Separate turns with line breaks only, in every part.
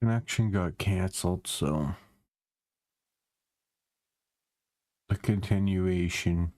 connection got canceled, so the continuation.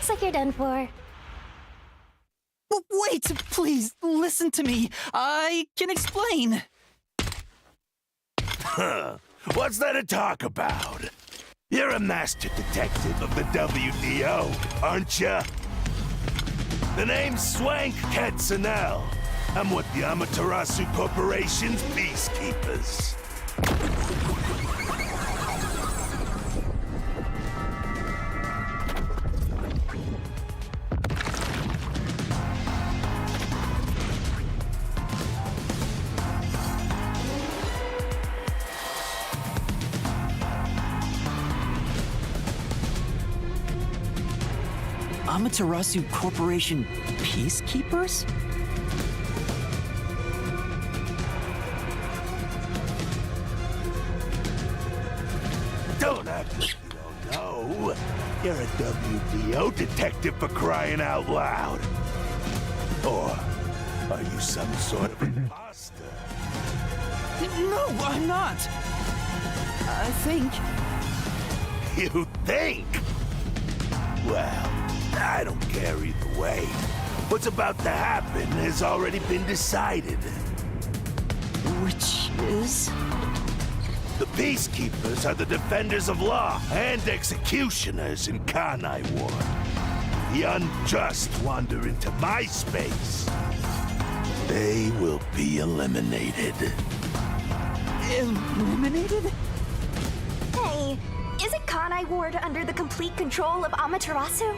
Looks like you're done for.
Wait, please, listen to me. I can explain.
Huh. What's there to talk about? You're a Master Detective of the WDO, aren't ya? The name's Swank Katzenel. I'm with the Amaterasu Corporation's Peacekeepers.
Amaterasu Corporation Peacekeepers?
Don't act like you don't know. You're a WDO detective for crying out loud. Or are you some sort of imposter?
No, I'm not. I think.
You think? Well, I don't care either way. What's about to happen has already been decided.
Which is?
The Peacekeepers are the defenders of law and executioners in Kanai War. The unjust wander into my space. They will be eliminated.
Eliminated?
Hey, isn't Kanai Ward under the complete control of Amaterasu?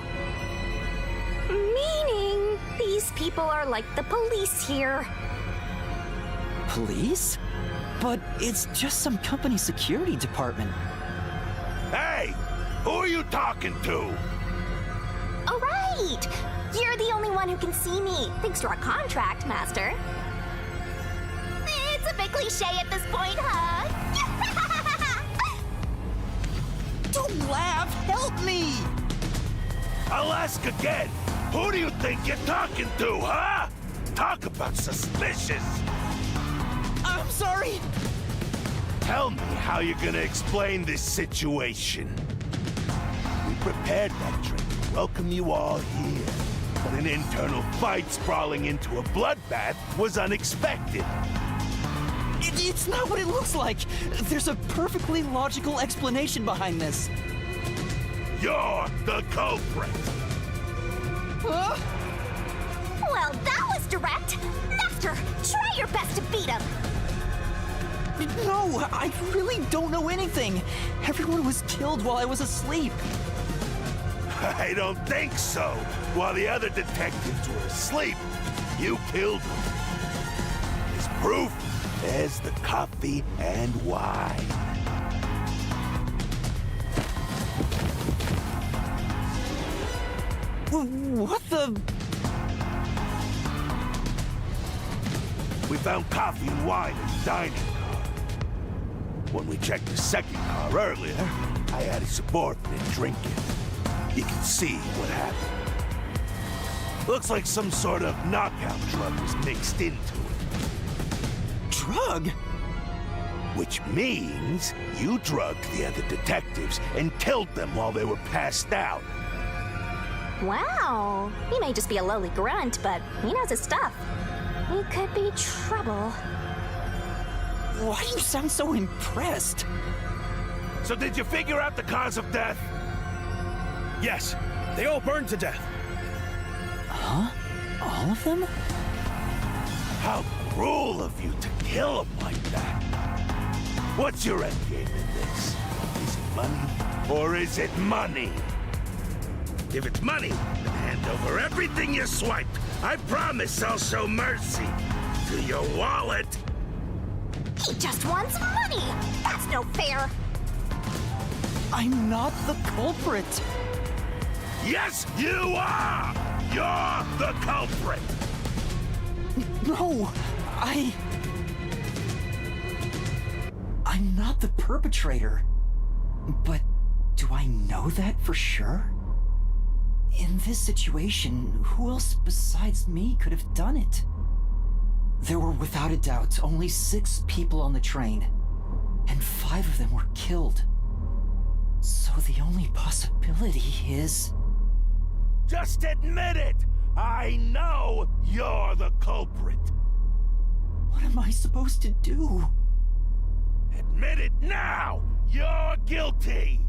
Meaning, these people are like the police here.
Police? But it's just some company security department.
Hey! Who are you talking to?
Oh, right! You're the only one who can see me, thanks to our contract, Master. It's a bit cliche at this point, huh?
Don't laugh! Help me!
I'll ask again. Who do you think you're talking to, huh? Talk about suspicious.
I'm sorry!
Tell me how you're gonna explain this situation. We prepared that train to welcome you all here, but an internal fight sprawling into a bloodbath was unexpected.
It's not what it looks like! There's a perfectly logical explanation behind this.
You're the culprit!
Huh?
Well, that was direct. Master, try your best to beat him.
No, I really don't know anything. Everyone was killed while I was asleep.
I don't think so. While the other detectives were asleep, you killed them. As proof, there's the coffee and wine.
What the?
We found coffee and wine in the dining car. When we checked the second car earlier, I had a subordinate drink it. You can see what happened. Looks like some sort of knockout drug was mixed into it.
Drug?
Which means you drugged the other detectives and killed them while they were passed out.
Wow, he may just be a lowly grunt, but he knows his stuff. He could be trouble.
Why do you sound so impressed?
So did you figure out the cause of death?
Yes, they all burned to death.
Huh? All of them?
How cruel of you to kill them like that. What's your endgame in this? Is it money or is it money? If it's money, then hand over everything you swiped. I promise I'll show mercy to your wallet.
He just wants money. That's no fair.
I'm not the culprit.
Yes, you are! You're the culprit!
No, I'm not the perpetrator. But do I know that for sure? In this situation, who else besides me could have done it? There were without a doubt only 6 people on the train, and 5 of them were killed. So the only possibility is...
Just admit it! I know you're the culprit!
What am I supposed to do?
Admit it now! You're guilty!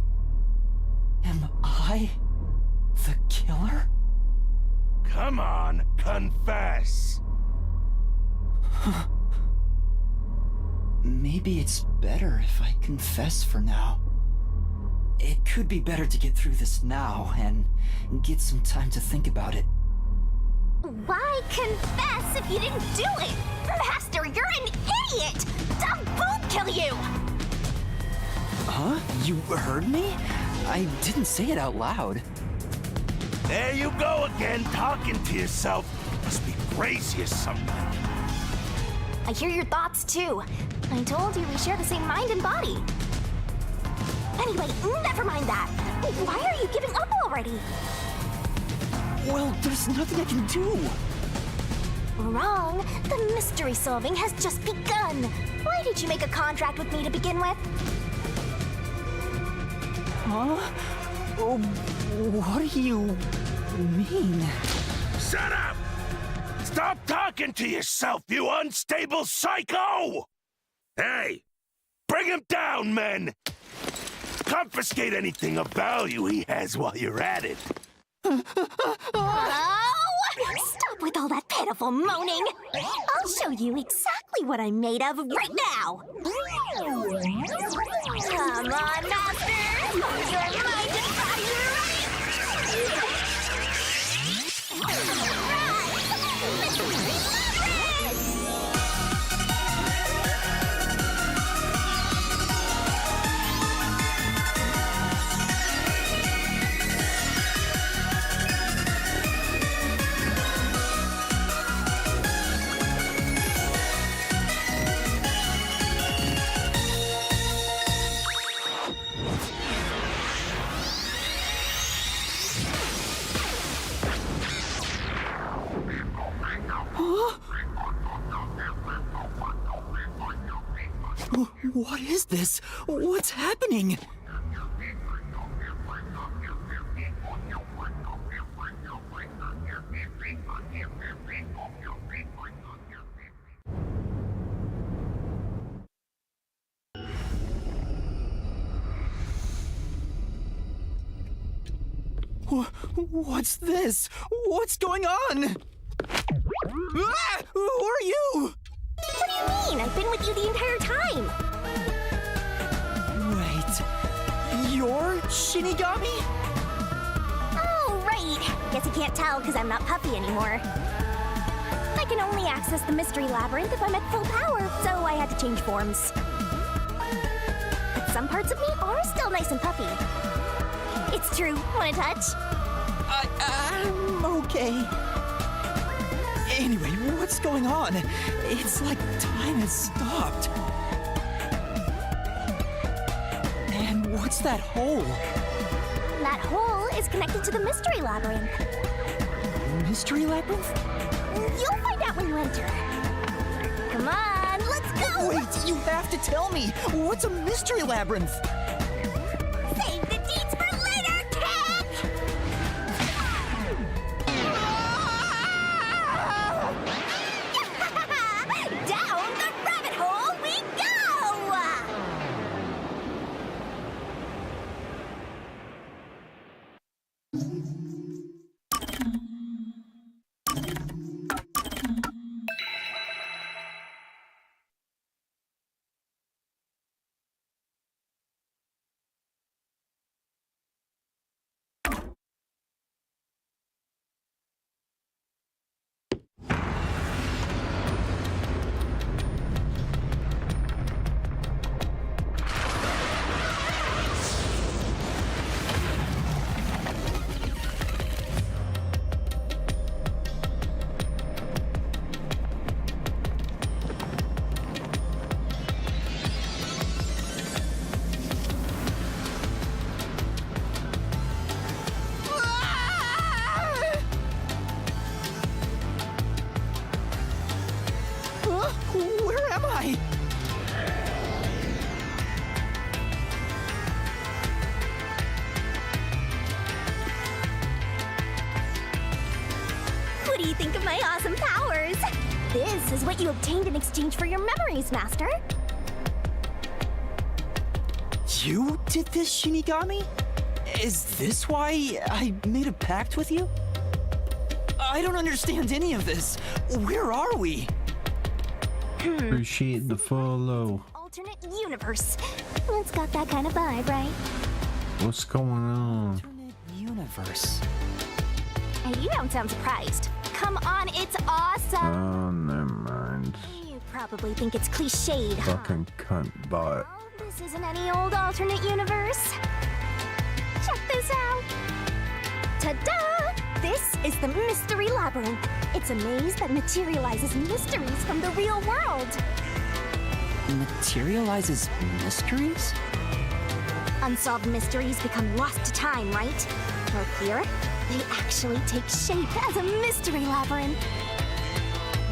Am I the killer?
Come on, confess!
Maybe it's better if I confess for now. It could be better to get through this now and get some time to think about it.
Why confess if you didn't do it? Master, you're an idiot! I'll boom kill you!
Huh? You heard me? I didn't say it out loud.
There you go again, talking to yourself. Must be crazy or something.
I hear your thoughts too. I told you we share the same mind and body. Anyway, never mind that. Why are you giving up already?
Well, there's nothing I can do.
Wrong. The mystery solving has just begun. Why did you make a contract with me to begin with?
Huh? Oh, what do you mean?
Shut up! Stop talking to yourself, you unstable psycho! Hey, bring him down, men! Confiscate anything of value he has while you're at it.
Oh! Stop with all that pitiful moaning! I'll show you exactly what I'm made of right now! Come on, Master! Use your mind and body right!
What is this? What's happening? What's this? What's going on? Ah! Who are you?
What do you mean? I've been with you the entire time!
Wait, you're Shinigami?
Oh, right! Guess you can't tell because I'm not Puffy anymore. I can only access the Mystery Labyrinth if I'm at full power, so I had to change forms. But some parts of me are still nice and puffy. It's true. Want a touch?
I'm okay. Anyway, what's going on? It's like time has stopped. And what's that hole?
That hole is connected to the Mystery Labyrinth.
Mystery Labyrinth?
You'll find out when you enter. Come on, let's go!
Wait, you have to tell me! What's a Mystery Labyrinth?
Save the deeds for later, kid! Down the rabbit hole we awesome powers! This is what you obtained in exchange for your memories, Master.
You did this, Shinigami? Is this why I made a pact with you? I don't understand any of this. Where are we?
Appreciate the follow.
Alternate universe. It's got that kind of vibe, right?
What's going on?
Alternate universe.
Hey, you don't sound surprised. Come on, it's awesome!
Oh, never mind.
You probably think it's cliched, huh?
Fucking cunt bot.
Well, this isn't any old alternate universe. Check this out. Ta-da! This is the Mystery Labyrinth. It's a maze that materializes mysteries from the real world.
Materializes mysteries?
Unsolved mysteries become lost to time, right? Well, here, they actually take shape as a mystery labyrinth.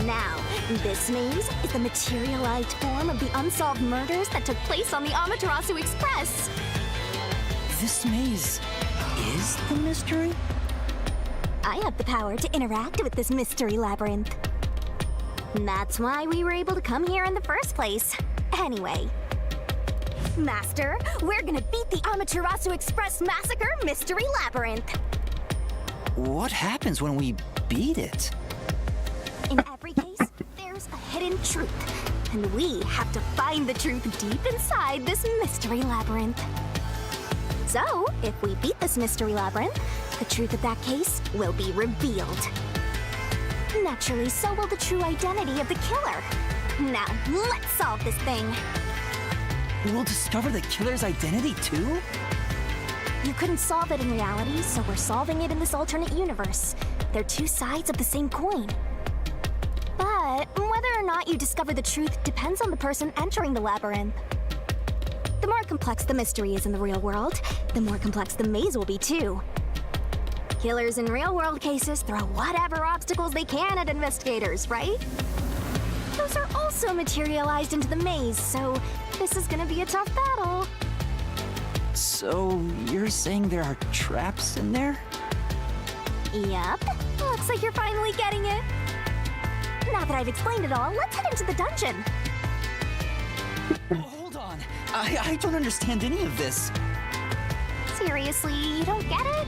Now, this maze is the materialized form of the unsolved murders that took place on the Amaterasu Express.
This maze is the mystery?
I have the power to interact with this mystery labyrinth. That's why we were able to come here in the first place. Anyway, Master, we're gonna beat the Amaterasu Express Massacre Mystery Labyrinth.
What happens when we beat it?
In every case, there's a hidden truth, and we have to find the truth deep inside this mystery labyrinth. So, if we beat this mystery labyrinth, the truth of that case will be revealed. Naturally, so will the true identity of the killer. Now, let's solve this thing.
We'll discover the killer's identity too?
You couldn't solve it in reality, so we're solving it in this alternate universe. They're two sides of the same coin. But whether or not you discover the truth depends on the person entering the labyrinth. The more complex the mystery is in the real world, the more complex the maze will be too. Killers in real-world cases throw whatever obstacles they can at investigators, right? Those are also materialized into the maze, so this is gonna be a tough battle.
So, you're saying there are traps in there?
Yep. Looks like you're finally getting it. Now that I've explained it all, let's head into the dungeon.
Hold on. I don't understand any of this.
Seriously, you don't get it?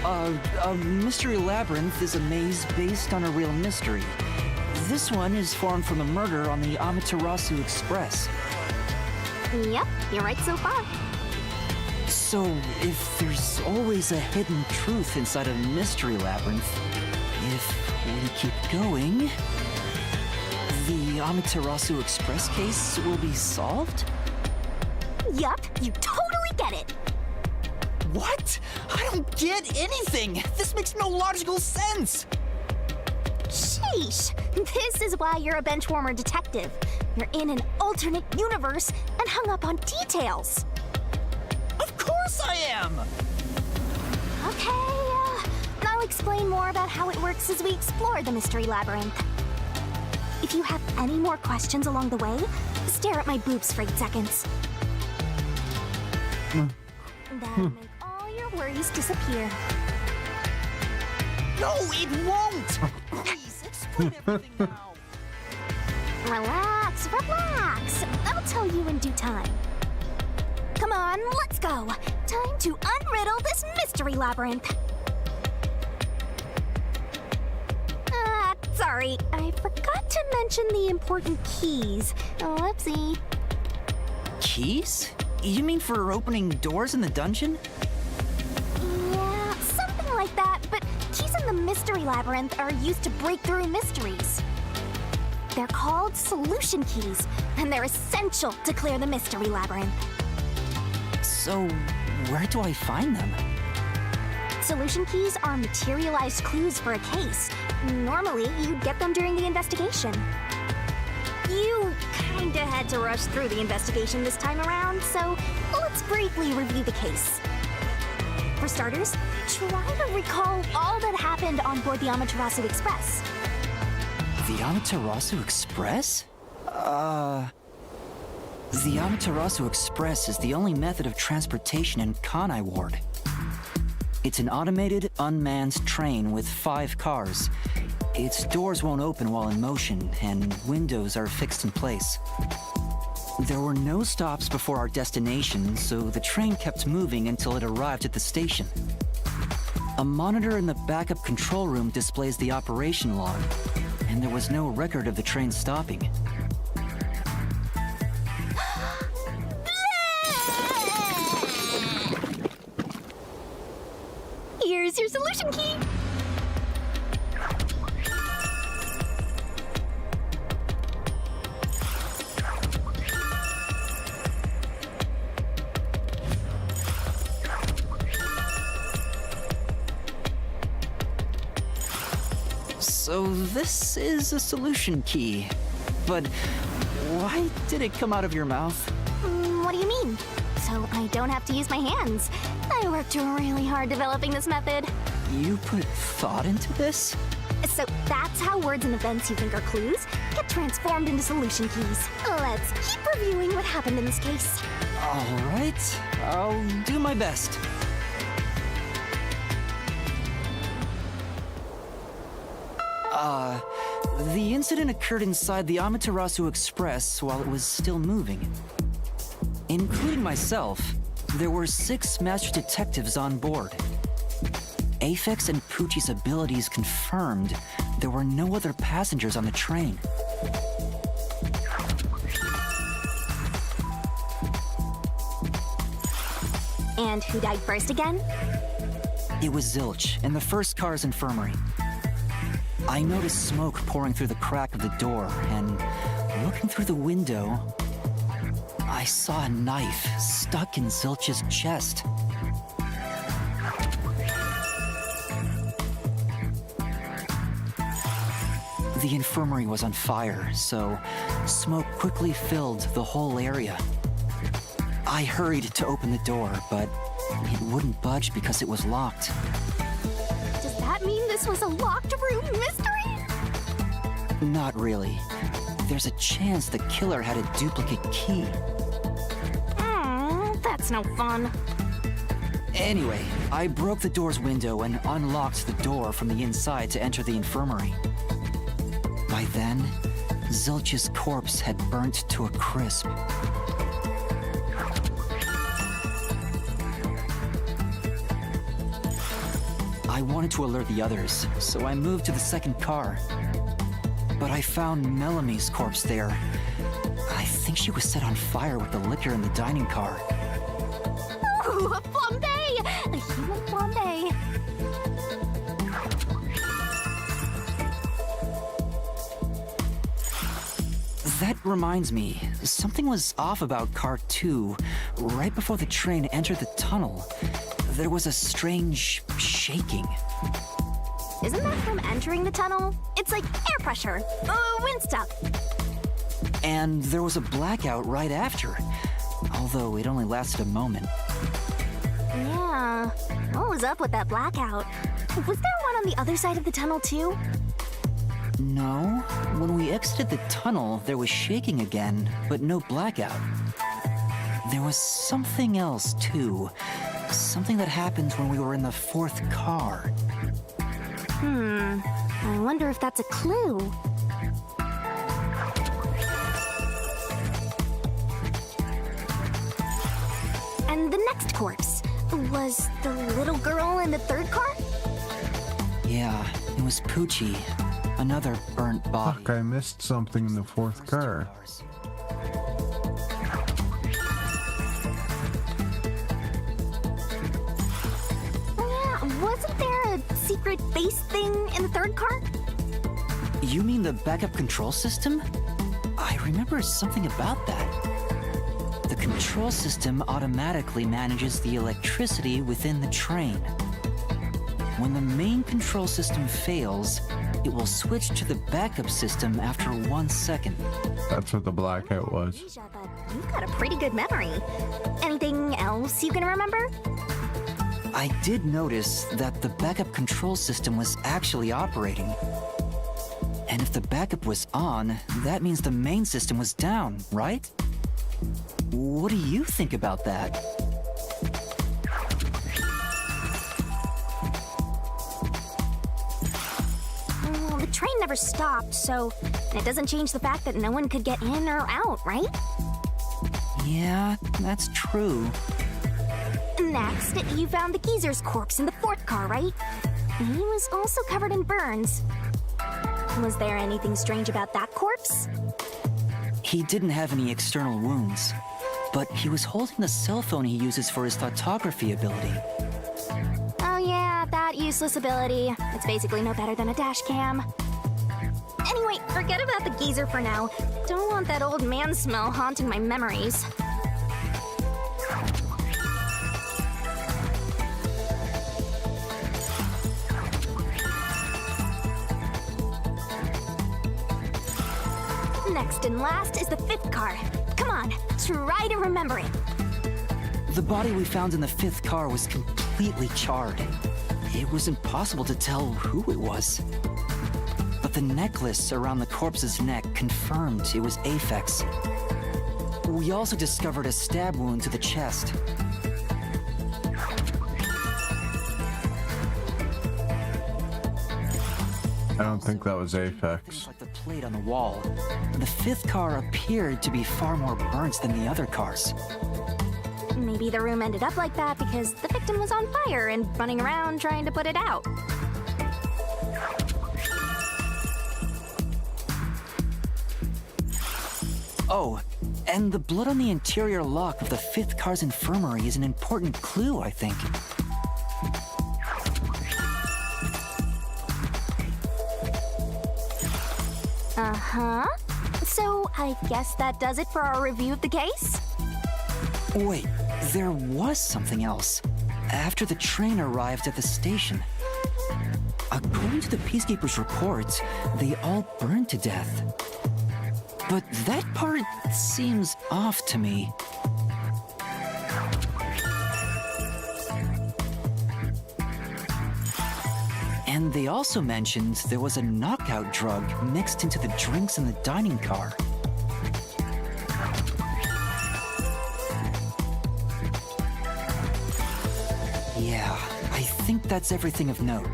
A mystery labyrinth is a maze based on a real mystery. This one is formed from a murder on the Amaterasu Express.
Yep, you're right so far.
So, if there's always a hidden truth inside a mystery labyrinth, if we keep going, the Amaterasu Express case will be solved?
Yup, you totally get it.
What? I don't get anything! This makes no logical sense!
Sheesh, this is why you're a benchwarmer detective. You're in an alternate universe and hung up on details.
Of course I am!
Okay, I'll explain more about how it works as we explore the mystery labyrinth. If you have any more questions along the way, stare at my boobs for 8 seconds. That'll make all your worries disappear.
No, it won't! Please, explain everything now.
Relax, relax. I'll tell you in due time. Come on, let's go. Time to unriddle this mystery labyrinth. Sorry, I forgot to mention the important keys. Whoopsie.
Keys? You mean for opening doors in the dungeon?
Yeah, something like that, but keys in the mystery labyrinth are used to break through mysteries. They're called solution keys, and they're essential to clear the mystery labyrinth.
So, where do I find them?
Solution keys are materialized clues for a case. Normally, you'd get them during the investigation. You kinda had to rush through the investigation this time around, so let's briefly review the case. For starters, try to recall all that happened on board the Amaterasu Express.
The Amaterasu Express? The Amaterasu Express is the only method of transportation in Kanai Ward. It's an automated, unmanned train with 5 cars. Its doors won't open while in motion, and windows are fixed in place. There were no stops before our destination, so the train kept moving until it arrived at the station. A monitor in the backup control room displays the operation log, and there was no record of the train stopping.
Here's your solution key.
So this is a solution key. But why did it come out of your mouth?
What do you mean? So I don't have to use my hands. I worked really hard developing this method.
You put thought into this?
So that's how words and events you think are clues get transformed into solution keys. Let's keep reviewing what happened in this case.
All right, I'll do my best. The incident occurred inside the Amaterasu Express while it was still moving. Including myself, there were 6 master detectives on board. Aphex and Poochie's abilities confirmed there were no other passengers on the train.
And who died first again?
It was Zilch in the first car's infirmary. I noticed smoke pouring through the crack of the door, and looking through the window, I saw a knife stuck in Zilch's chest. The infirmary was on fire, so smoke quickly filled the whole area. I hurried to open the door, but it wouldn't budge because it was locked.
Does that mean this was a locked room mystery?
Not really. There's a chance the killer had a duplicate key.
That's no fun.
Anyway, I broke the door's window and unlocked the door from the inside to enter the infirmary. By then, Zilch's corpse had burnt to a crisp. I wanted to alert the others, so I moved to the second car. But I found Mellamy's corpse there. I think she was set on fire with the liquor in the dining car.
Ooh, a flambe! A human flambe.
That reminds me, something was off about Car 2. Right before the train entered the tunnel, there was a strange shaking.
Isn't that from entering the tunnel? It's like air pressure. Wind stuff.
And there was a blackout right after, although it only lasted a moment.
Yeah. What was up with that blackout? Was there one on the other side of the tunnel, too?
No, when we exited the tunnel, there was shaking again, but no blackout. There was something else, too. Something that happened when we were in the fourth car.
I wonder if that's a clue. And the next corpse was the little girl in the third car?
Yeah, it was Poochie. Another burnt body.
Fuck, I missed something in the fourth car.
Yeah, wasn't there a secret base thing in the third car?
You mean the backup control system? I remember something about that. The control system automatically manages the electricity within the train. When the main control system fails, it will switch to the backup system after 1 second.
That's what the blackout was.
Asia, but you've got a pretty good memory. Anything else you can remember?
I did notice that the backup control system was actually operating. And if the backup was on, that means the main system was down, right? What do you think about that?
The train never stopped, so it doesn't change the fact that no one could get in or out, right?
Yeah, that's true.
Next, you found the geezer's corpse in the fourth car, right? He was also covered in burns. Was there anything strange about that corpse?
He didn't have any external wounds, but he was holding the cell phone he uses for his photography ability.
Oh yeah, that useless ability. It's basically no better than a dash cam. Anyway, forget about the geezer for now. Don't want that old man smell haunting my memories. Next and last is the fifth car. Come on, try to remember it.
The body we found in the fifth car was completely charred. It was impossible to tell who it was. But the necklace around the corpse's neck confirmed it was Aphex. We also discovered a stab wound to the chest.
I don't think that was
Things
Aphex.
like the plate on the wall. The fifth car appeared to be far more burnt than the other cars.
Maybe the room ended up like that because the victim was on fire and running around trying to put it out.
Oh, and the blood on the interior lock of the fifth car's infirmary is an important clue, I think.
Uh-huh. So I guess that does it for our review of the case?
Wait, there was something else. After the train arrived at the station. According to the Peacekeepers' report, they all burned to death. But that part seems off to me. And they also mentioned there was a knockout drug mixed into the drinks in the dining car. Yeah, I think that's everything of note.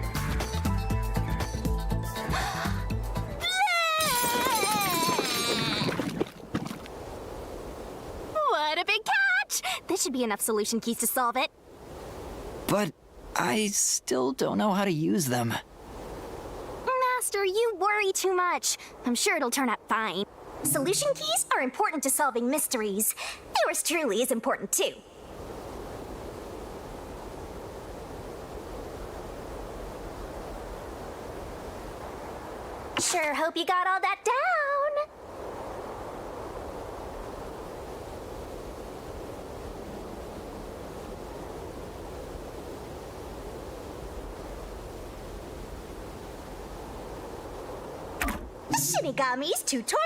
What a big catch! This should be enough solution keys to solve it.
But I still don't know how to use them.
Master, you worry too much. I'm sure it'll turn out fine. Solution keys are important to solving mysteries. Yours truly is important too. Sure hope you got all that down. Shinigami's Tutorial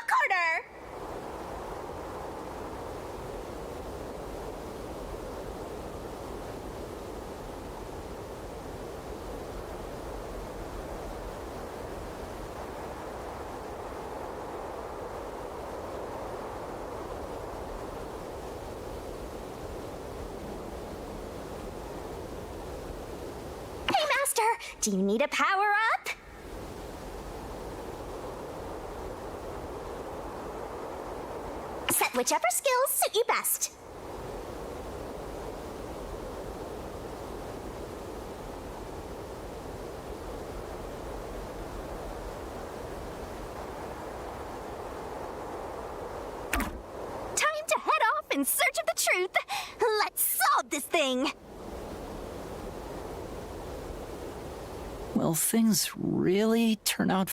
Corner! Hey, Master! Do you need a power-up? Set whichever skills suit you best. Time to head off in search of the truth. Let's solve this thing.
Will things really turn out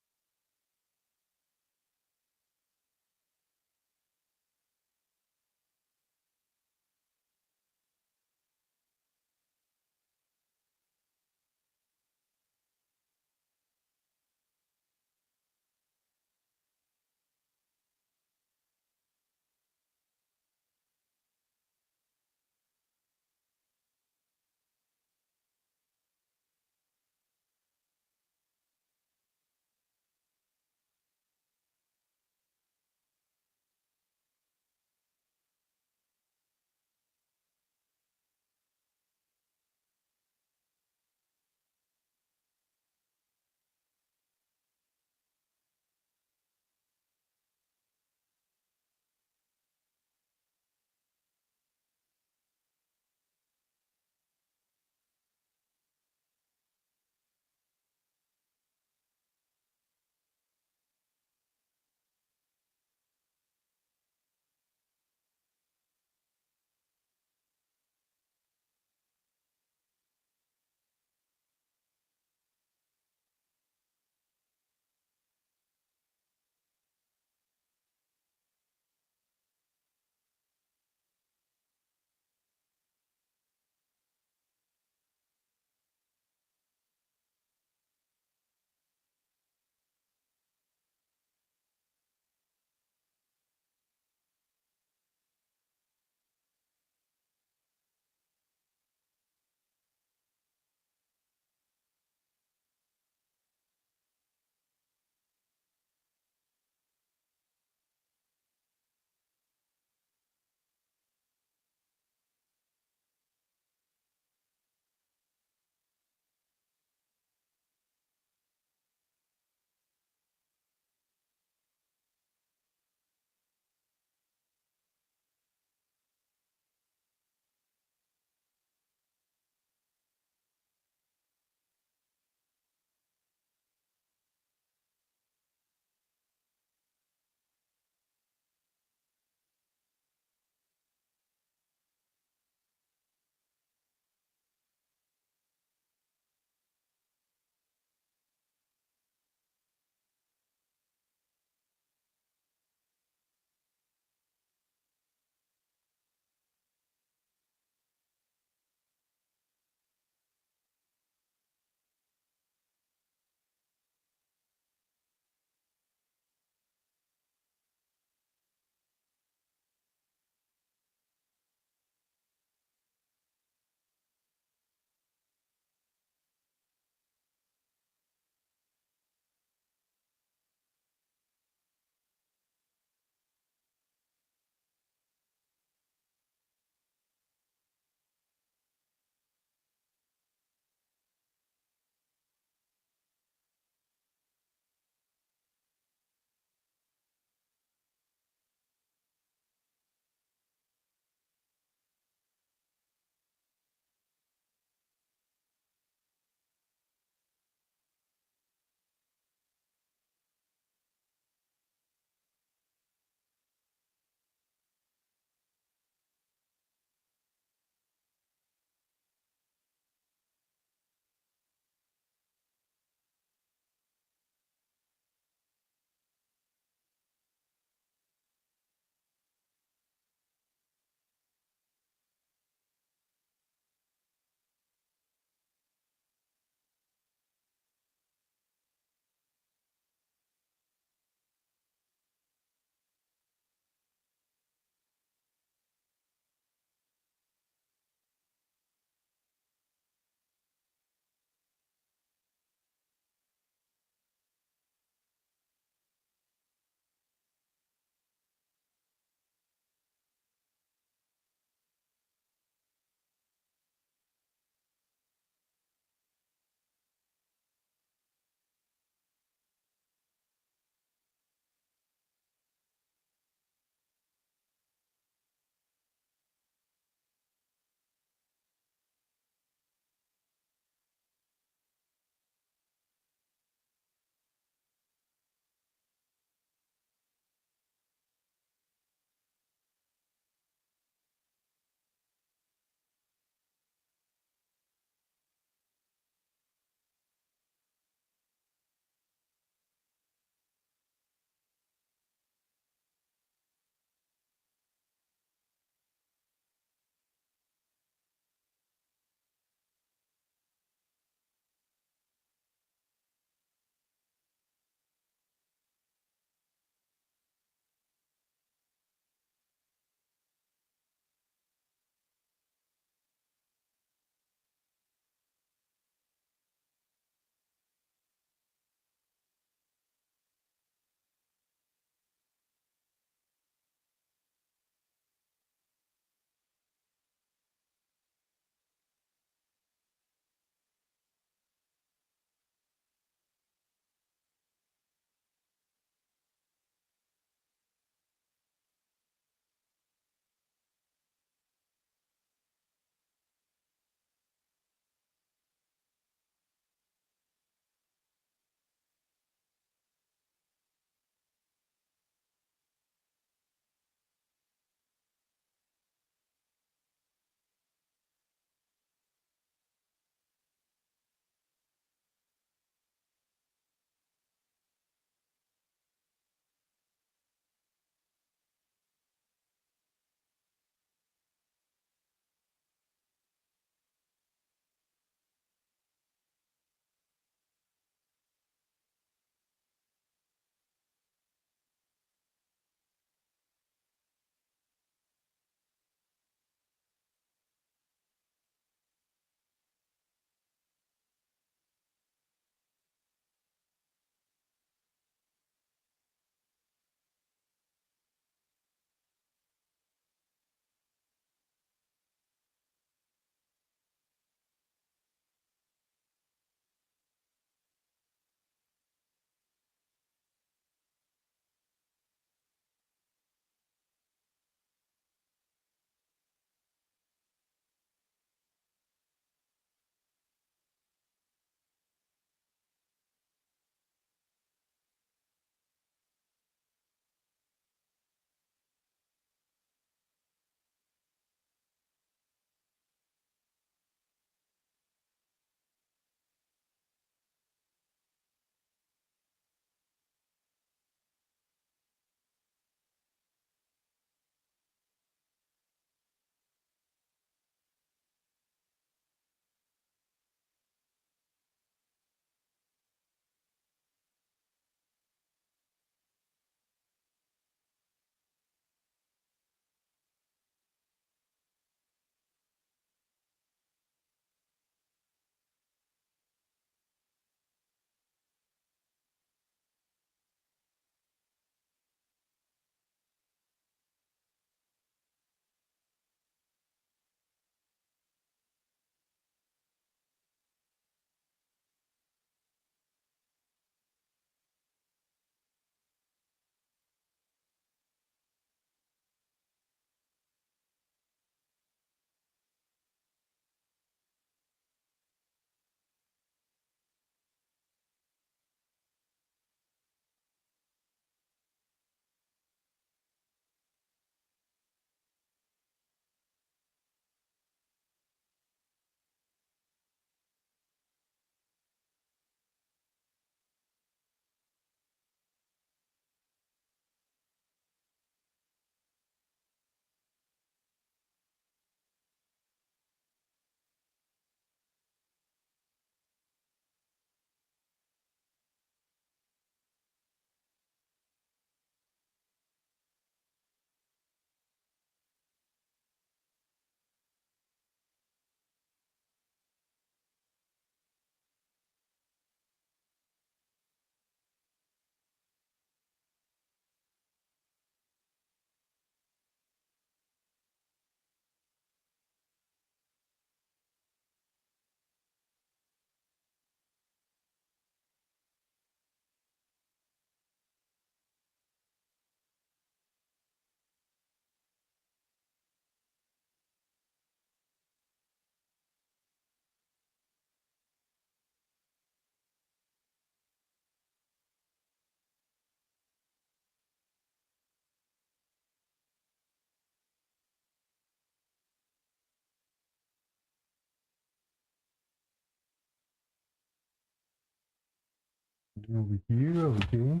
Over here, okay.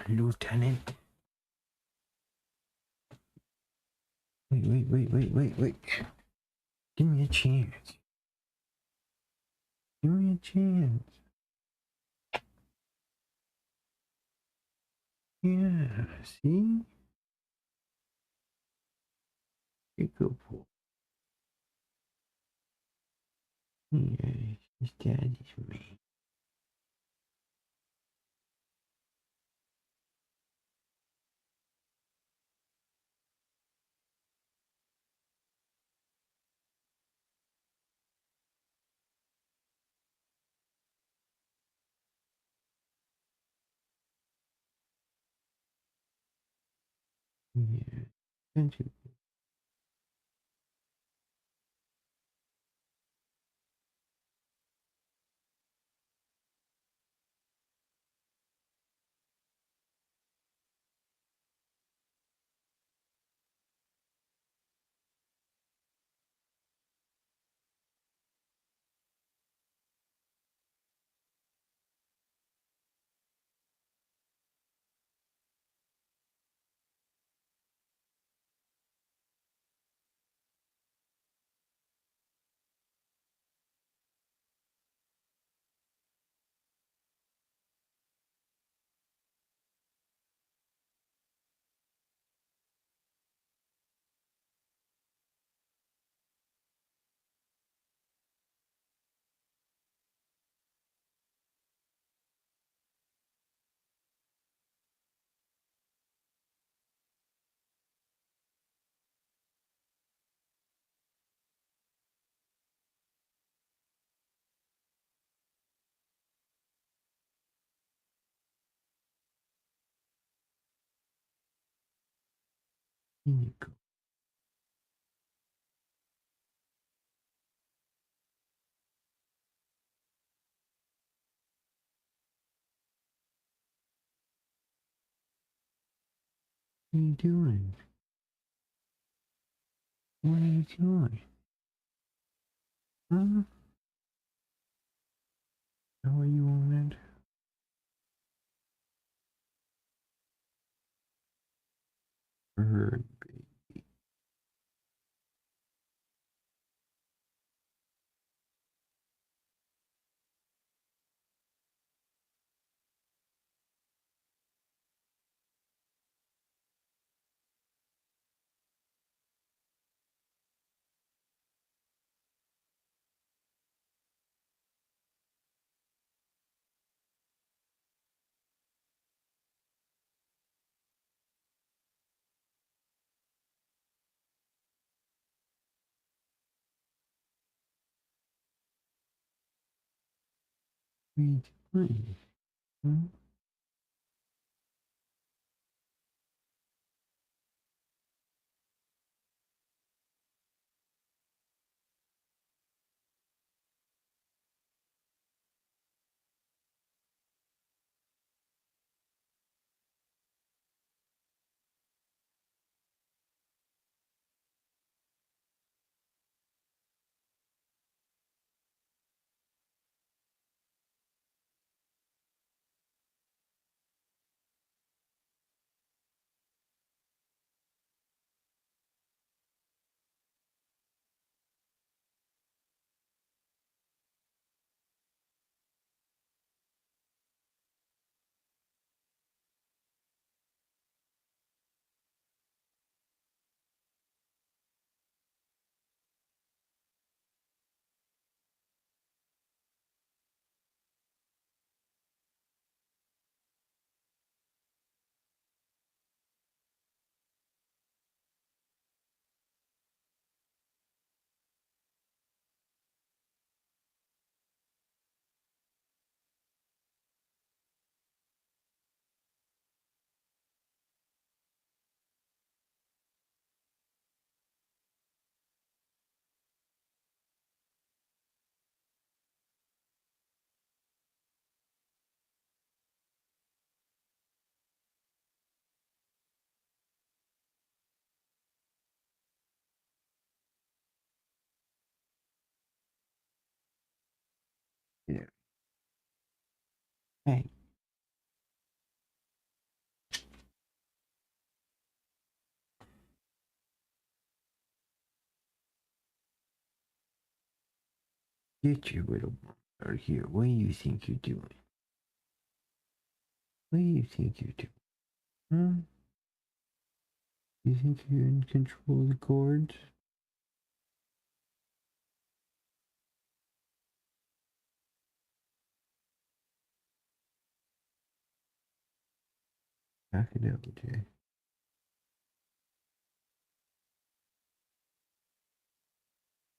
Lieutenant. Wait. Give me a chance. Give me a chance. Yeah, see? You go for yeah, his daddy's me. Yeah, don't you? In you go. What are you doing? What are you doing? Huh? How are you on it? Bird. What are you doing? Huh? Hey. Get your little out here. What do you think you're doing? What do you think you're doing? Hmm? You think you're in control of the chords? Back it up, Jay.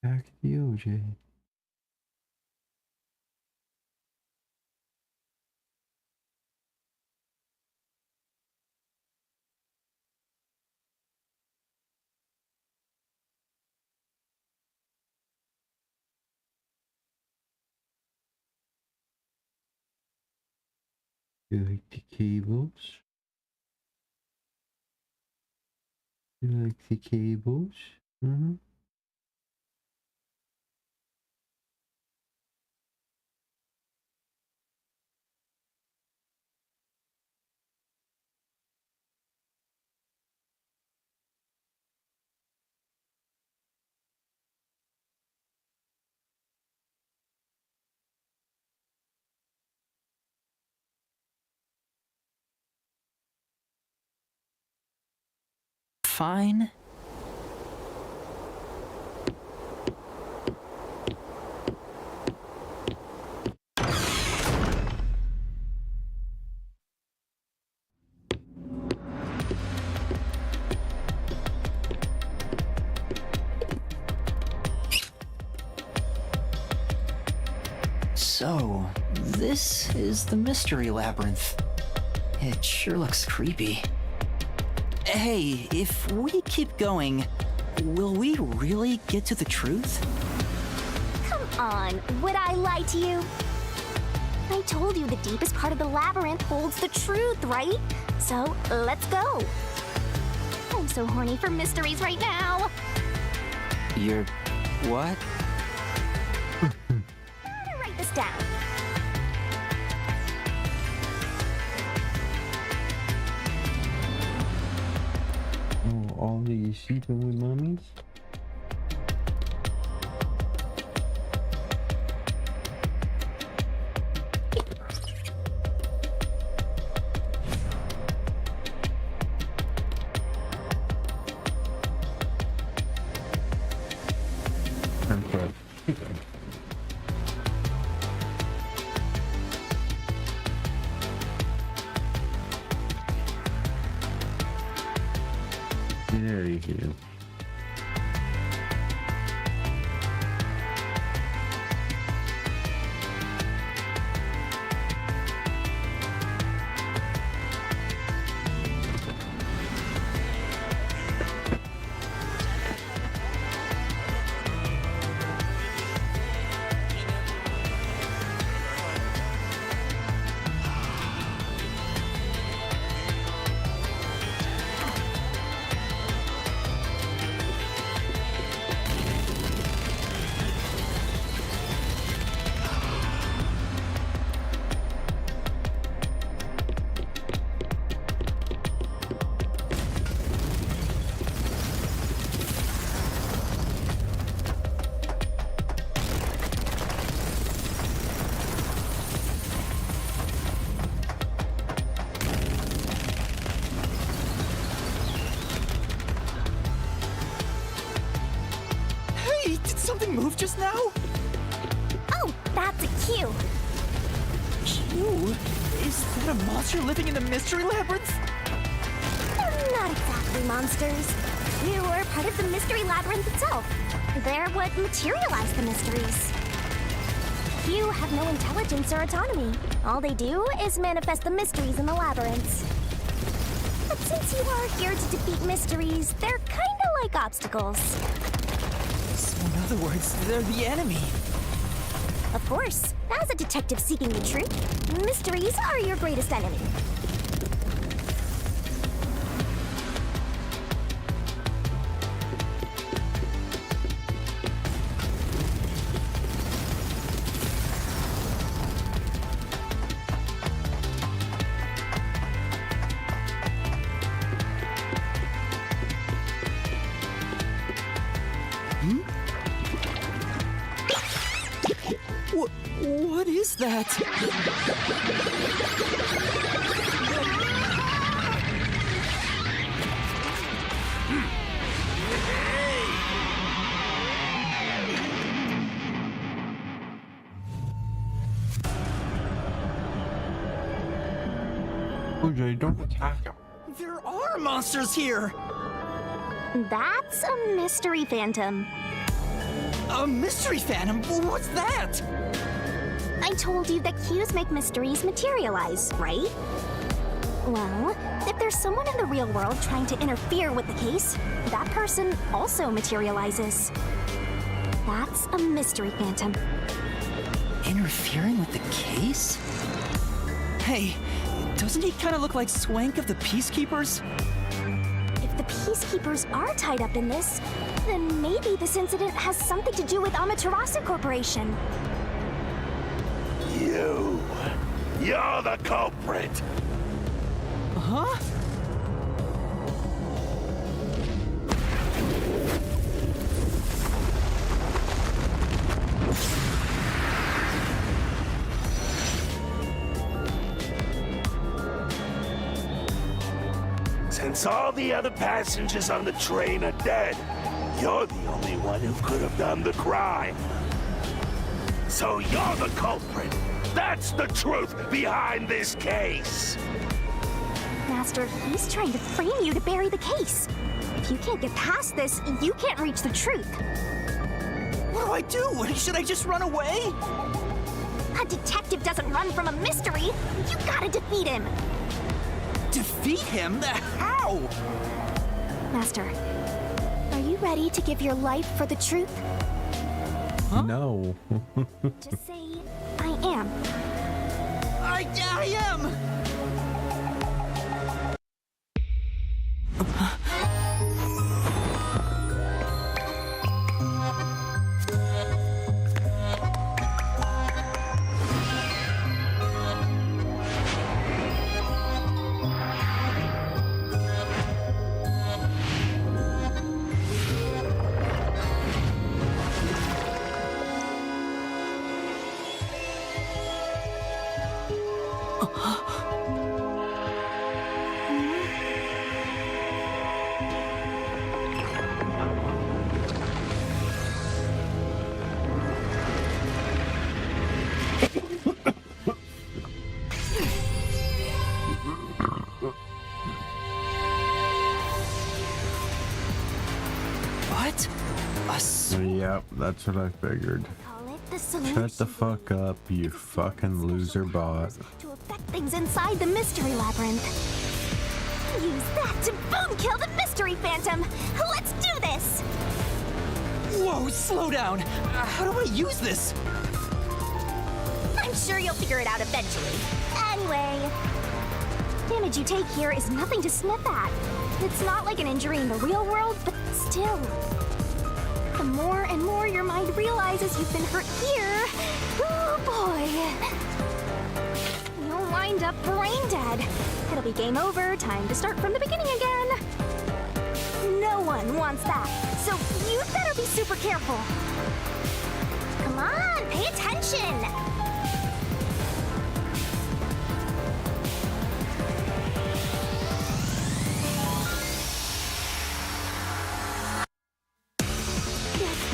Back the OJ. You like the cables? You like the cables? Mm-hmm.
Fine. So, this is the mystery labyrinth. It sure looks creepy. Hey, if we keep going, will we really get to the truth?
Come on, would I lie to you? I told you the deepest part of the labyrinth holds the truth, right? So, let's go. I'm so horny for mysteries right now.
You're... what?
Write this down.
Oh, all these sleeping with mummies? I'm crushed. Get out of here.
Hey, did something move just now?
Oh, that's a cue.
Q? Is that a monster living in the mystery labyrinth?
They're not exactly monsters. You are part of the mystery labyrinth itself. They're what materialize the mysteries. You have no intelligence or autonomy. All they do is manifest the mysteries in the labyrinths. But since you are here to defeat mysteries, they're kinda like obstacles.
So in other words, they're the enemy.
Of course, as a detective seeking the truth, mysteries are your greatest enemy.
is that?
OJ, don't attack him.
There are monsters here!
That's a mystery phantom.
A mystery phantom? What's that?
I told you that cues make mysteries materialize, right? Well, if there's someone in the real world trying to interfere with the case, that person also materializes. That's a mystery phantom.
Interfering with the case? Hey, doesn't he kind of look like Swank of the Peacekeepers?
If the Peacekeepers are tied up in this, then maybe this incident has something to do with Amaterasu Corporation.
You're the culprit.
Huh?
Since all the other passengers on the train are dead, you're the only one who could have done the crime. So you're the culprit. That's the truth behind this case.
Master, he's trying to frame you to bury the case. If you can't get past this, you can't reach the truth.
What do I do? Should I just run away?
A detective doesn't run from a mystery. You gotta defeat him.
Defeat him? How?
Master, are you ready to give your life for the truth?
Huh?
No.
Just say, I am.
I am!
Yep, that's what I figured.
Call it the solution.
Shut the fuck up, you fucking loser bot.
To affect things inside the mystery labyrinth. Use that to boom kill the mystery phantom. Let's do this.
Whoa, slow down! How do I use this?
I'm sure you'll figure it out eventually. Anyway, damage you take here is nothing to sniff at. It's not like an injury in the real world, but still. The more and more your mind realizes you've been hurt here, oh boy, you'll wind up brain dead. It'll be game over, time to start from the beginning again. No one wants that, so you'd better be super careful. Come on, pay attention.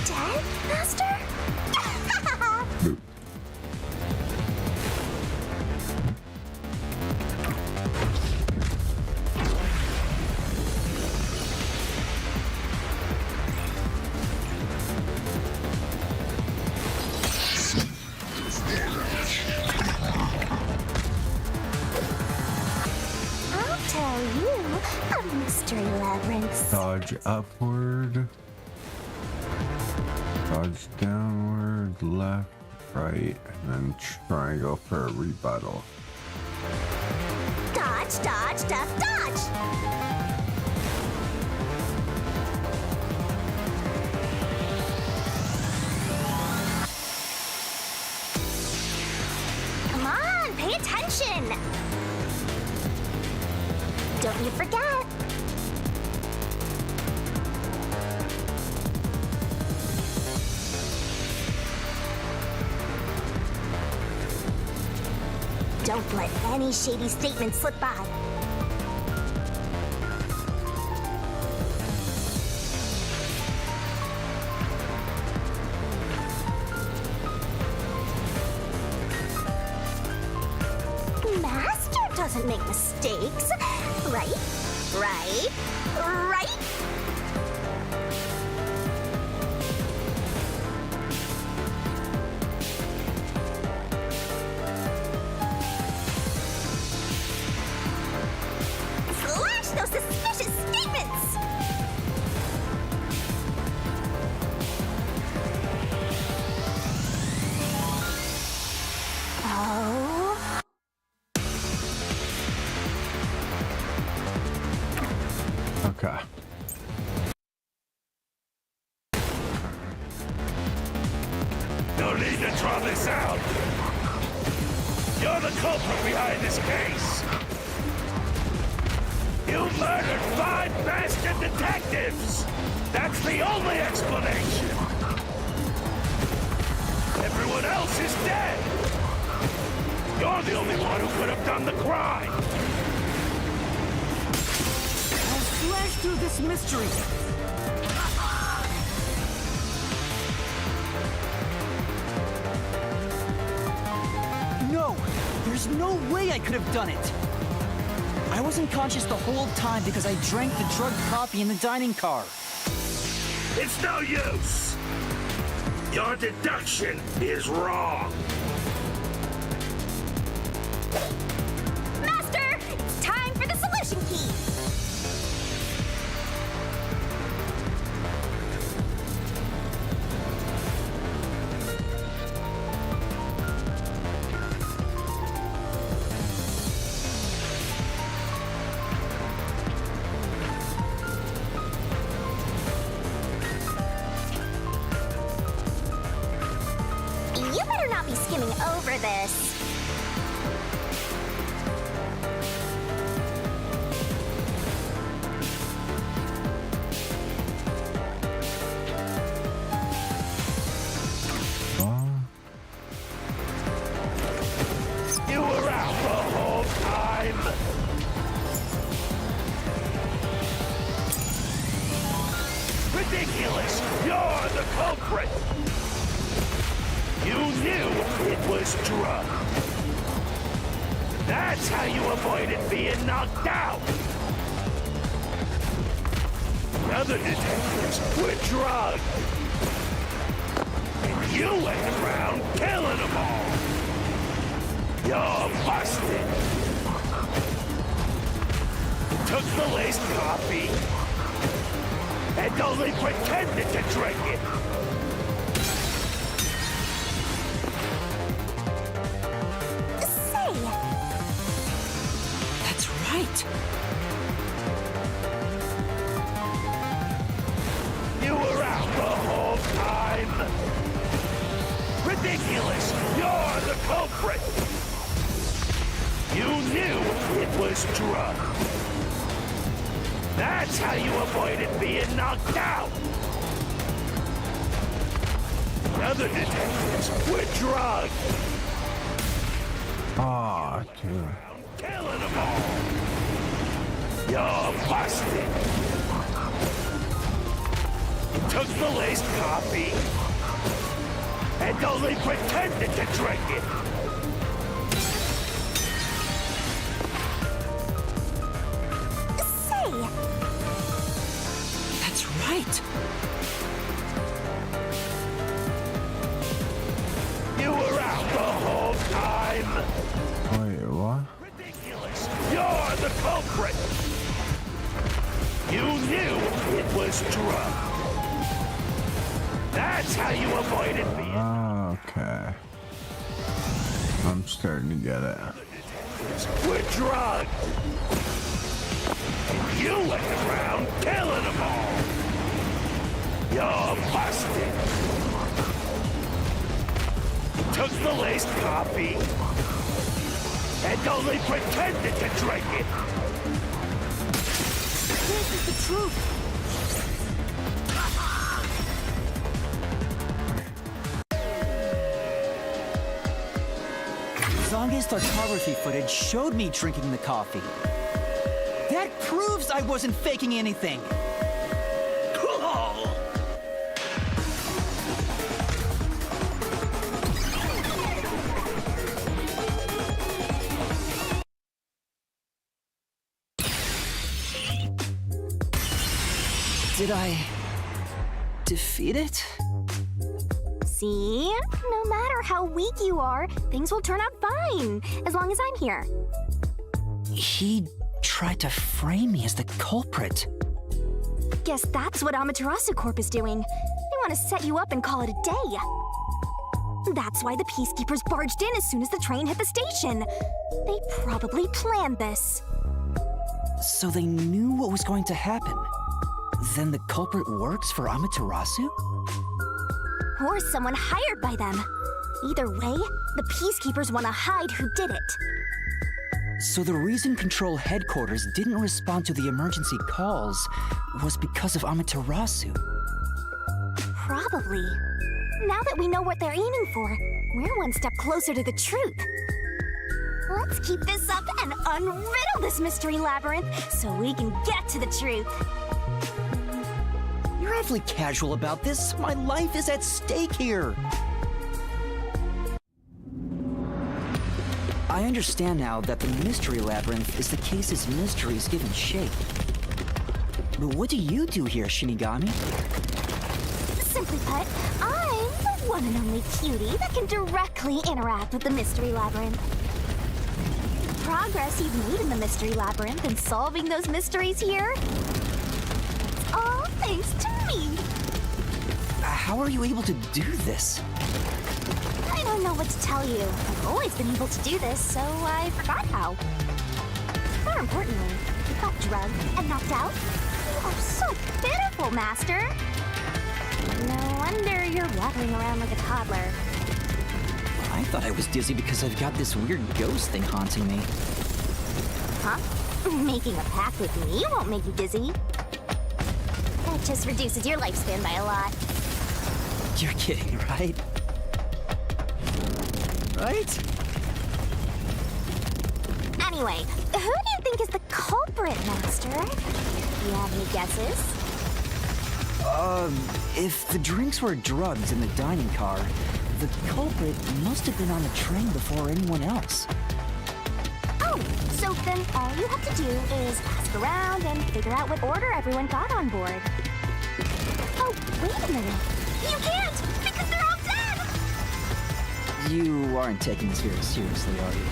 Dead, Master? I'll tell you a mystery labyrinth.
Dodge upward. Dodge downward, left, right, and then triangle for a rebuttal.
Dodge, dodge, duck, dodge! Come on, pay attention! Don't you forget! Don't let any shady statements slip by. Master doesn't make mistakes, right? Right? Right? Slash those suspicious statements! Oh...
Okay.
No need to draw this out. You're the culprit behind this case. You murdered 5 Master Detectives. That's the only explanation. Everyone else is dead. You're the only one who could have done the crime.
I'll slash through this mystery. No! There's no way I could have done it! I wasn't conscious the whole time because I drank the drugged coffee in the dining car.
It's no use. Your deduction is wrong.
Master, it's time for the solution key. You better not be skimming over this.
You were out the whole time. Ridiculous! You're the culprit. You knew it was drugged. That's how you avoided being knocked out. The other detectives were drugged. And you went around killing them all. You're busted. Took the laced coffee and only pretended to drink it.
Say,
That's right!
You were out the whole time. Ridiculous! You're the culprit. You knew it was drugged. That's how you avoided being knocked out. The other detectives were drugged.
Ah, dude.
Killing them all. You're busted. Took the laced coffee and only pretended to drink it.
say,
That's right!
You were out the whole time.
Wait, what?
Ridiculous. You're the culprit. You knew it was drugged. That's how you avoided being.
Okay. I'm starting to get it.
We're drugged. And you went around killing them all. You're busted. Took the laced coffee and only pretended to drink it.
This is the truth! strongest autography footage showed me drinking the coffee. That proves I wasn't faking anything. Did I defeat it?
See? No matter how weak you are, things will turn out fine, as long as I'm here.
He tried to frame me as the culprit.
Guess that's what Amaterasu Corp is doing. They want to set you up and call it a day. That's why the Peacekeepers barged in as soon as the train hit the station. They probably planned this.
So they knew what was going to happen. Then the culprit works for Amaterasu?
Or someone hired by them. Either way, the Peacekeepers want to hide who did it.
So the reason Control Headquarters didn't respond to the emergency calls was because of Amaterasu.
Probably. Now that we know what they're aiming for, we're one step closer to the truth. Let's keep this up and unriddle this mystery labyrinth so we can get to the truth.
You're awfully casual about this. My life is at stake here. I understand now that the mystery labyrinth is the case's mysteries given shape. But what do you do here, Shinigami?
Simply put, I'm the one and only cutie that can directly interact with the mystery labyrinth. The progress you've made in the mystery labyrinth and solving those mysteries here, it's all thanks to me.
How are you able to do this?
I don't know what to tell you. I've always been able to do this, so I forgot how. More importantly, you got drugged and knocked out. You are so pitiful, Master. No wonder you're waddling around like a toddler.
I thought I was dizzy because I've got this weird ghost thing haunting me.
Huh? Making a pact with me won't make you dizzy. That just reduces your lifespan by a lot.
You're kidding, right? Right?
Anyway, who do you think is the culprit, Master? You have any guesses?
If the drinks were drugs in the dining car, the culprit must have been on the train before anyone else.
Oh, so then all you have to do is ask around and figure out what order everyone got on board. Oh, wait a minute. You can't, because they're all dead!
You aren't taking this very seriously, are you?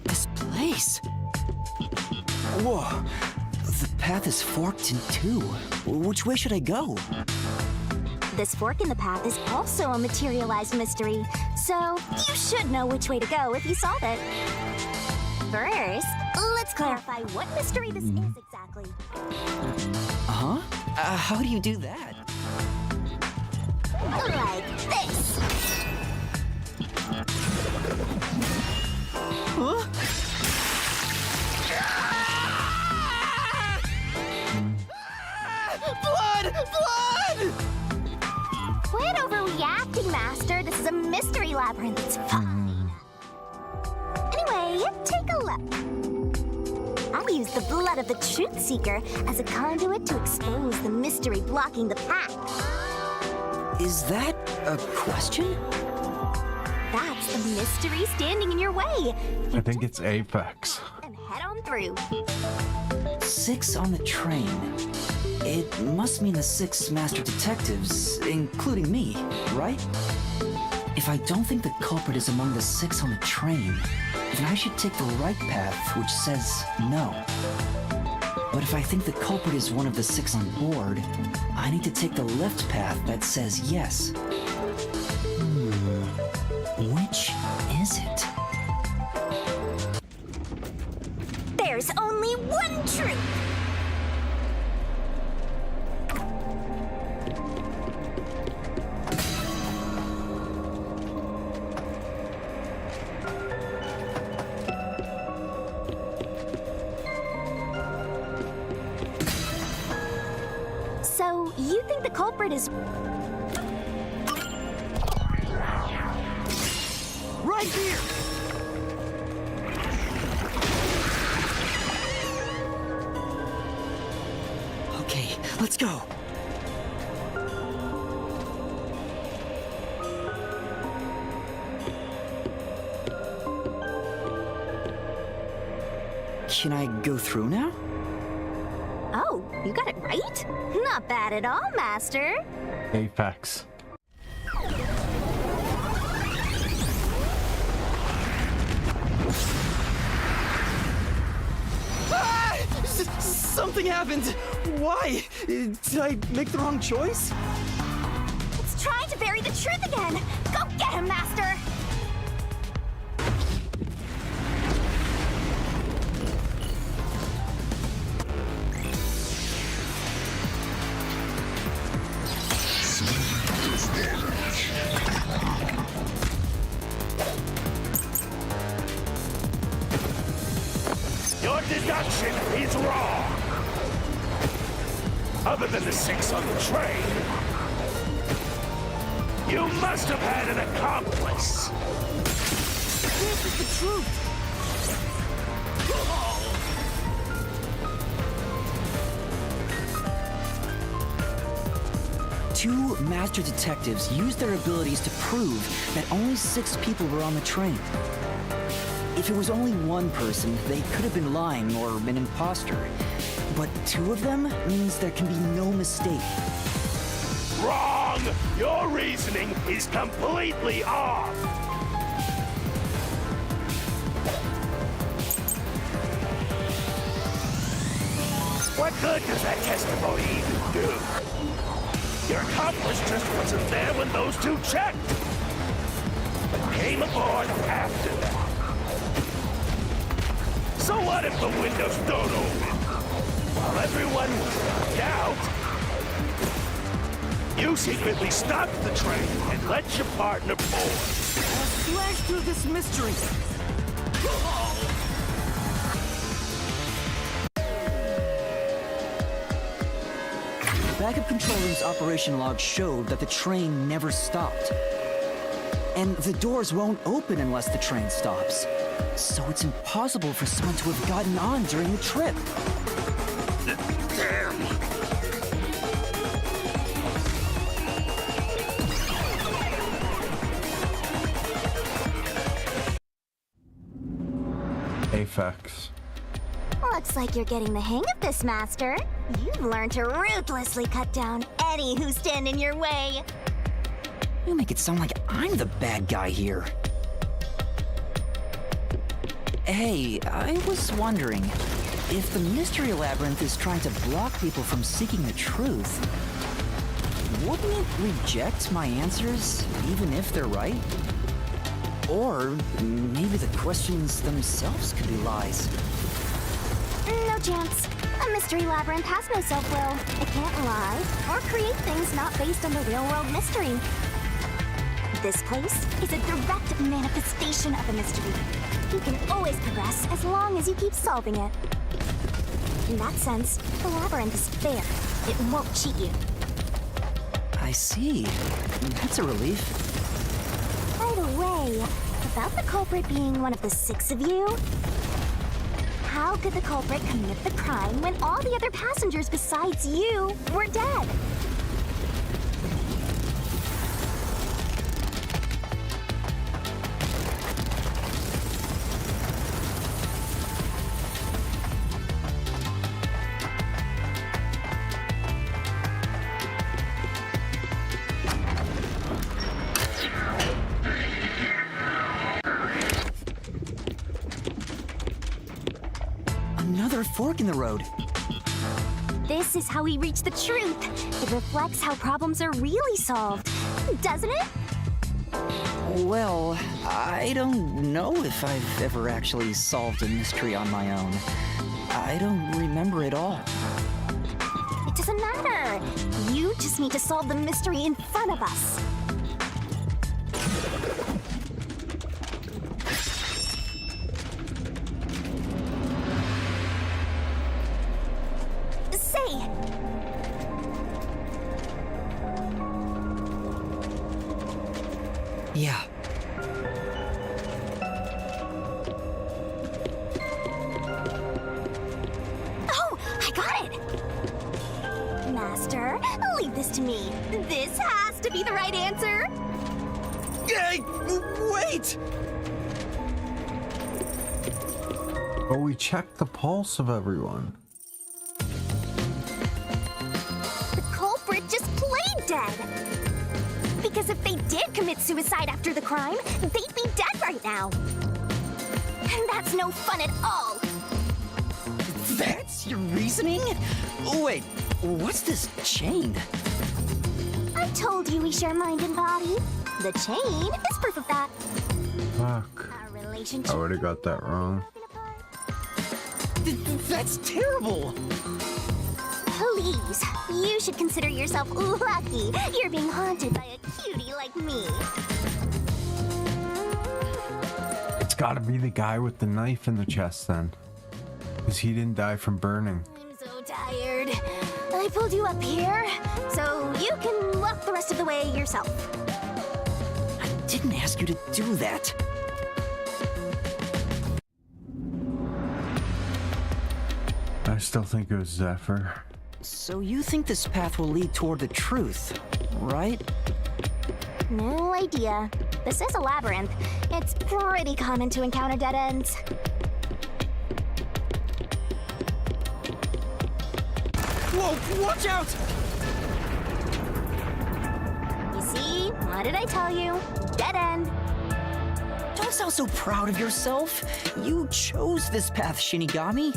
This place. Whoa. The path is forked in two. Which way should I go?
This fork in the path is also a materialized mystery, so you should know which way to go if you solve it. First, let's clarify what mystery this is exactly.
Uh-huh? How do you do that?
Like this.
Huh? Blood! Blood!
Quit overreacting, Master. This is a mystery labyrinth. It's fine. Anyway, take a look. I used the blood of the Truth Seeker as a conduit to expose the mystery blocking the path.
Is that a question?
That's the mystery standing in your way.
I think it's Apex.
And head on through.
6 on the train. It must mean the 6 Master Detectives, including me, right? If I don't think the culprit is among the 6 on the train, then I should take the right path, which says no. But if I think the culprit is one of the 6 on board, I need to take the left path that says yes. Which is it?
There's only one truth. think the culprit is...
Right here! Okay, let's go. Can I go through now?
Oh, you got it right? Not bad at all, Master.
Apex.
Ah! Something happened! Why? Did I make the wrong choice?
It's trying to bury the truth again. Go get him, Master!
Your deduction is wrong. Other than the 6 on the train, you must have had an accomplice.
This is the truth! Two master detectives used their abilities to prove that only 6 people were on the train. If it was only one person, they could have been lying or an imposter. But 2 of them means there can be no mistake.
Wrong! Your reasoning is completely off. What good does that testimony even do? Your accomplice just wasn't there when those 2 checked, but came aboard after that. So what if the windows don't open? While everyone was knocked out, you secretly stopped the train and let your partner board.
Slash through this mystery! Backup control room's operation log showed that the train never stopped. And the doors won't open unless the train stops. So it's impossible for someone to have gotten on during the trip.
Damn!
Apex.
Looks like you're getting the hang of this, Master. You've learned to ruthlessly cut down any who stand in your way.
You make it sound like I'm the bad guy here. Hey, I was wondering, if the Mystery Labyrinth is trying to block people from seeking the truth, wouldn't it reject my answers, even if they're right? Or maybe the questions themselves could be lies.
No chance. A Mystery Labyrinth has no self-will. It can't lie or create things not based on the real-world mystery. This place is a direct manifestation of a mystery. You can always progress as long as you keep solving it. In that sense, the labyrinth is fair. It won't cheat you.
I see. That's a relief.
By the way, about the culprit being one of the 6 of you, how could the culprit commit the crime when all the other passengers besides you were dead?
Another fork in the road.
This is how we reach the truth. It reflects how problems are really solved, doesn't it?
Well, I don't know if I've ever actually solved a mystery on my own. I don't remember it all.
It doesn't matter. You just need to solve the mystery in front of us.
Yeah.
Oh, I got it! Master, leave this to me. This has to be the right answer.
Hey, wait!
But we checked the pulse of everyone.
The culprit just played dead. Because if they did commit suicide after the crime, they'd be dead right now. And that's no fun at all.
That's your reasoning? Oh, wait, what's this chain?
I told you we share mind and body. The chain is proof of that.
Fuck.
Our relationship.
I would have got that wrong.
That's terrible!
Please, you should consider yourself lucky you're being haunted by a cutie like me.
It's gotta be the guy with the knife in the chest then. Because he didn't die from burning.
I'm so tired. I pulled you up here, so you can walk the rest of the way yourself.
I didn't ask you to do that.
I still think it was Zephyr.
So you think this path will lead toward the truth, right?
No idea. This is a labyrinth. It's pretty common to encounter dead ends.
Whoa, watch out!
You see? What did I tell you? Dead end.
Don't sound so proud of yourself. You chose this path, Shinigami.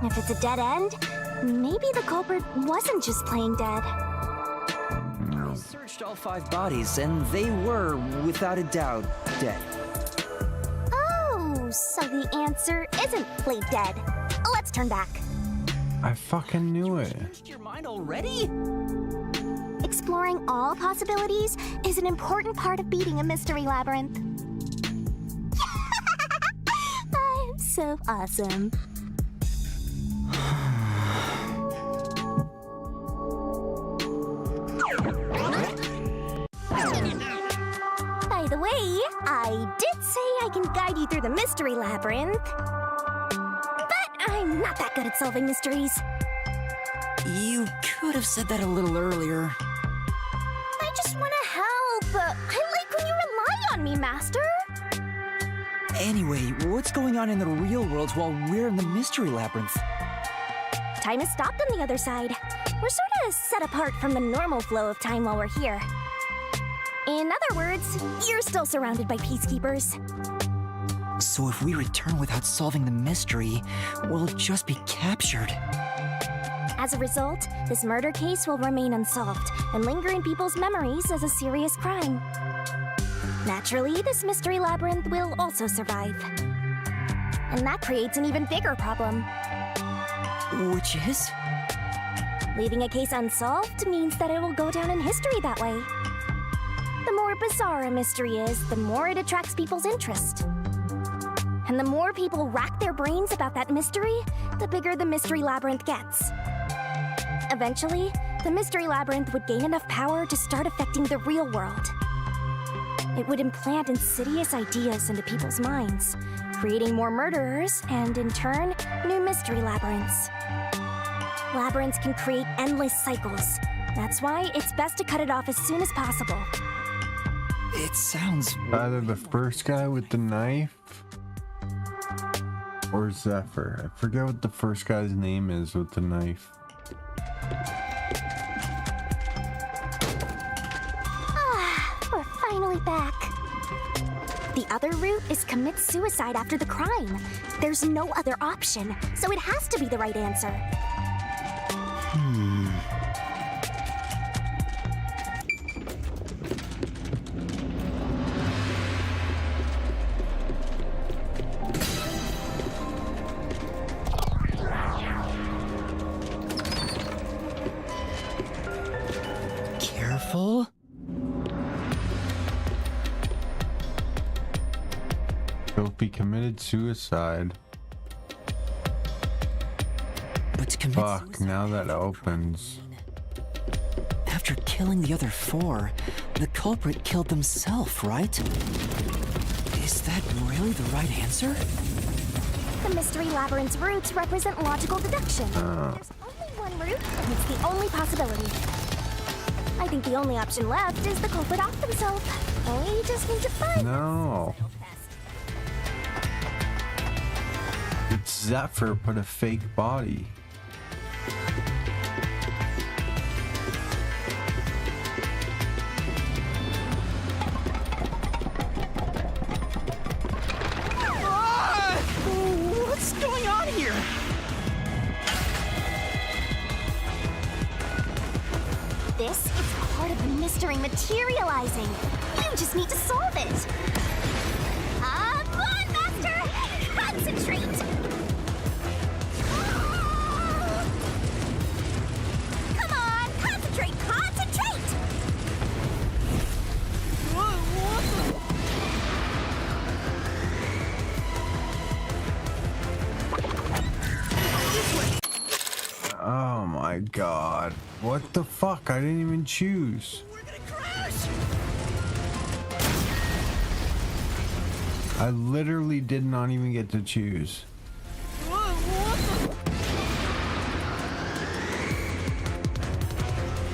If it's a dead end, maybe the culprit wasn't just playing dead.
I searched all 5 bodies, and they were, without a doubt, dead.
Oh, so the answer isn't played dead. Let's turn back.
I fucking knew it.
Changed your mind already?
Exploring all possibilities is an important part of beating a mystery labyrinth. I'm so awesome. By the way, I did say I can guide you through the mystery labyrinth. But I'm not that good at solving mysteries.
You could have said that a little earlier.
I just want to help. I like when you rely on me, Master.
Anyway, what's going on in the real world while we're in the mystery labyrinth?
Time has stopped on the other side. We're sort of set apart from the normal flow of time while we're here. In other words, you're still surrounded by peacekeepers.
So if we return without solving the mystery, we'll just be captured.
As a result, this murder case will remain unsolved and linger in people's memories as a serious crime. Naturally, this mystery labyrinth will also survive. And that creates an even bigger problem.
Which is?
Leaving a case unsolved means that it will go down in history that way. The more bizarre a mystery is, the more it attracts people's interest. And the more people rack their brains about that mystery, the bigger the mystery labyrinth gets. Eventually, the mystery labyrinth would gain enough power to start affecting the real world. It would implant insidious ideas into people's minds, creating more murderers and, in turn, new mystery labyrinths. Labyrinths can create endless cycles. That's why it's best to cut it off as soon as possible.
It sounds...
Either the first guy with the knife or Zephyr. I forget what the first guy's name is with the knife.
We're finally back. The other route is commit suicide after the crime. There's no other option, so it has to be the right answer.
Careful?
So if he committed suicide,
But to commit
fuck,
suicide
now that opens.
after killing the other four, the culprit killed themselves, right? Is that really the right answer?
The Mystery Labyrinth's roots represent logical deduction. There's only one route, and it's the only possibility. I think the only option left is the culprit off themselves. We just need to find
No. It's Zephyr put a fake body.
What's going on here?
This is part of the mystery materializing. You just need to solve it. Come on, Master! Concentrate! Come on, concentrate, concentrate!
Oh my god. What the fuck? I didn't even choose.
We're gonna crash!
I literally did not even get to choose.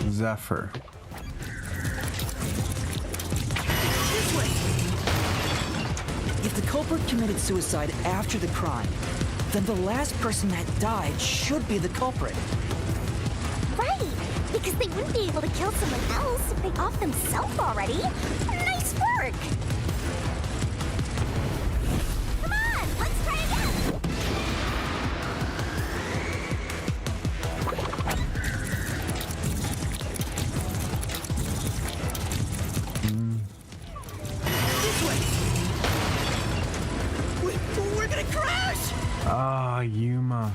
Zephyr.
This way! If the culprit committed suicide after the crime, then the last person that died should be the culprit.
Right, because they wouldn't be able to kill someone else if they off themselves already. Nice work! Come on, let's try again!
This way!
We're gonna crash!
Ah, Yuma.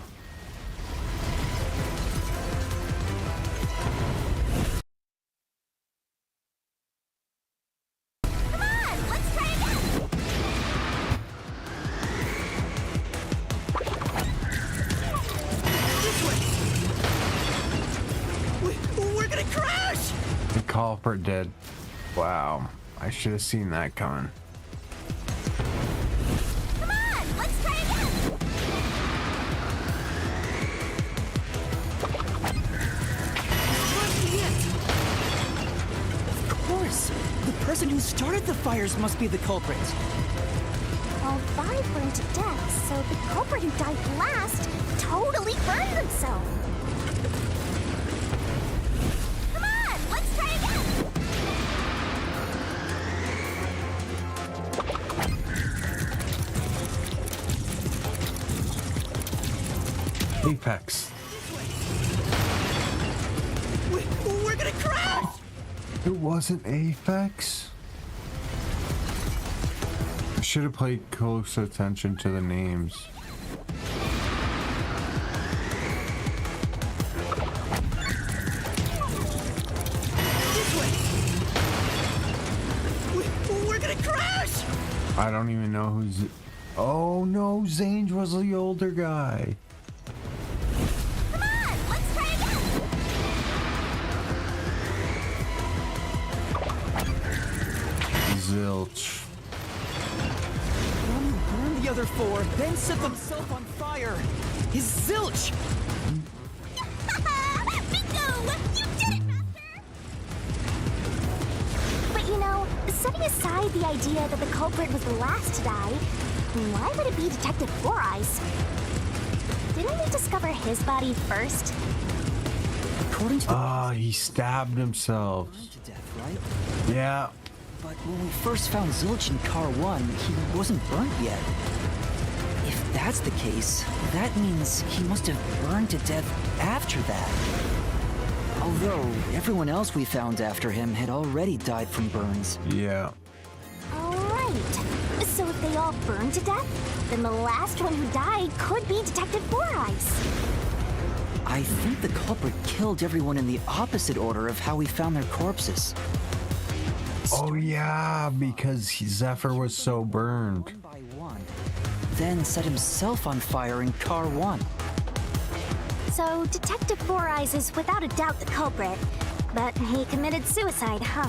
Come on, let's try again!
This way! We're gonna crash!
The culprit did. Wow. I should have seen that coming.
Come on, let's try again!
Must be it! Of course! The person who started the fires must be the culprit.
All five burned to death, so the culprit who died last totally burned themselves. Come on, let's try again!
Apex.
We're gonna crash!
It wasn't Apex. I should have paid close attention to the names.
This way! We're gonna crash!
I don't even know who's. Oh no, Zange was the older guy.
Come on, let's try again!
Zilch.
One who burned the other four, then set themselves on fire. Is Zilch!
Bingo! You did it, Master! But you know, setting aside the idea that the culprit was the last to die, why would it be Detective Four Eyes? Didn't we discover his body first?
According to the
Ah, he stabbed himself.
to death, right?
Yeah.
But when we first found Zilch in Car 1, he wasn't burnt yet. If that's the case, that means he must have burned to death after that. Although, everyone else we found after him had already died from burns.
Yeah.
Alright. So if they all burned to death, then the last one who died could be Detective Four Eyes.
I think the culprit killed everyone in the opposite order of how we found their corpses.
Oh yeah, because Zephyr was so burned.
One by one, then set himself on fire in Car 1.
So Detective Four Eyes is without a doubt the culprit, but he committed suicide, huh?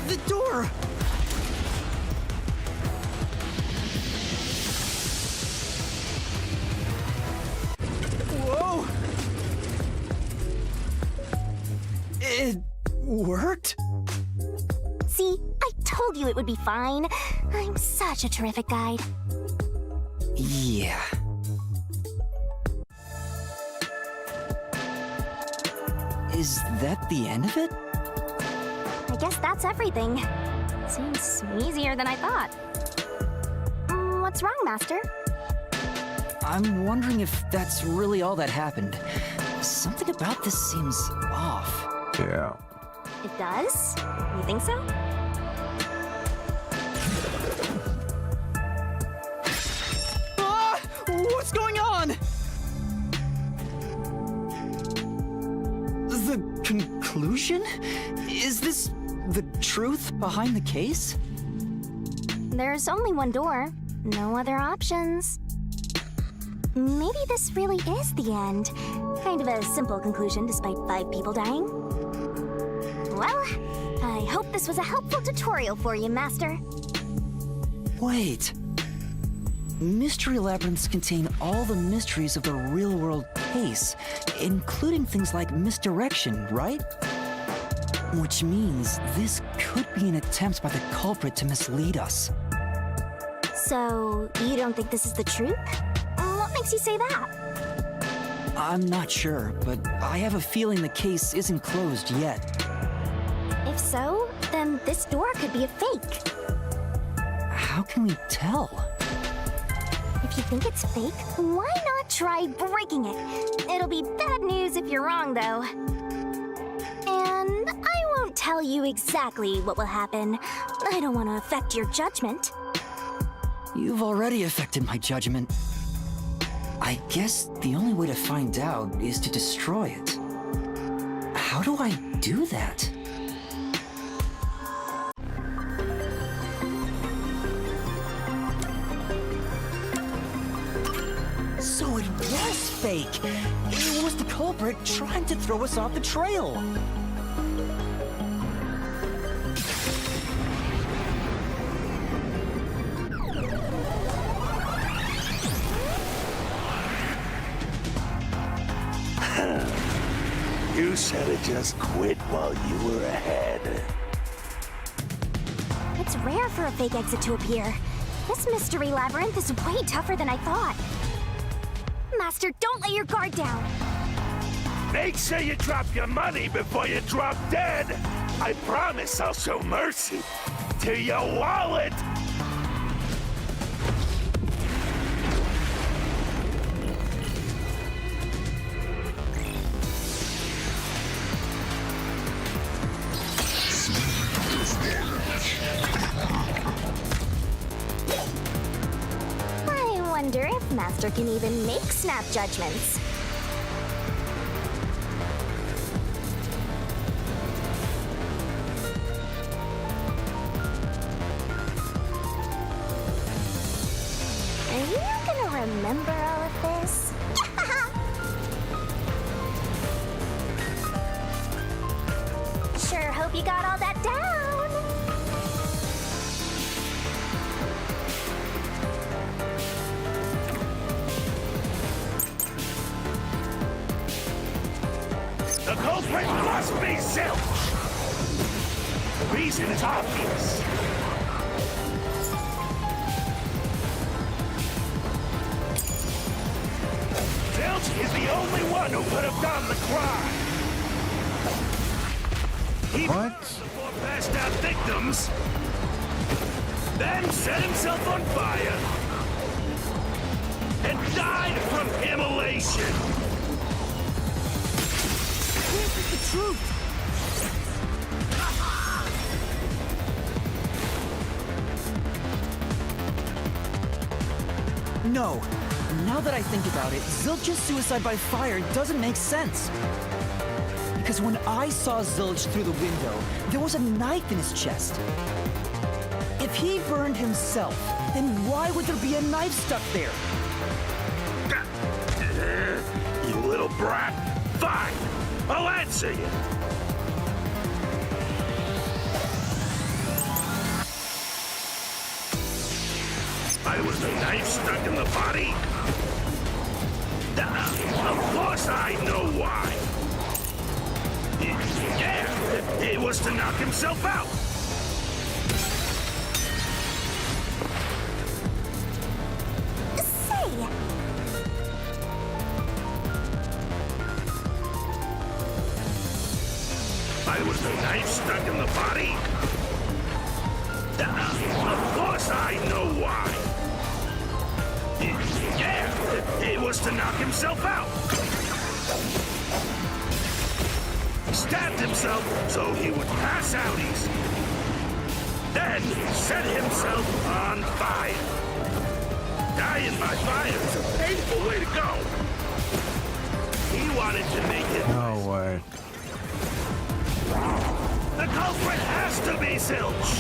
The door! Whoa! It worked?
See, I told you it would be fine. I'm such a terrific guide.
Yeah. Is that the end of it?
I guess that's everything. Seems easier than I thought. What's wrong, Master?
I'm wondering if that's really all that happened. Something about this seems off.
Yeah.
It does? You think so?
Ah! What's going on? The conclusion? Is this the truth behind the case?
There's only one door. No other options. Maybe this really is the end. Kind of a simple conclusion despite 5 people dying. Well, I hope this was a helpful tutorial for you, Master.
Wait. Mystery labyrinths contain all the mysteries of the real-world case, including things like misdirection, right? Which means this could be an attempt by the culprit to mislead us.
So, you don't think this is the truth? What makes you say that?
I'm not sure, but I have a feeling the case isn't closed yet.
If so, then this door could be a fake.
How can we tell?
If you think it's fake, why not try breaking it? It'll be bad news if you're wrong, though. And I won't tell you exactly what will happen. I don't want to affect your judgment.
You've already affected my judgment. I guess the only way to find out is to destroy it. How do I do that? So it was fake! It was the culprit trying to throw us off the trail!
You should have just quit while you were ahead.
It's rare for a fake exit to appear. This mystery labyrinth is way tougher than I thought. Master, don't let your guard down.
Make sure you drop your money before you drop dead. I promise I'll show mercy to your wallet.
I wonder if Master can even make snap judgments. Are you gonna remember all of this? Sure hope you got all that down.
The culprit must be Zilch! The reason is obvious. Zilch is the only one who could have done the crime. He
What?
murdered the 4 passed out victims, then set himself on fire, and died from immolation.
This is the truth! No. Now that I think about it, Zilch's suicide by fire doesn't make sense. Because when I saw Zilch through the window, there was a knife in his chest. If he burned himself, then why would there be a knife stuck there?
brat. Fine. I'll answer you. I was the knife stuck in the body? Of course I know why. Yeah, it was to knock himself out.
Say,
I was the knife stuck in the body? Of course I know why. Yeah, it was to knock himself out. Stabbed himself so he would pass out easy. Then set himself on fire. Dying by fire is a painful way to go. He wanted to make it.
No way.
The culprit has to be Zilch.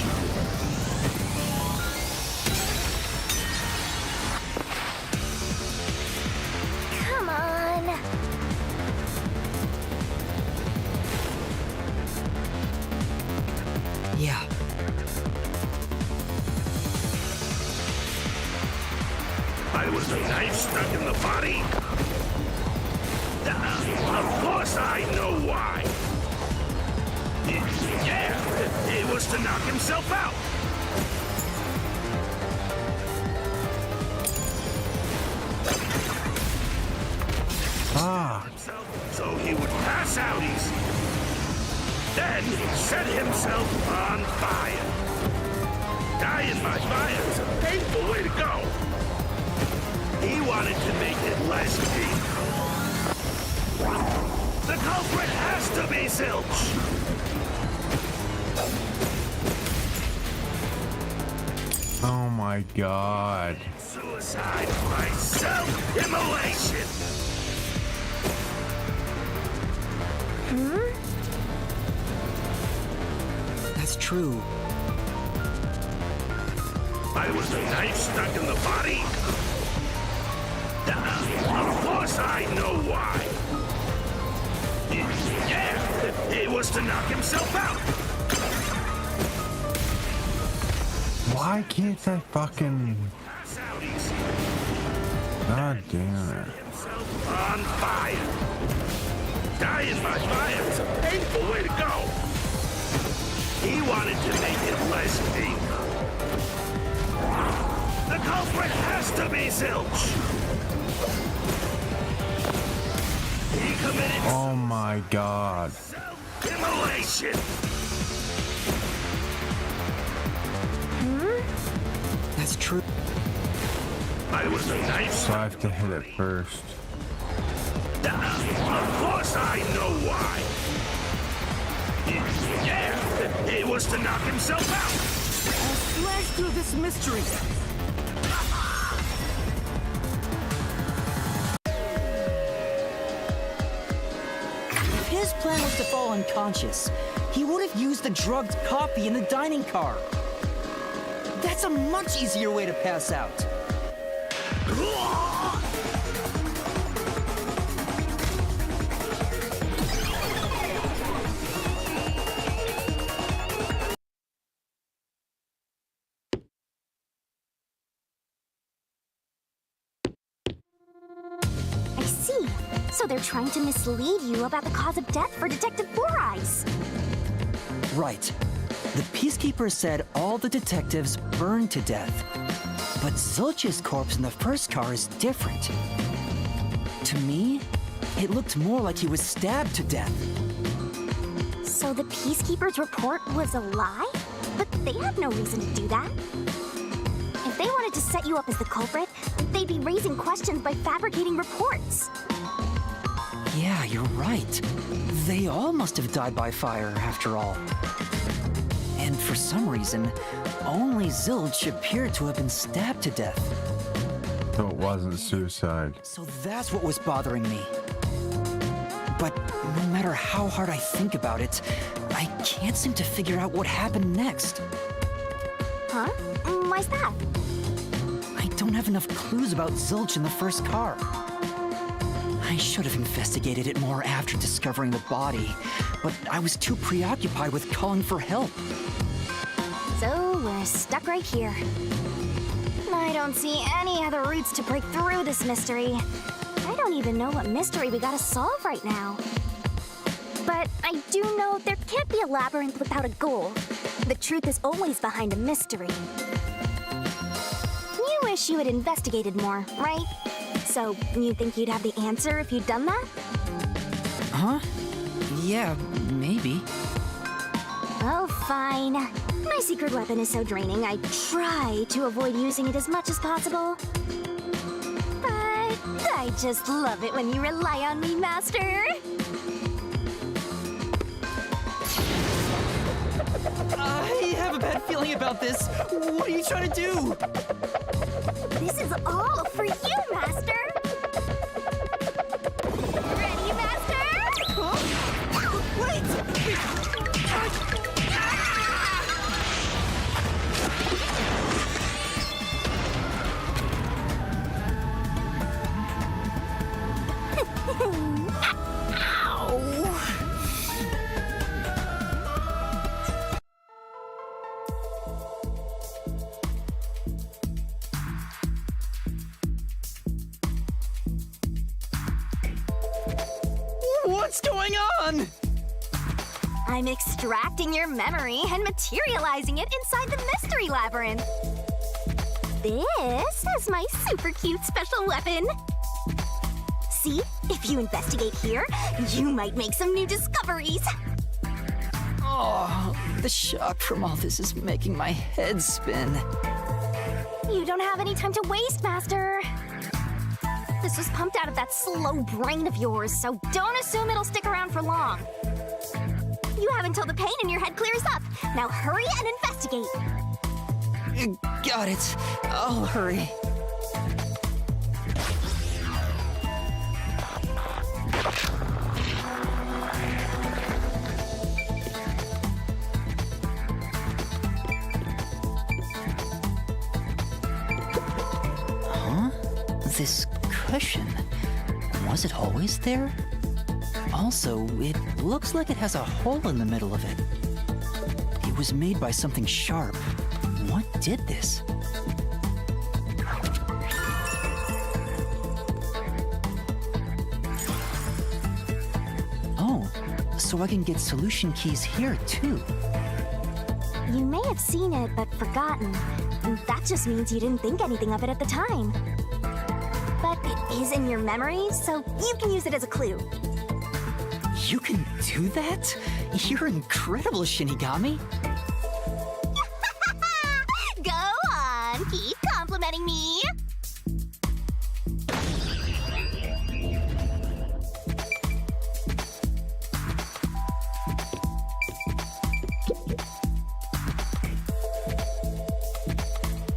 come on.
Yeah.
I was the knife stuck in the body? Of course I know why. Yeah, it was to knock himself out.
Ah.
So he would pass out easy. Then set himself on fire. Dying by fire is a painful way to go. He wanted to make it less painful. The culprit has to be Zilch.
Oh my god.
Suicide by self-immolation.
That's true.
I was the knife stuck in the body? Of course I know why. Yeah, it was to knock himself out.
Why can't I fucking...
Pass out easy.
God damn it.
Himself on fire. Dying by fire is a painful way to go. He wanted to make it less painful. The culprit has to be Zilch. He committed
Oh my god.
self-immolation.
That's true.
I was the knife.
So I have to hit it first.
Of course I know why. Yeah, it was to knock himself out.
Slash through this mystery. If his plan was to fall unconscious, he would have used the drugged coffee in the dining car. That's a much easier way to pass out.
I see. So they're trying to mislead you about the cause of death for Detective Four Eyes.
Right. The Peacekeeper said all the detectives burned to death. But Zilch's corpse in the first car is different. To me, it looked more like he was stabbed to death.
So the Peacekeeper's report was a lie? But they had no reason to do that. If they wanted to set you up as the culprit, they'd be raising questions by fabricating reports.
Yeah, you're right. They all must have died by fire, after all. And for some reason, only Zilch appeared to have been stabbed to death.
So it wasn't suicide.
So that's what was bothering me. But no matter how hard I think about it, I can't seem to figure out what happened next.
Huh? Why's that?
I don't have enough clues about Zilch in the first car. I should have investigated it more after discovering the body, but I was too preoccupied with calling for help.
So we're stuck right here. I don't see any other routes to break through this mystery. I don't even know what mystery we gotta solve right now. But I do know there can't be a labyrinth without a goal. The truth is always behind a mystery. You wish you had investigated more, right? So you think you'd have the answer if you'd done that?
Huh? Yeah, maybe.
Oh, fine. My secret weapon is so draining, I try to avoid using it as much as possible. But I just love it when you rely on me, Master.
I have a bad feeling about this. What are you trying to do?
This is all for you, Master. Ready, Master?
Huh? Wait! What's going on?
I'm extracting your memory and materializing it inside the mystery labyrinth. This is my super cute special weapon. See, if you investigate here, you might make some new discoveries.
Oh, the shock from all this is making my head spin.
You don't have any time to waste, Master. This was pumped out of that slow brain of yours, so don't assume it'll stick around for long. You have until the pain in your head clears up. Now hurry and investigate.
Got it. I'll hurry. Huh? This cushion. Was it always there? Also, it looks like it has a hole in the middle of it. It was made by something sharp. What did this? Oh, so I can get solution keys here too.
You may have seen it, but forgotten. That just means you didn't think anything of it at the time. But it is in your memory, so you can use it as a clue.
You can do that? You're incredible, Shinigami.
Go on, keep complimenting me.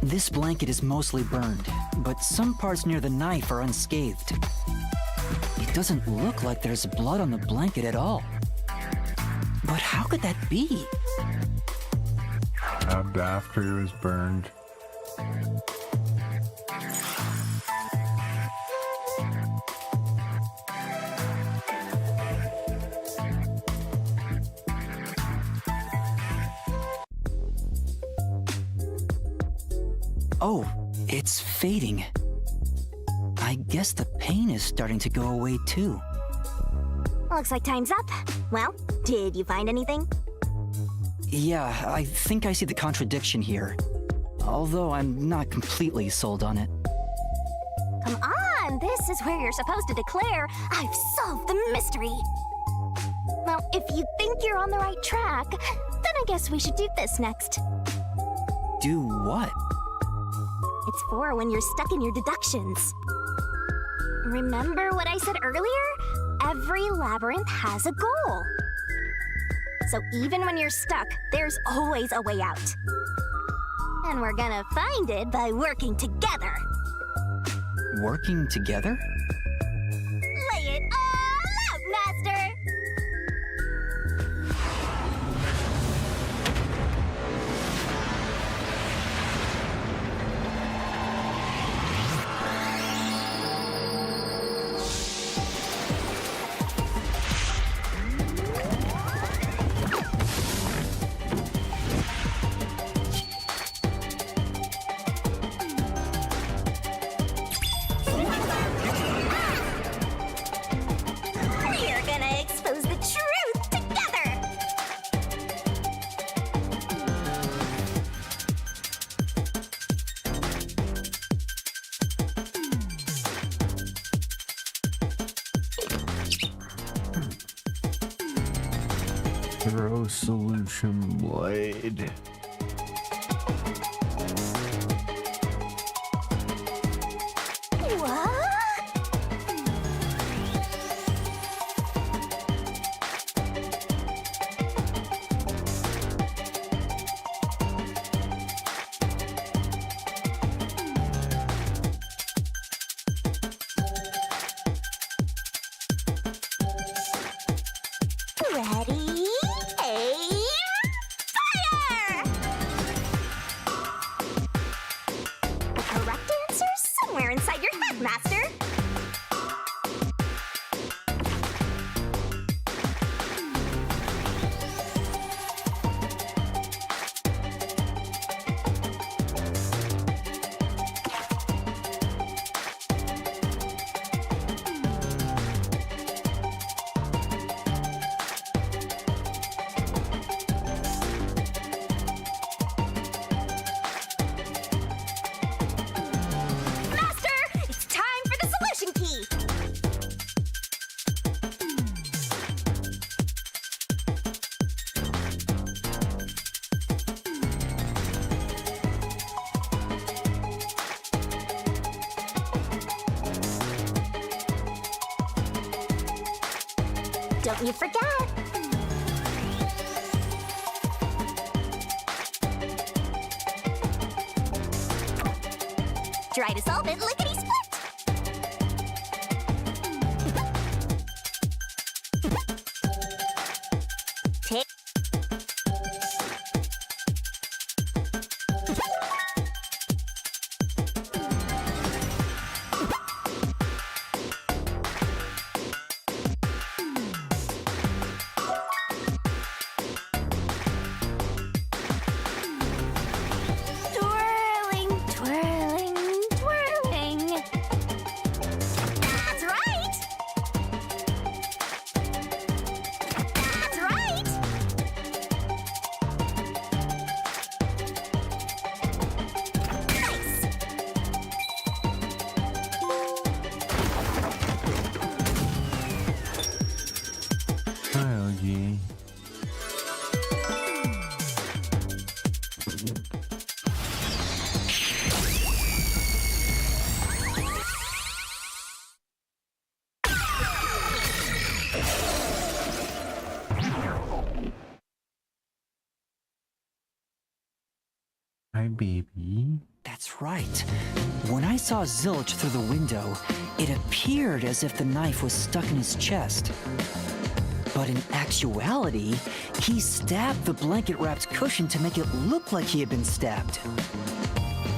This blanket is mostly burned, but some parts near the knife are unscathed. It doesn't look like there's blood on the blanket at all. But how could that be?
Stabbed after he was burned.
Oh, it's fading. I guess the pain is starting to go away too.
Looks like time's up. Well, did you find anything?
Yeah, I think I see the contradiction here. Although I'm not completely sold on it.
Come on, this is where you're supposed to declare, I've solved the mystery. Well, if you think you're on the right track, then I guess we should do this next.
Do what?
It's for when you're stuck in your deductions. Remember what I said earlier? Every labyrinth has a goal. So even when you're stuck, there's always a way out. And we're gonna find it by working together.
Working together?
Lay it all out, Master!
Throw solution blade.
Ready? Aim! Fire! The correct answer's somewhere inside your head, Master. Master, it's time for the solution key. Don't you forget. Try to solve it lickety-split. Tick. Twirling, twirling, twirling. That's right. That's right. Nice.
Biology. Hi, baby.
That's right. When I saw Zilch through the window, it appeared as if the knife was stuck in his chest. But in actuality, he stabbed the blanket-wrapped cushion to make it look like he had been stabbed.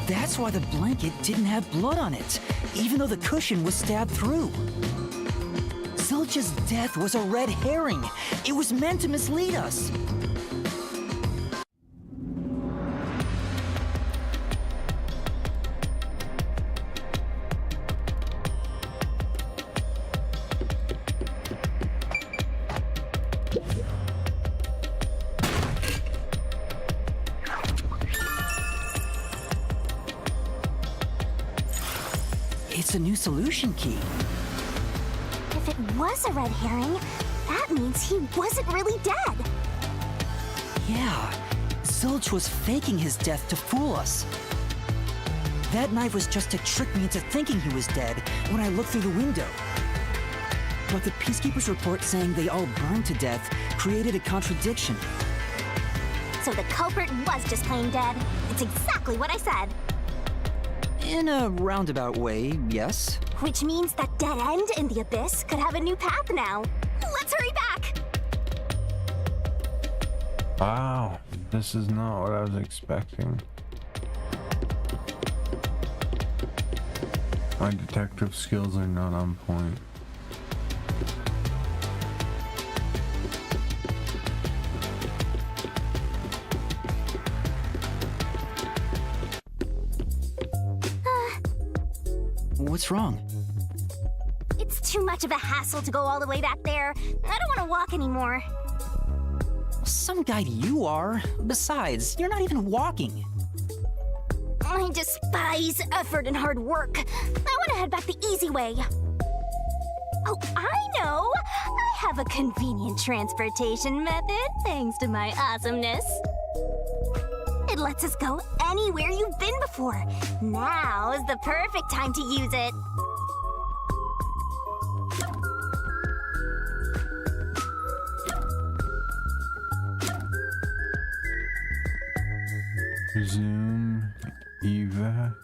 That's why the blanket didn't have blood on it, even though the cushion was stabbed through. Zilch's death was a red herring. It was meant to mislead us. It's a new solution key.
If it was a red herring, that means he wasn't really dead.
Yeah, Zilch was faking his death to fool us. That knife was just to trick me into thinking he was dead when I looked through the window. But the Peacekeeper's report saying they all burned to death created a contradiction.
So the culprit was just plain dead. It's exactly what I said.
In a roundabout way, yes.
Which means that dead end in the abyss could have a new path now. Let's hurry back!
Wow, this is not what I was expecting. My detective skills are not on point.
What's wrong?
It's too much of a hassle to go all the way back there. I don't want to walk anymore.
Some guy you are. Besides, you're not even walking.
I despise effort and hard work. I want to head back the easy way. Oh, I know! I have a convenient transportation method, thanks to my awesomeness. It lets us go anywhere you've been before. Now's the perfect time to use it.
Resume. Eva.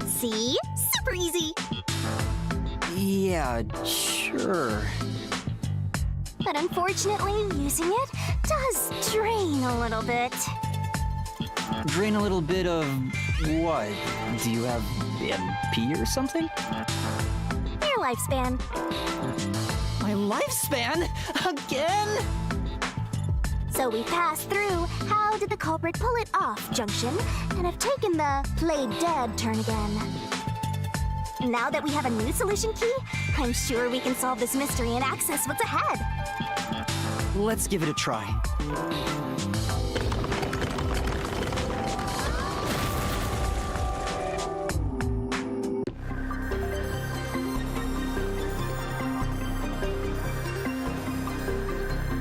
See? Super easy.
Yeah, sure.
But unfortunately, using it does drain a little bit.
Drain a little bit of what? Do you have MP or something?
Your lifespan.
My lifespan? Again?
So we passed through how did the culprit pull it off junction and have taken the play dead turn again. Now that we have a new solution key, I'm sure we can solve this mystery and access what's ahead.
Let's give it a try.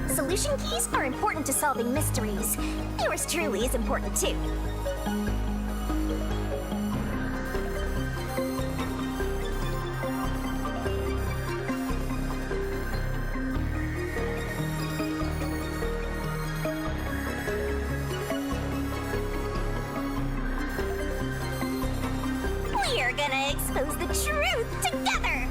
Solution keys are important to solving mysteries. Yours truly is important too. We're gonna expose the truth together!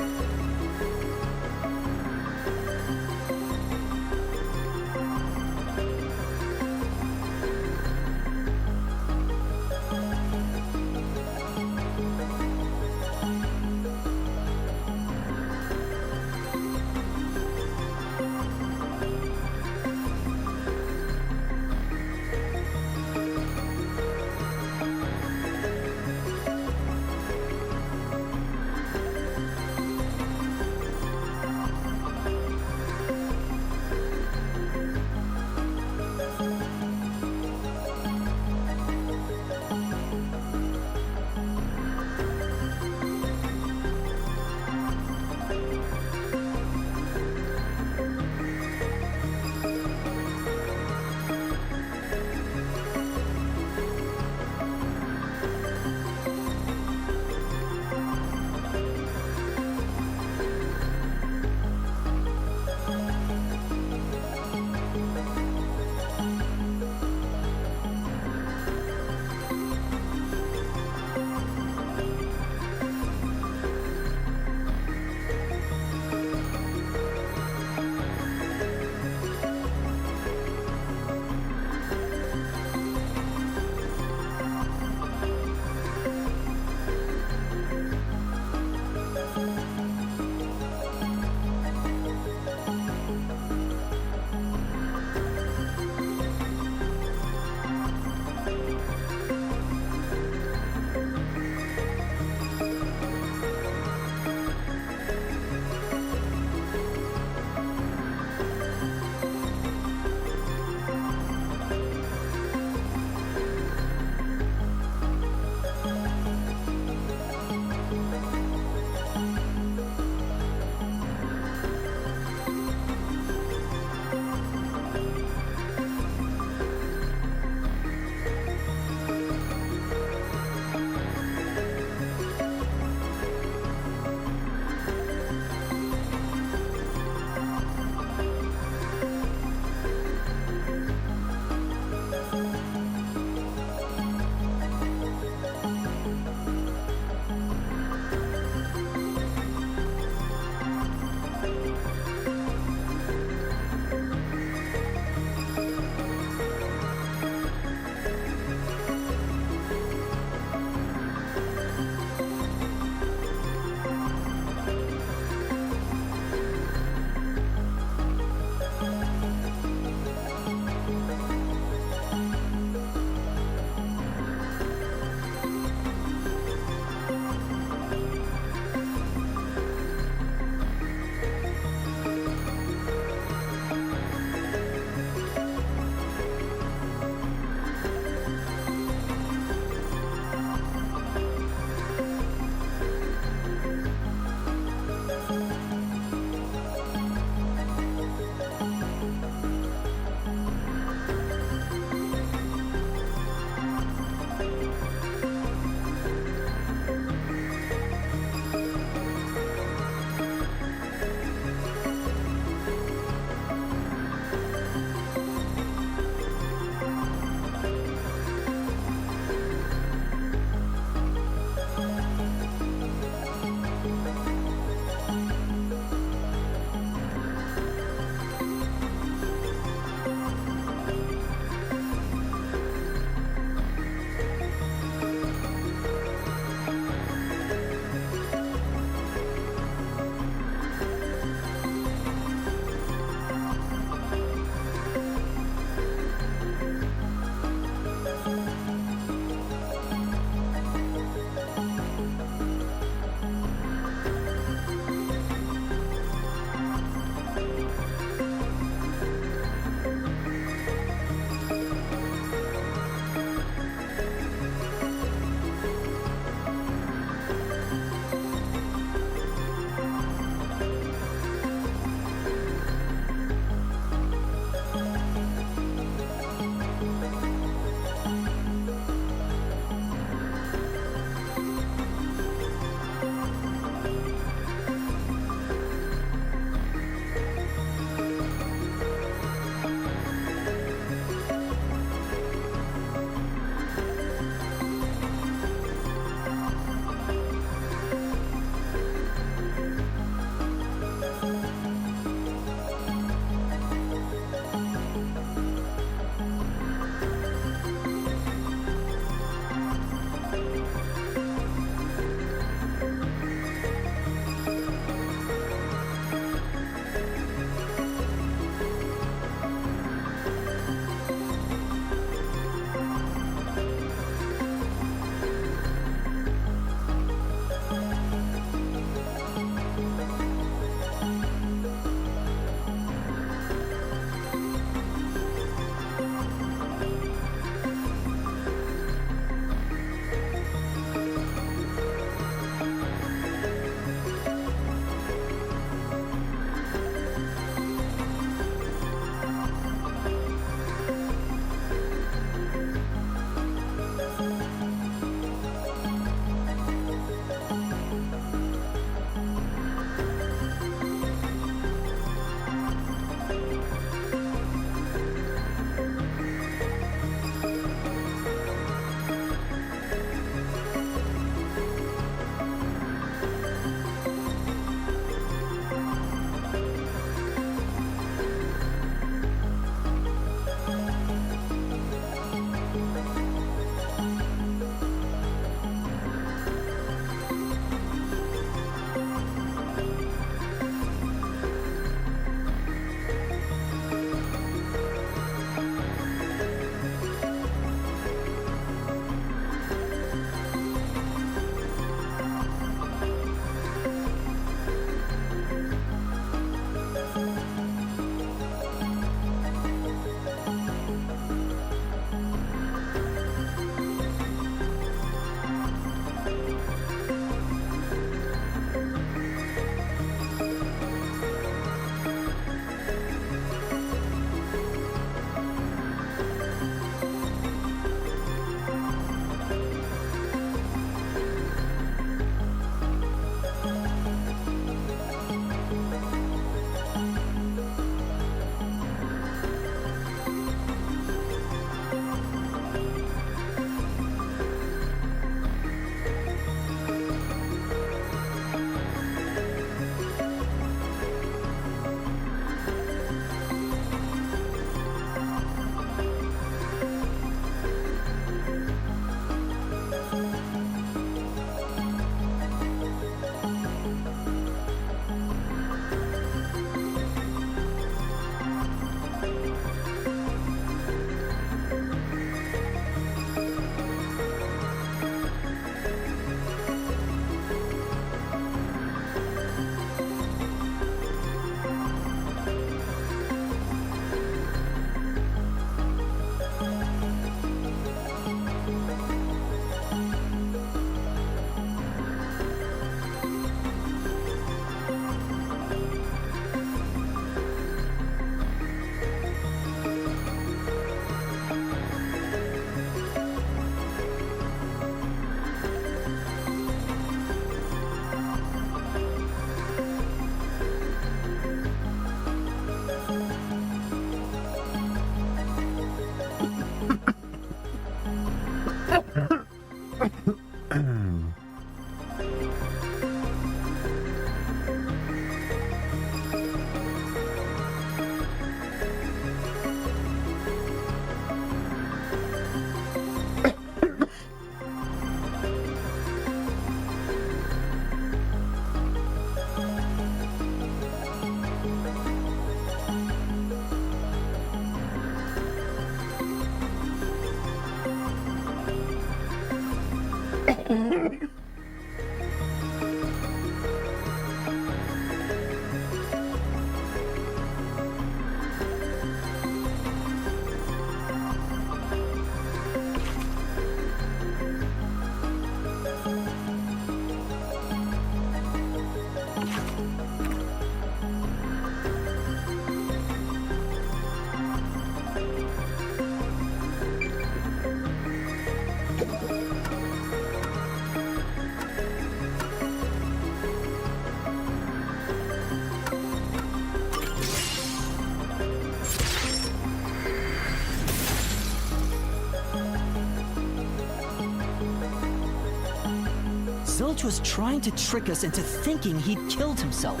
Zilch was trying to trick us into thinking he'd killed himself.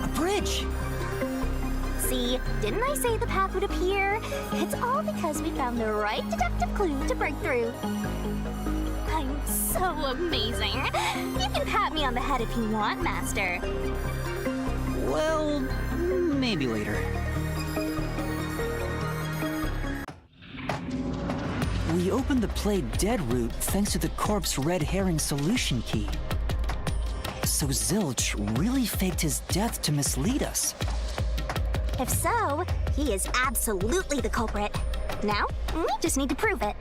A bridge!
See, didn't I say the path would appear? It's all because we found the right deductive clue to break through. I'm so amazing. You can pat me on the head if you want, Master.
Well, maybe later. We opened the Play Dead route thanks to the corpse red herring solution key. So Zilch really faked his death to mislead us.
If so, he is absolutely the culprit. Now, we just need to prove it.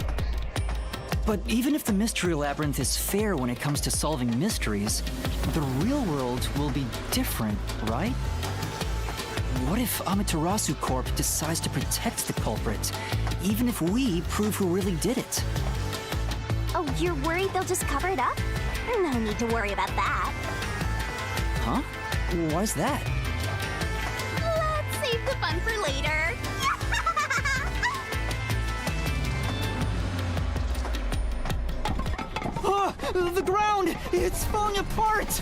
But even if the Mystery Labyrinth is fair when it comes to solving mysteries, the real world will be different, right? What if Amaterasu Corp decides to protect the culprit, even if we prove who really did it?
Oh, you're worried they'll just cover it up? No need to worry about that.
Huh? Why's that?
Let's save the fun for later.
The ground! It's falling apart!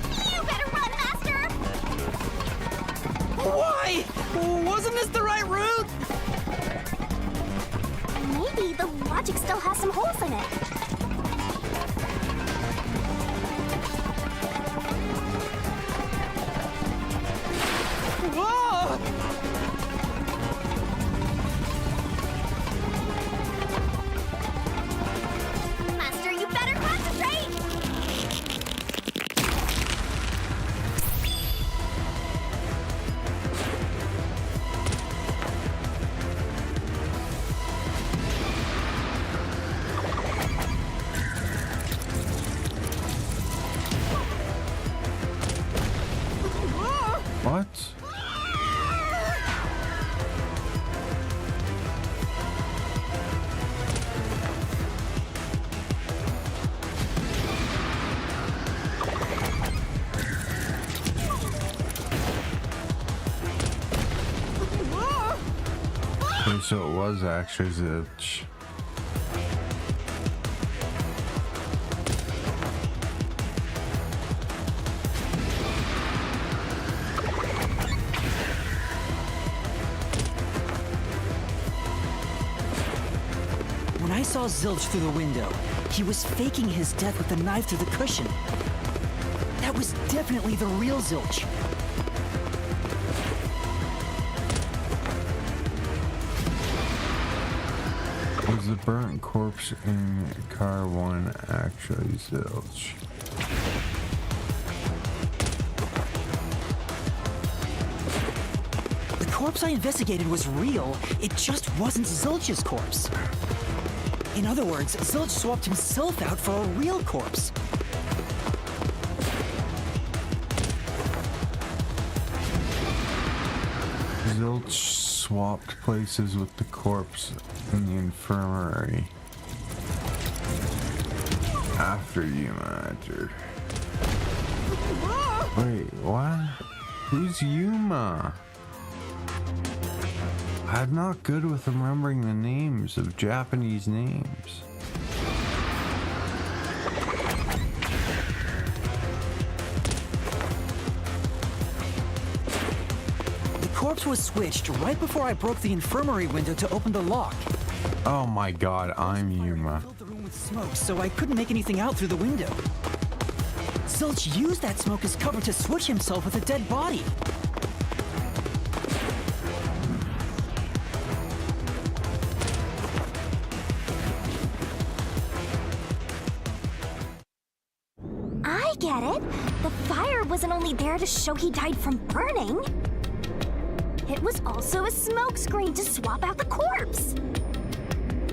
You better run, Master!
Why? Wasn't this the right route?
Maybe the logic still has some holes in it.
Whoa!
Master, you better concentrate!
What? Okay, so it was actually Zilch.
When I saw Zilch through the window, he was faking his death with the knife through the cushion. That was definitely the real Zilch.
Was the burnt corpse in car 1 actually Zilch?
The corpse I investigated was real, it just wasn't Zilch's corpse. In other words, Zilch swapped himself out for a real corpse.
Zilch swapped places with the corpse in the infirmary after Yuma entered. Wait, what? Who's Yuma? I'm not good with remembering the names of Japanese names.
The corpse was switched right before I broke the infirmary window to open the lock.
Oh my god, I'm Yuma.
Filled the room with smoke, so I couldn't make anything out through the window. Zilch used that smoke as cover to switch himself with a dead body.
I get it. The fire wasn't only there to show he died from burning. It was also a smokescreen to swap out the corpse.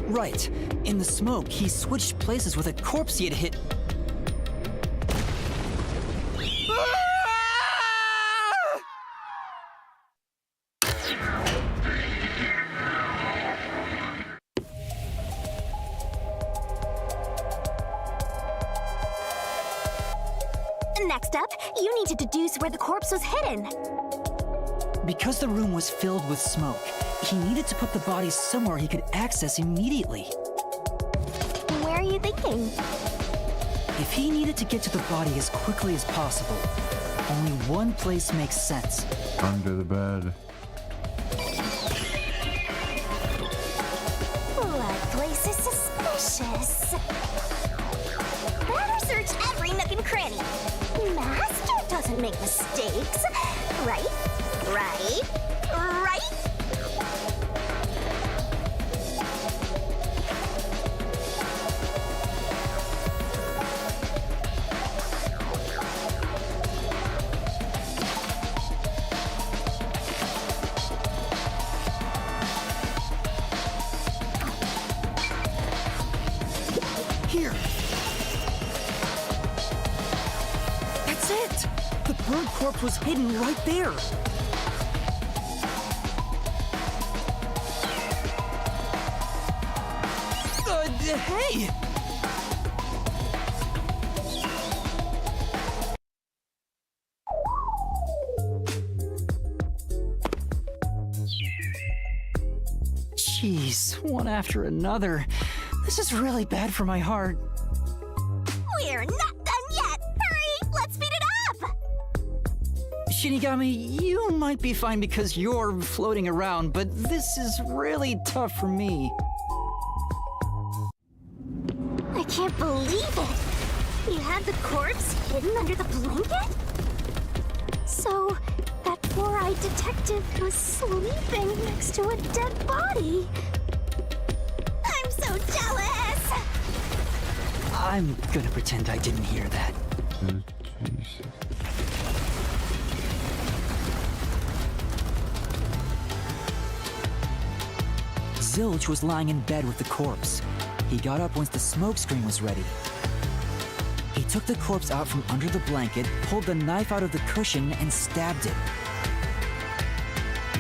Right. In the smoke, he switched places with a corpse he had hit.
Next up, you need to deduce where the corpse was hidden.
Because the room was filled with smoke, he needed to put the body somewhere he could access immediately.
Where are you thinking?
If he needed to get to the body as quickly as possible, only one place makes sense.
Under the bed.
That place is suspicious. Better search every nook and cranny. Master doesn't make mistakes. Right? Right? Right?
Here. That's it! The bird corpse was hidden right there. Hey! Jeez, one after another. This is really bad for my heart.
We're not done yet! Hurry! Let's speed it up!
Shinigami, you might be fine because you're floating around, but this is really tough for me.
I can't believe it! You had the corpse hidden under the blanket? So, that four-eyed detective was sleeping next to a dead body. I'm so jealous!
I'm gonna pretend I didn't hear that.
Jesus.
Zilch was lying in bed with the corpse. He got up once the smoke screen was ready. He took the corpse out from under the blanket, pulled the knife out of the cushion, and stabbed it.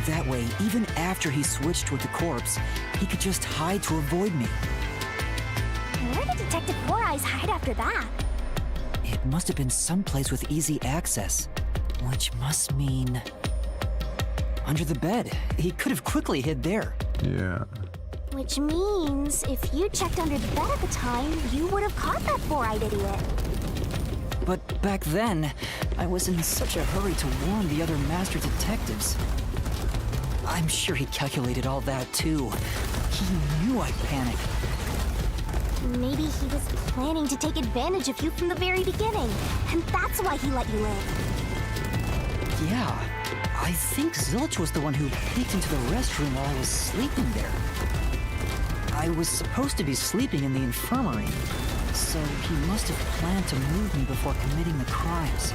That way, even after he switched with the corpse, he could just hide to avoid me.
Where did Detective Four Eyes hide after that?
It must have been someplace with easy access, which must mean... under the bed. He could have quickly hid there.
Yeah.
Which means, if you checked under the bed at the time, you would have caught that four-eyed idiot.
But back then, I was in such a hurry to warn the other Master Detectives. I'm sure he calculated all that too. He knew I'd panic.
Maybe he was planning to take advantage of you from the very beginning, and that's why he let you in.
Yeah, I think Zilch was the one who peeked into the restroom while I was sleeping there. I was supposed to be sleeping in the infirmary, so he must have planned to move me before committing the crimes.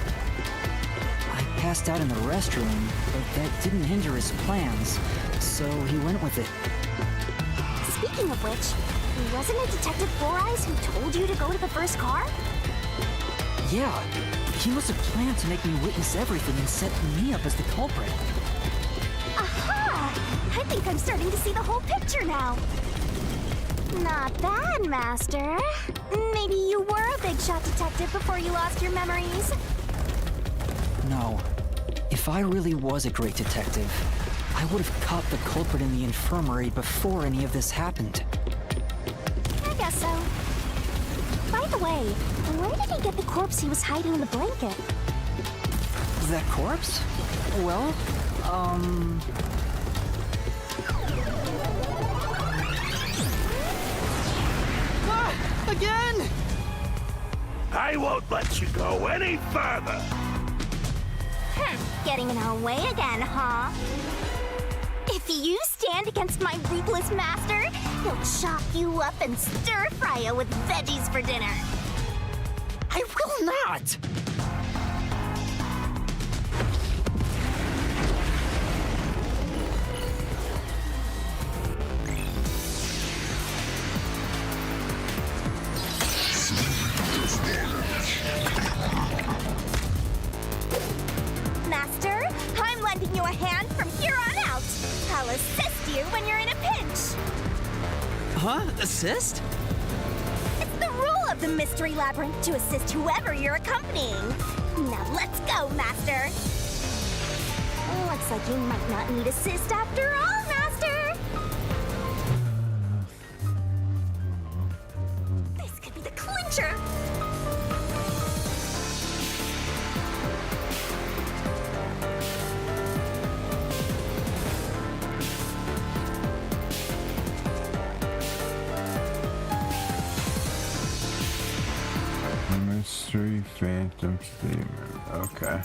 I passed out in the restroom, but that didn't hinder his plans, so he went with it.
Speaking of which, wasn't it Detective Four Eyes who told you to go to the first car?
Yeah, he must have planned to make me witness everything and set me up as the culprit.
Aha! I think I'm starting to see the whole picture now. Not bad, Master. Maybe you were a big shot detective before you lost your memories.
No. If I really was a great detective, I would have caught the culprit in the infirmary before any of this happened.
I guess so. By the way, where did he get the corpse he was hiding in the blanket?
That corpse? Well, again!
I won't let you go any further!
Getting in our way again, huh? If you stand against my ruthless master, he'll chop you up and stir-fry you with veggies for dinner.
I will not!
Master, I'm lending you a hand from here on out. I'll assist you when you're in a pinch.
Huh? Assist?
It's the rule of the Mystery Labyrinth to assist whoever you're accompanying. Now go, Master! Looks like you might not need assist after all, Master! This could be the clincher!
Mystery Phantom Statement. Okay.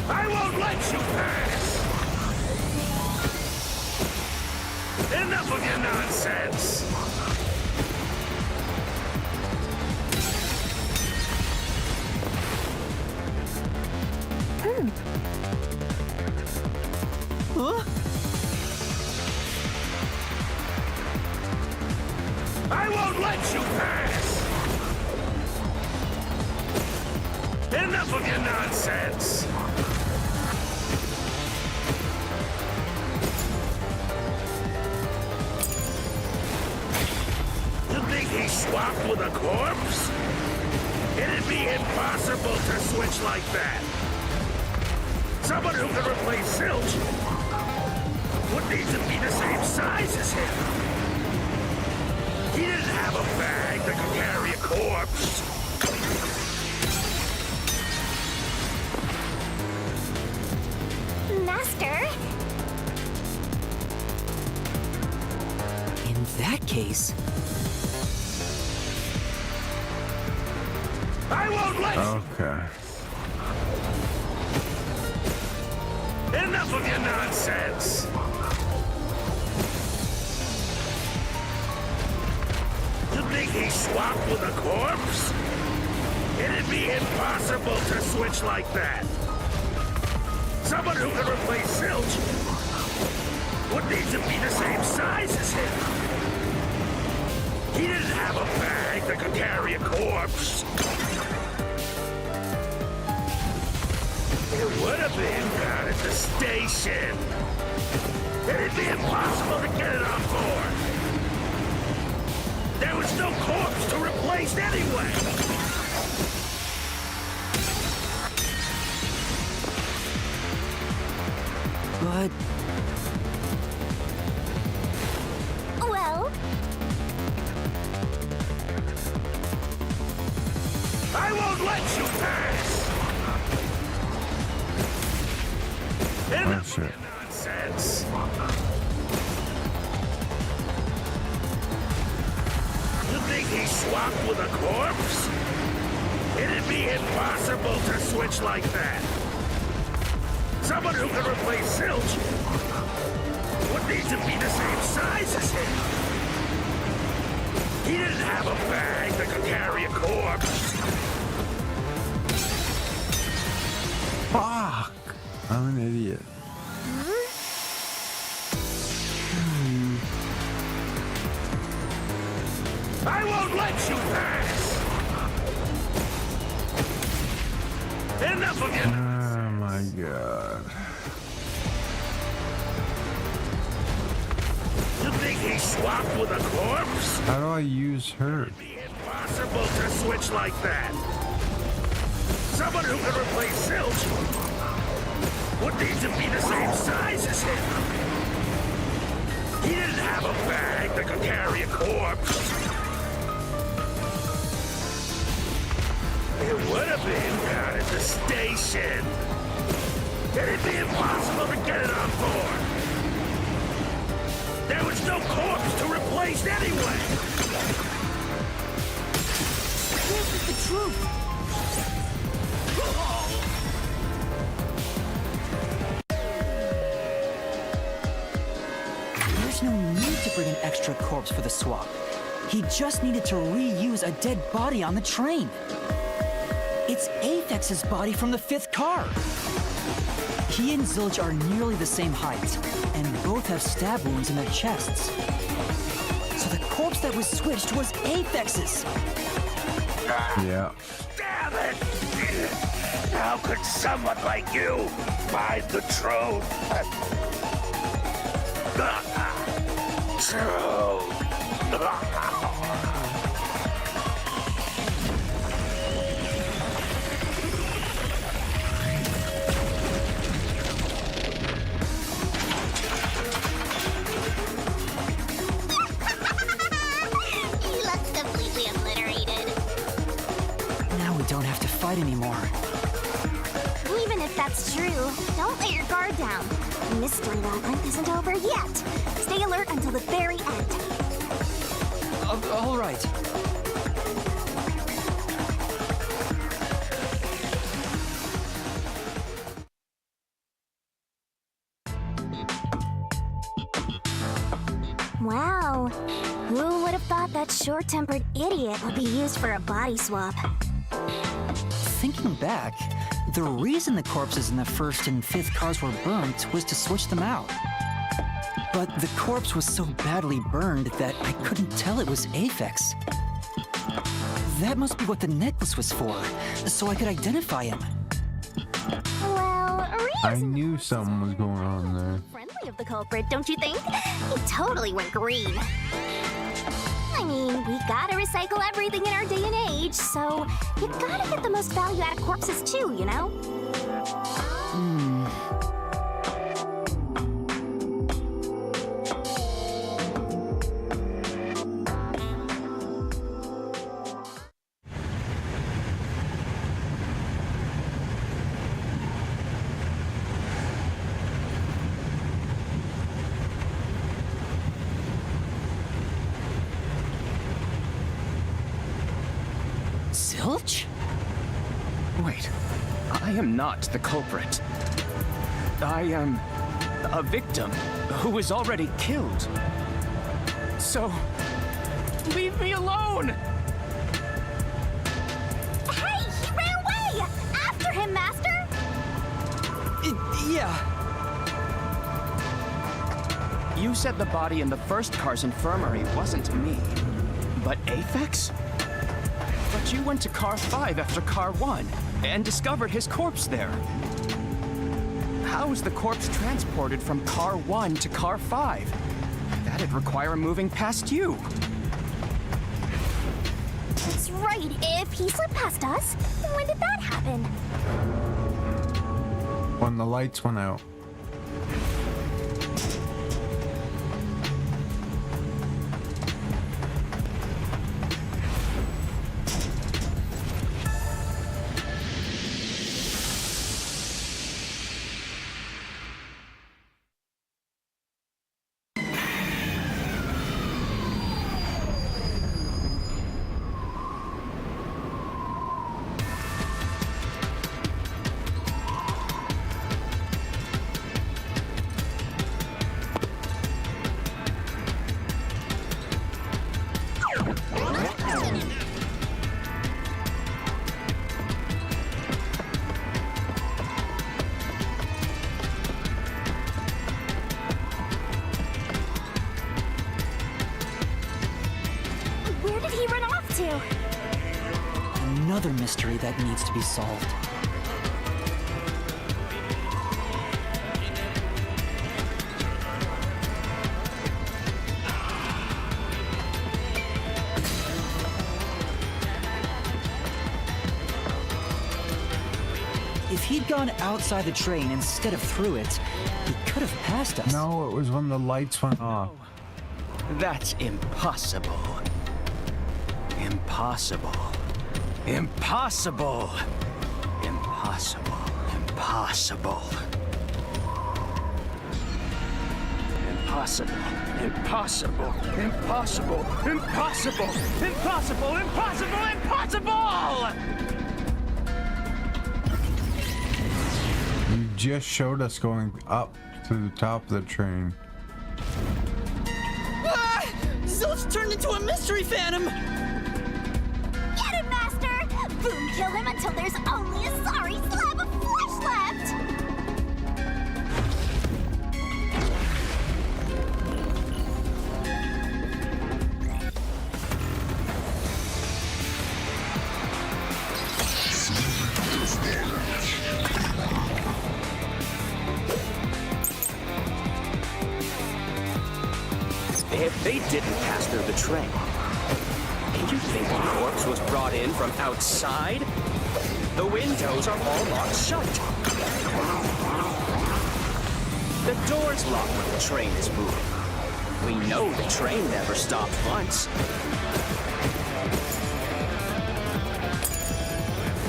I won't let you pass! Enough of your nonsense!
Huh?
I won't let you pass! Enough of your nonsense! You think he swapped with a corpse? It'd be impossible to switch like that. Someone who can replace Silch would need to be the same size as him. He didn't have a bag that could carry a corpse.
Master?
In that case,
I won't let you.
Okay.
Enough of your nonsense. You think he swapped with a corpse? It'd be impossible to switch like that. Someone who can replace Silch would need to be the same size as him. He didn't have a bag that could carry a corpse. It would have been down at the station. It'd be impossible to get it on board. There was no corpse to replace anyway.
but
Well,
I won't let you pass. Enough of your nonsense. You think he swapped with a corpse? It'd be impossible to switch like that. Someone who can replace Silch would need to be the same size as him. He didn't have a bag that could carry a corpse.
Fuck! I'm an idiot.
I won't let you pass! Enough of your
Oh my god.
You think he swapped with a corpse?
How do I use her?
It'd be impossible to switch like that. Someone who can replace Silch would need to be the same size as him. He didn't have a bag that could carry a corpse. It would have been down at the station. It'd be impossible to get it on board. There was no corpse to replace anyway.
this is the truth. There's no need to bring an extra corpse for the swap. He just needed to reuse a dead body on the train. It's Aphex's body from the 5th car. He and Zilch are nearly the same height, and both have stab wounds in their chests. So the corpse that was switched was Aphex's.
Yeah.
Damn it! How could someone like you find the truth? Truth.
we don't have to fight anymore.
Even if that's true, don't let your guard down. The mystery labyrinth isn't over yet. Stay alert until the very end.
All right.
Wow. Who would have thought that short-tempered idiot would be used for a body swap?
Thinking back, the reason the corpses in the first and fifth cars were burnt was to switch them out. But the corpse was so badly burned that I couldn't tell it was Aphex. That must be what the necklace was for, so I could identify him.
Well,
I knew something was going on there.
friendly of the culprit, don't you think? He totally went green. I mean, we gotta recycle everything in our day and age, so you gotta get the most value out of corpses too, you know?
Zilch?
Wait, I am not the culprit. I am a victim who was already killed. So, leave me alone!
Hey, he ran away! After him, Master!
Yeah.
You said the body in the first car's infirmary wasn't me, but Aphex? But you went to car 5 after car 1 and discovered his corpse there. How is the corpse transported from car 1 to car 5? That'd require moving past you.
That's right, if he slipped past us, when did that happen?
When the lights went out.
Where did he run off to?
Another mystery that needs to be solved. If he'd gone outside the train instead of through it, he could have passed us.
No, it was when the lights went off.
That's impossible. Impossible. Impossible. Impossible. Impossible. Impossible. Impossible. Impossible. Impossible. Impossible. Impossible. Impossible!
You just showed us going up to the top of the train.
Ah! Zilch turned into a mystery phantom!
Get him, Master! Boom, kill him until there's only a sorry slab of flesh left!
If they didn't pass through the train, do you think the corpse was brought in from outside? The windows are all locked shut. The door's locked when the train is moving. We know the train never stopped once.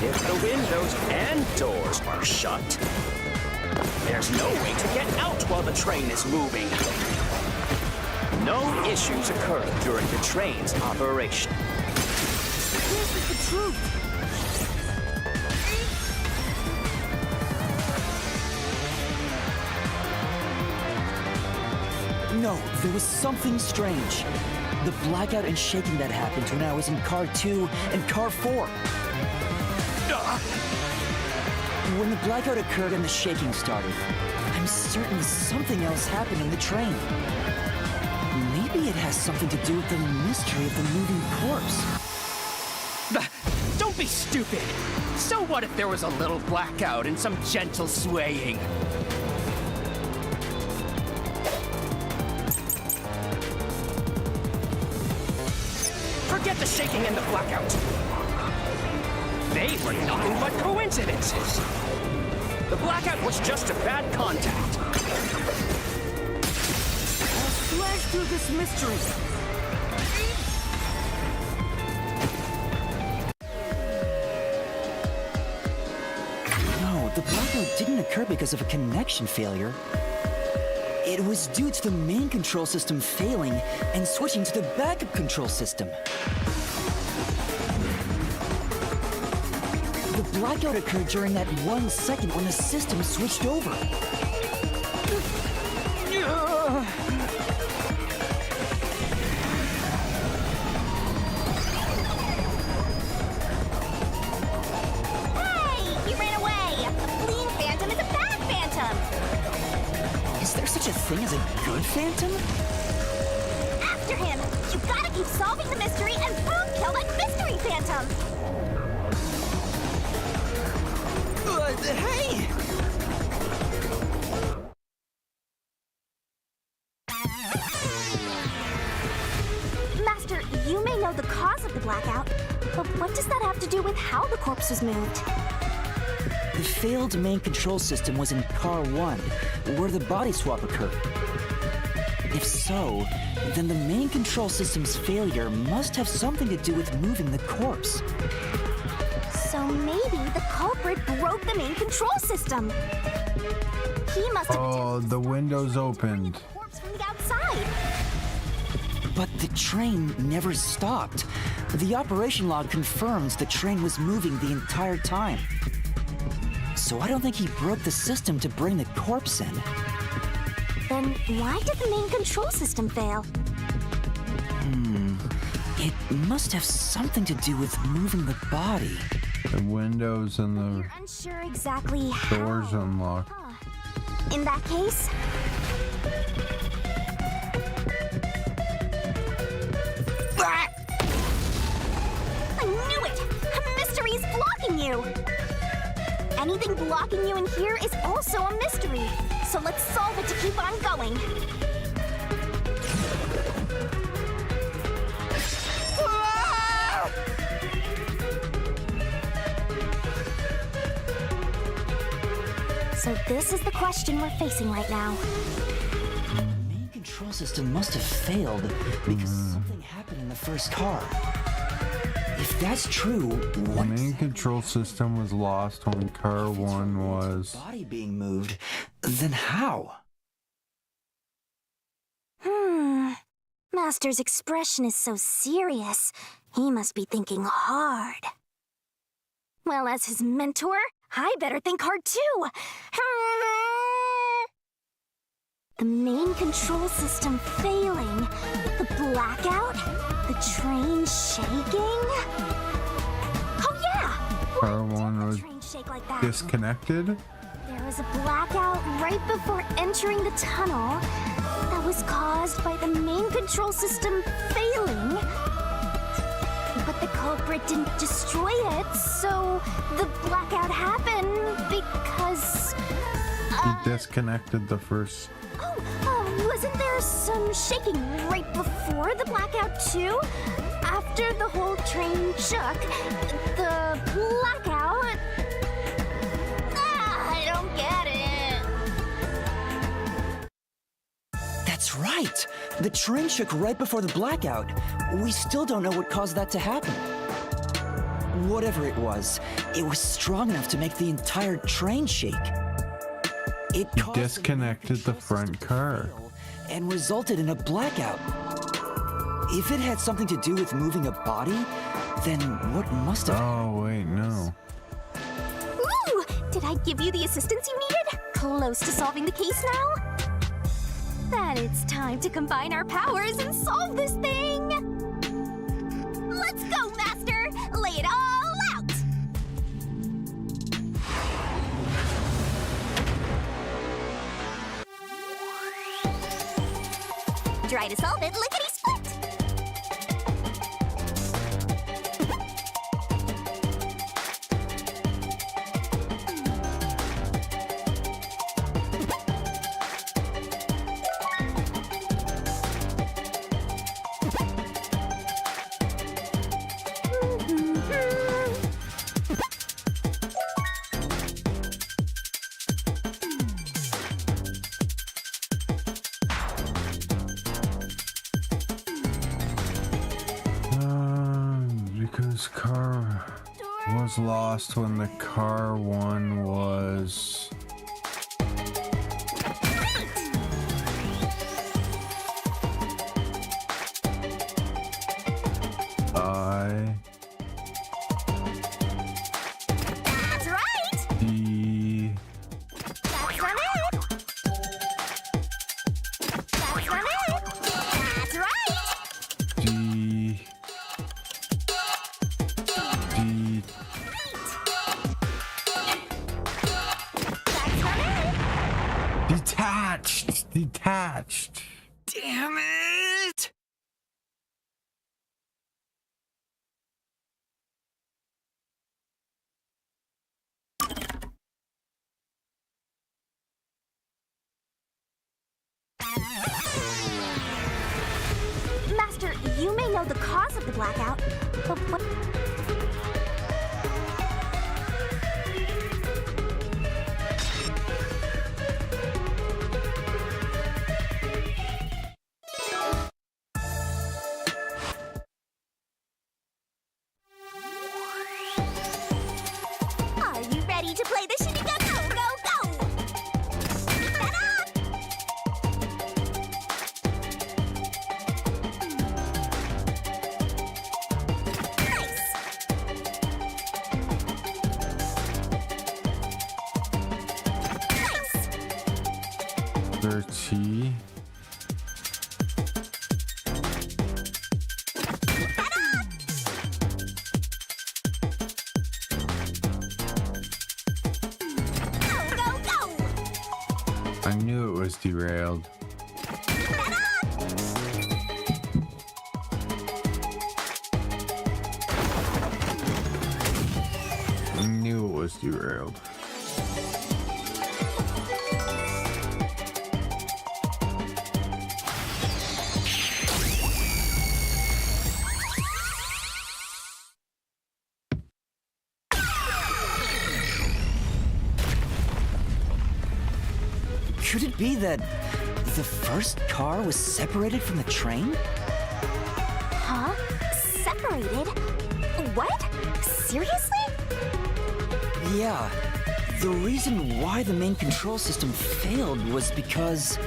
if the windows and doors are shut, there's no way to get out while the train is moving. No issues occur during the train's operation.
This is the truth! No, there was something strange. The blackout and shaking that happened when I was in Car 2 and Car 4. When the blackout occurred and the shaking started, I'm certain something else happened in the train. Maybe it has something to do with the mystery of the moving corpse.
Don't be stupid! So what if there was a little blackout and some gentle swaying? Forget the shaking and the blackout. They were nothing but coincidences. The blackout was just a bad contact.
I'll slash through this mystery. No, the blackout didn't occur because of a connection failure. It was due to the main control system failing and switching to the backup control system. The blackout occurred during that 1 second when the system switched over.
Hey! He ran away! A fleeing phantom is a bad phantom!
Is there such a thing as a good phantom?
After him! You gotta keep solving the mystery and boom, kill that mystery phantom!
Hey!
Master, you may know the cause of the blackout, but what does that have to do with how the corpse was moved?
The failed main control system was in Car 1, where the body swap occurred. If so, then the main control system's failure must have something to do with moving the corpse.
So maybe the culprit broke the main control system. He must have
Oh, the windows opened.
the corpse from the outside.
But the train never stopped. The operation log confirms the train was moving the entire time. So I don't think he broke the system to bring the corpse in.
Then why did the main control system fail?
It must have something to do with moving the body.
The windows and the
You're unsure exactly how.
doors unlocked.
In that case, I knew it! A mystery is blocking you! Anything blocking you in here is also a mystery. So let's solve it to keep on going. So this is the question we're facing right now.
The main control system must have failed because something happened in the first car. If that's true,
The
what
main control system was lost when car 1 was.
body being moved? Then how?
Master's expression is so serious. He must be thinking hard. Well, as his mentor, I better think hard too. The main control system failing, the blackout, the train shaking. Oh yeah!
Car
Why
1
did the
was
train shake like that?
disconnected.
There was a blackout right before entering the tunnel that was caused by the main control system failing. But the culprit didn't destroy it, so the blackout happened because...
He disconnected the first.
Wasn't there some shaking right before the blackout too? After the whole train shook, the blackout... I don't get it.
That's right! The train shook right before the blackout. We still don't know what caused that to happen. whatever it was strong enough to make the entire train shake. It caused
Disconnected the front car.
and resulted in a blackout. If it had something to do with moving a body, then what must have...
Oh, wait, no.
Ooh! Did I give you the assistance you needed? Close to solving the case now? Then it's time to combine our powers and solve this thing! Let's go, Master! Lay it all out! Try to solve it lickety-split!
Because car was lost when the car one was...
That's right! That's not it! That's not it! That's right! That's not it!
Detached.
Damn it!
Master, you may know the cause of the blackout, but what... Are you ready to play the Shinigami? Go, go, go! Ta-da! Nice! Nice!
Dirty.
Go, go, go!
I knew it was derailed. I knew it was derailed.
Could it be that the first car was separated from the train?
Huh? Separated? What? Seriously?
Yeah. The reason why the main control system failed was because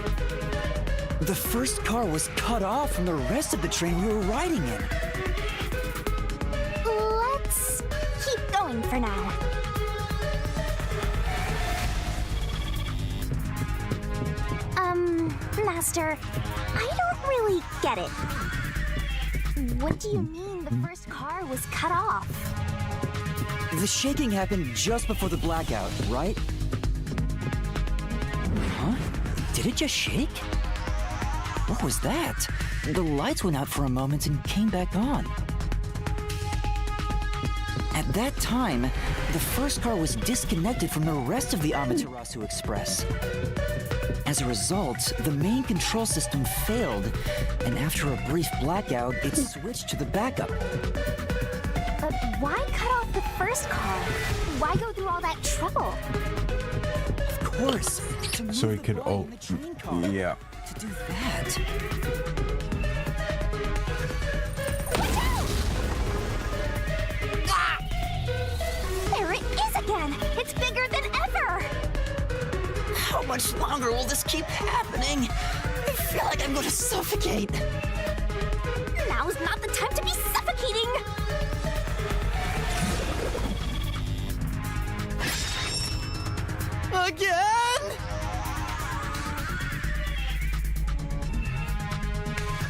the first car was cut off from the rest of the train we were riding in.
Let's keep going for now. Master, I don't really get it. What do you mean the first car was cut off?
The shaking happened just before the blackout, right? Huh? Did it just shake? What was that? The lights went out for a moment and came back on. At that time, the first car was disconnected from the rest of the Amaterasu Express. As a result, the main control system failed, and after a brief blackout, it switched to the backup.
But why cut off the first car? Why go through all that trouble?
Of course, to move
So he
the
could
body in the train car.
Yeah.
To do that.
Watch out! again. It's bigger than ever.
How much longer will this keep happening? I feel like I'm going to suffocate.
Now's not the time to be suffocating.
Again?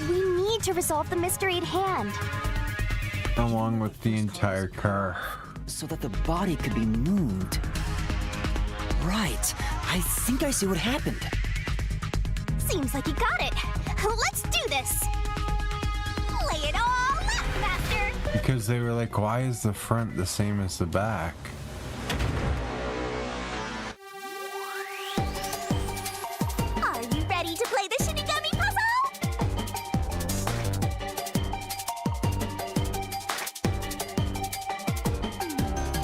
We need to resolve the mystery at hand.
Along with the entire car.
So that the body could be moved. Right. I think I see what happened.
Seems like you got it. Let's do this. Lay it all out, Master.
Because they were like, why is the front the same as the back?
Are you ready to play the Shinigami puzzle?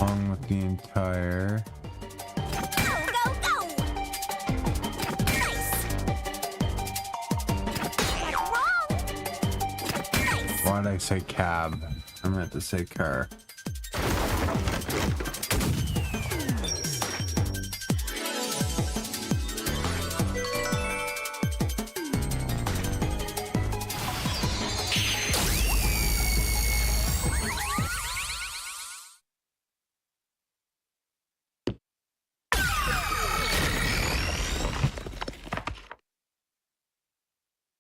Along with the entire...
Go, go, go! Nice! Wrong! Nice!
Why'd I say cab? I meant to say car.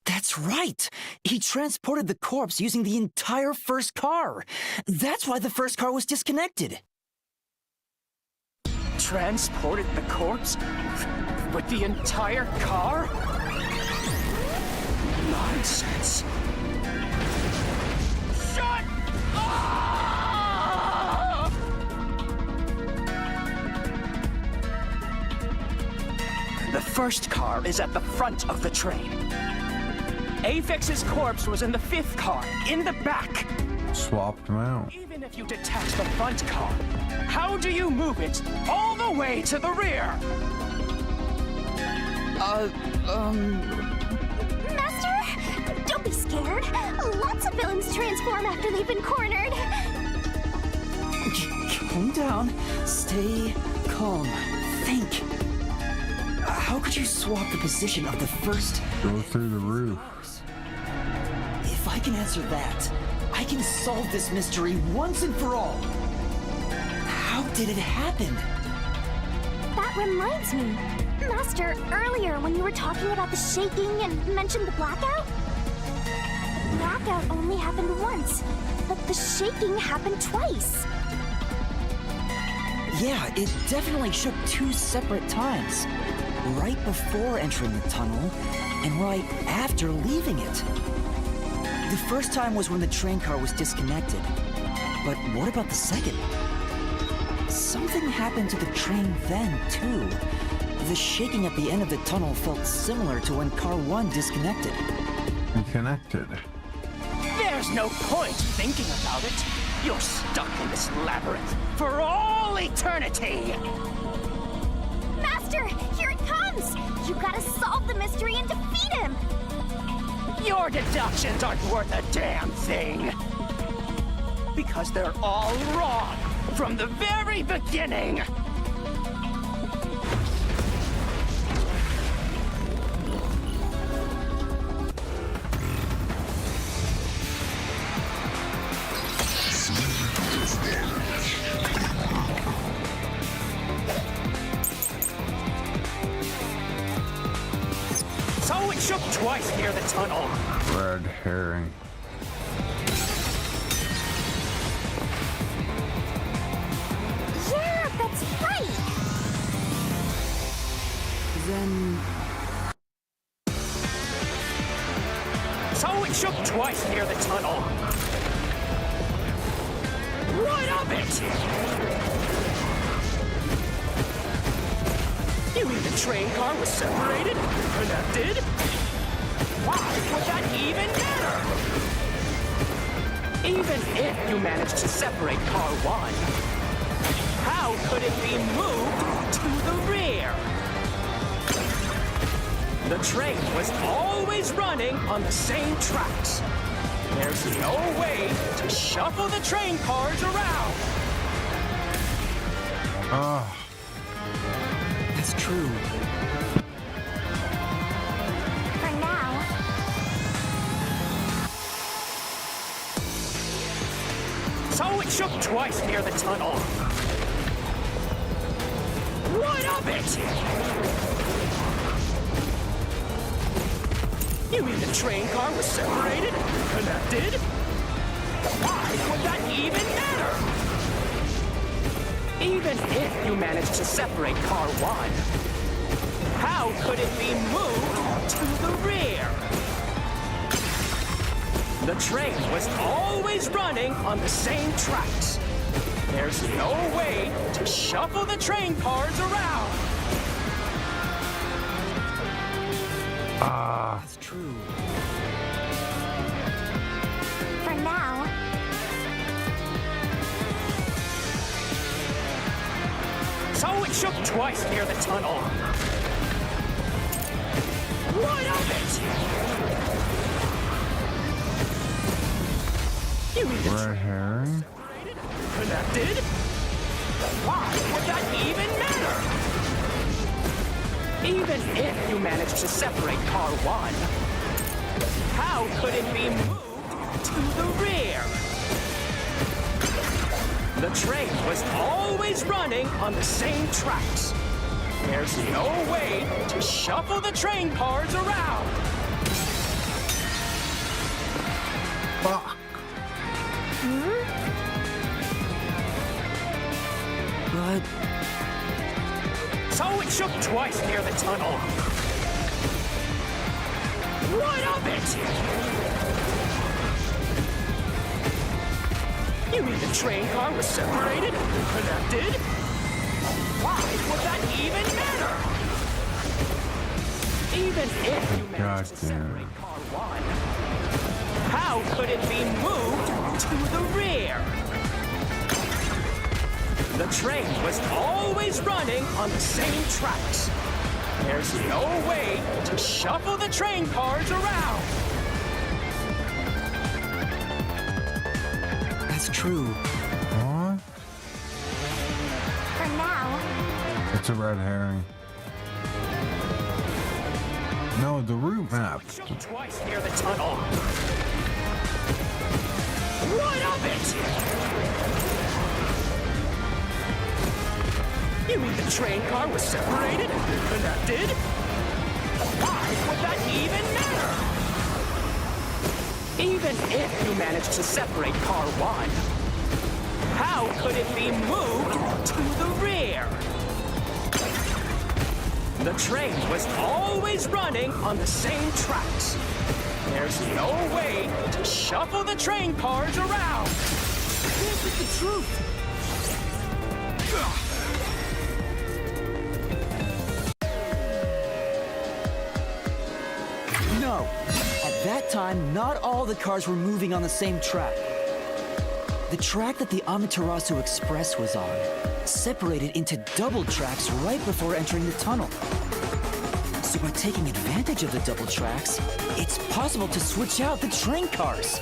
That's right. He transported the corpse using the entire first car. That's why the first car was disconnected.
Transported the corpse? With the entire car? Nonsense. Shut up! The first car is at the front of the train. Afix's corpse was in the fifth car, in the back.
Swapped them out.
Even if you detach the front car, how do you move it all the way to the rear?
Master, don't be scared. Lots of villains transform after they've been cornered.
Calm down. Stay calm. Think. How could you swap the position of the first?
Go through the roof.
If I can answer that, I can solve this mystery once and for all. How did it happen?
That reminds me. Master, earlier when you were talking about the shaking and mentioned the blackout? Blackout only happened once, but the shaking happened twice.
Yeah, it definitely shook 2 separate times. Right before entering the tunnel, and right after leaving it. The first time was when the train car was disconnected. But what about the second? Something happened to the train then, too. The shaking at the end of the tunnel felt similar to when car 1 disconnected.
And connected.
There's no point thinking about it. You're stuck in this labyrinth for all eternity.
Master, here it comes! You gotta solve the mystery and defeat him!
Your deductions aren't worth a damn thing. Because they're all wrong from the very beginning. So it shook twice near the tunnel.
Red herring.
Yeah, that's right!
Then...
So it shook twice near the tunnel. What of it? You mean the train car was separated? Connected? Why would that even matter? Even if you managed to separate car 1, how could it be moved to the rear? The train was always running on the same tracks. There's no way to shuffle the train cars around.
Oh,
That's true.
For now.
So it shook twice near the tunnel. What of it? You mean the train car was separated? Connected? Why would that even matter? Even if you managed to separate car 1, how could it be moved to the rear? The train was always running on the same tracks. There's no way to shuffle the train cars around.
That's true.
For now.
So it shook twice near the tunnel. What of it? You mean the
red
train
herring.
separated? Connected? Why would that even matter? Even if you managed to separate car 1, how could it be moved to the rear? The train was always running on the same tracks. There's no way to shuffle the train cars around.
Fuck.
But
So it shook twice near the tunnel. What of it? You mean the train car was separated? Connected? Why would that even matter? Even if you managed to separate car 1, how could it be moved to the rear? The train was always running on the same tracks. There's no way to shuffle the train cars around.
that's true.
What?
For now.
It's a red herring. No, the route map.
Shook twice near the tunnel. What of it? You mean the train car was separated? Connected? Why would that even matter? Even if you managed to separate car 1, how could it be moved to the rear? The train was always running on the same tracks. There's no way to shuffle the train cars around. This is the truth.
No. At that time, not all the cars were moving on the same track. The track that the Amaterasu Express was on separated into double tracks right before entering the tunnel. So by taking advantage of the double tracks, it's possible to switch out the train cars.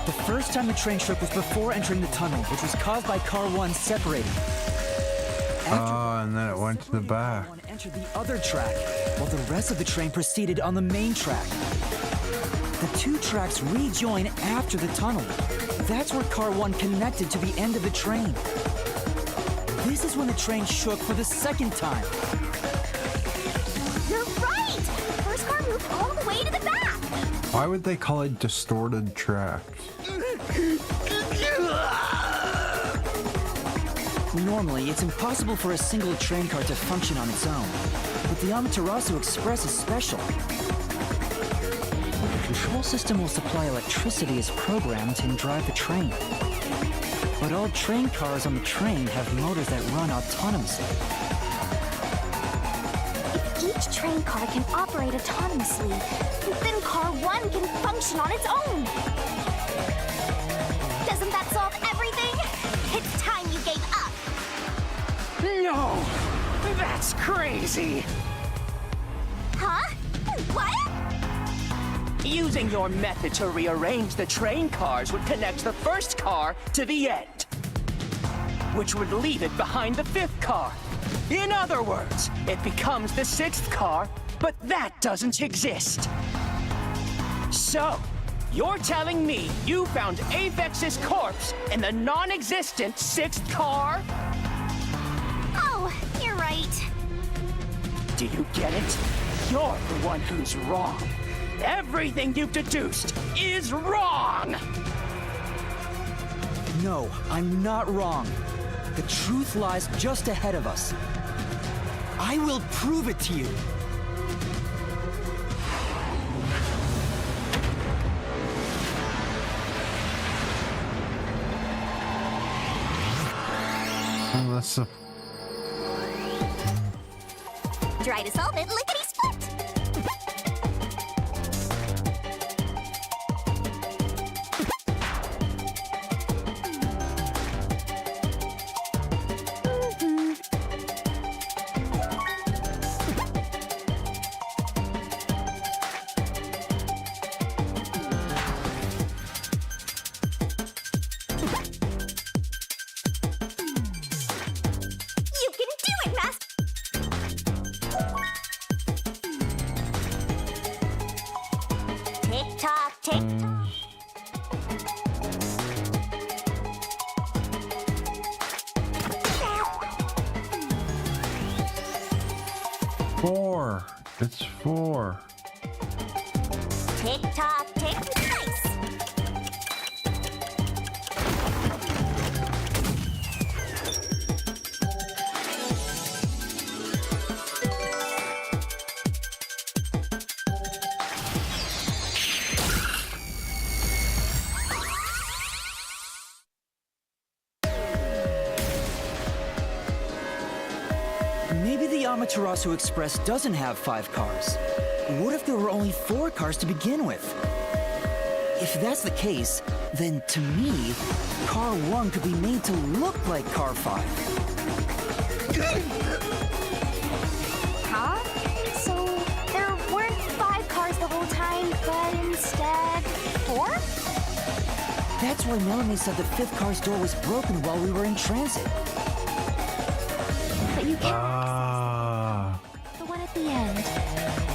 The first time the train shook was before entering the tunnel, which was caused by car 1 separating.
Oh, and then it went to the back.
One entered the other track, while the rest of the train proceeded on the main track. The two tracks rejoin after the tunnel. That's where car 1 connected to the end of the train. This is when the train shook for the second time.
You're right! The first car moved all the way to the back!
Why would they call it distorted tracks?
Normally, it's impossible for a single train car to function on its own. But the Amaterasu Express is special. The control system will supply electricity as programmed and drive the train. But all train cars on the train have motors that run autonomously.
If each train car can operate autonomously, then car 1 can function on its own! Doesn't that solve everything? It's time you gave up!
No! That That's crazy!
Huh? What?
Using your method to rearrange the train cars would connect the first car to the end, which would leave it behind the fifth car. In other words, it becomes the sixth car, but that doesn't exist. So, you're telling me you found Avex's corpse in the non-existent sixth car?
Oh, you're right.
Do you get it? You're the one who's wrong. Everything you've deduced is wrong!
No, I'm not wrong. The truth lies just ahead of us. I will prove it to you.
Oh, that's a...
Try to solve it, lickety-split! You can do it, Master! Tick-tock, tick-tock.
4. It's 4.
Tick-tock, tick. Nice!
Maybe the Amaterasu Express doesn't have 5 cars. What if there were only 4 cars to begin with? If that's the case, then to me, Car 1 could be made to look like Car 5.
Huh? So there weren't 5 cars the whole time, but instead 4?
That's why Melanie said the 5th car's door was broken while we were in transit.
But you can't
Ah.
the one at the end.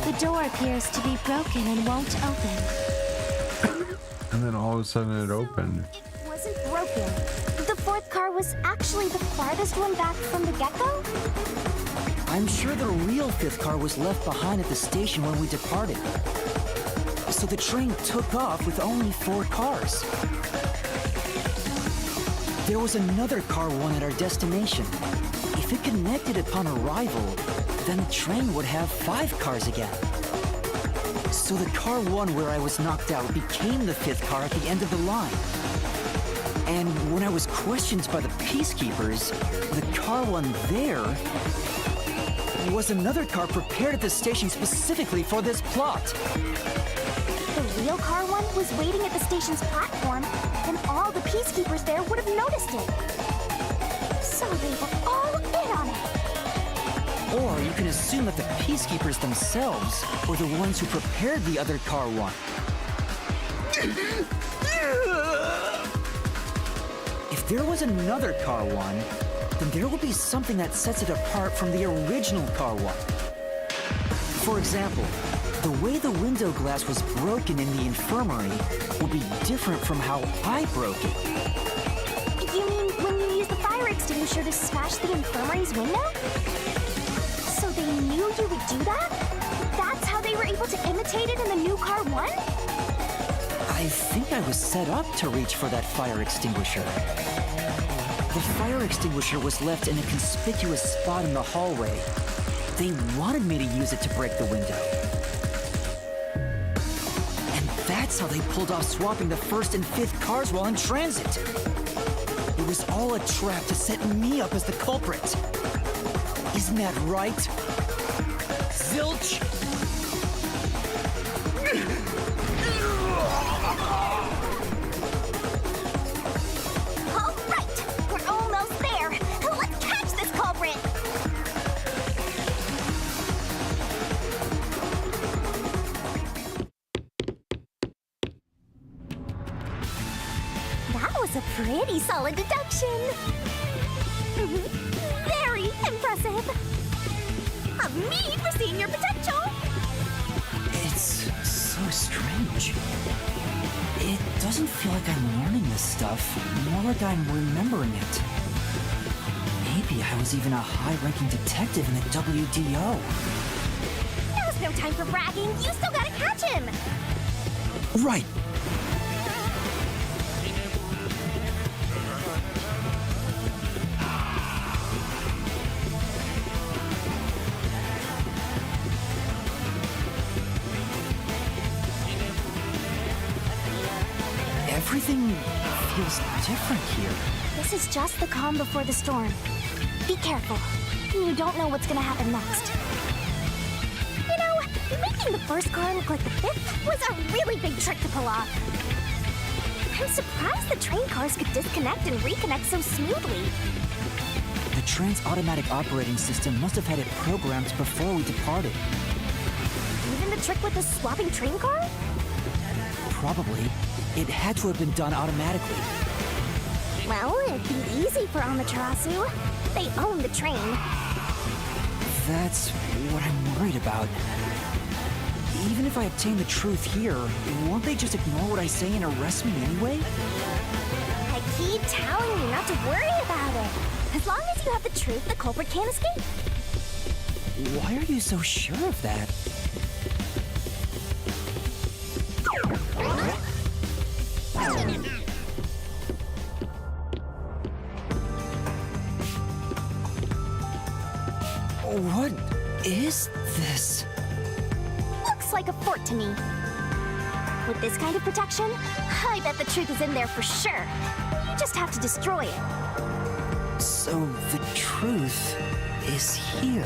The door appears to be broken and won't open.
And then all of a sudden it opened.
It wasn't broken. The 4th car was actually the farthest one back from the get-go?
I'm sure the real 5th car was left behind at the station when we departed. So the train took off with only 4 cars. There was another Car 1 at our destination. If it connected upon arrival, then the train would have 5 cars again. So the Car 1 where I was knocked out became the 5th car at the end of the line. And when I was questioned by the peacekeepers, the Car 1 there was another car prepared at the station specifically for this plot.
The real car 1 was waiting at the station's platform, and all the peacekeepers there would have noticed it. So they were all in on it.
Or you can assume that the peacekeepers themselves were the ones who prepared the other Car 1. If there was another Car 1, then there will be something that sets it apart from the original Car 1. For example, the way the window glass was broken in the infirmary will be different from how I broke it.
You mean when you used the fire extinguisher to smash the infirmary's window? So they knew you would do that? That's how they were able to imitate it in the new car 1?
I think I was set up to reach for that fire extinguisher. The fire extinguisher was left in a conspicuous spot in the hallway. They wanted me to use it to break the window. And that's how they pulled off swapping the 1st and 5th cars while in transit. It was all a trap to set me up as the culprit. Isn't that right? Zilch?
All right, we're almost there. Let's catch this culprit. Pretty solid deduction. Very impressive. Of me foreseeing your potential.
It's so strange. It doesn't feel like I'm learning this stuff, more like I'm remembering it. Maybe I was even a high-ranking detective in the WDO.
Now's no time for bragging. You still gotta catch him.
Right. Everything feels different here.
This is just the calm before the storm. Be careful. You don't know what's gonna happen next. You know, making the first car look like the fifth was a really big trick to pull off. I'm surprised the train cars could disconnect and reconnect so smoothly.
The train's automatic operating system must have had it programmed before we departed.
Even the trick with the swapping train car?
Probably. It had to have been done automatically.
Well, it'd be easy for Amaterasu. They own the train.
That's what I'm worried about. Even if I obtain the truth here, won't they just ignore what I say and arrest me anyway?
I keep telling you not to worry about it. As long as you have the truth, the culprit can't escape.
Why are you so sure of that? What is this?
Looks like a fort to me. With this kind of protection, I bet the truth is in there for sure. You just have to destroy it.
So the truth is here.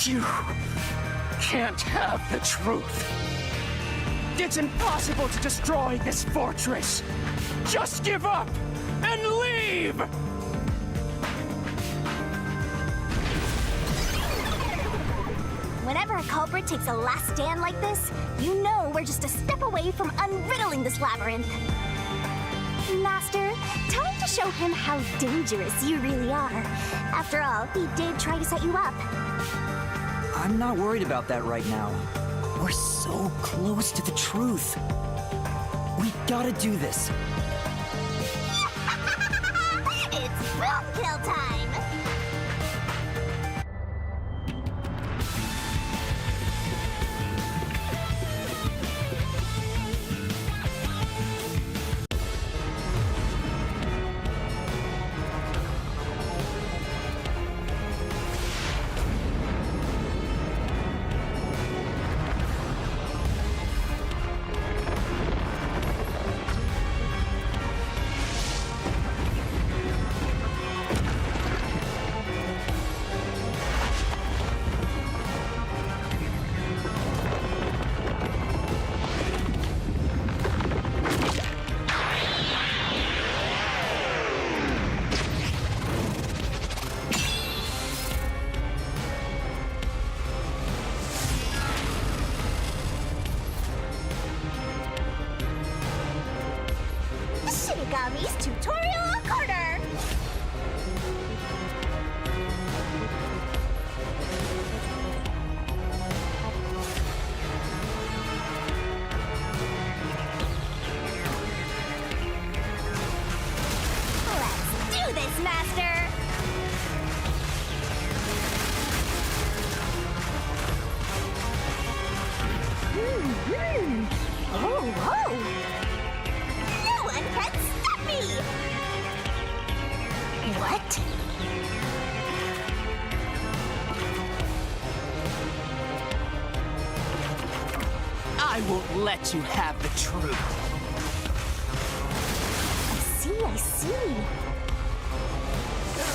You can't have the truth. It's impossible to destroy this fortress. Just give up and leave!
Whenever a culprit takes a last stand like this, you know we're just a step away from unriddling this labyrinth. Master, time to show him how dangerous you really are. After all, he did try to set you up.
I'm not worried about that right now. We're so close to the truth. We gotta do this.
It's film kill time! Shinigami's Tutorial Corner! Let's do this, Master! Oh, whoa! No one can stop me! What?
I won't let you have the truth.
I see.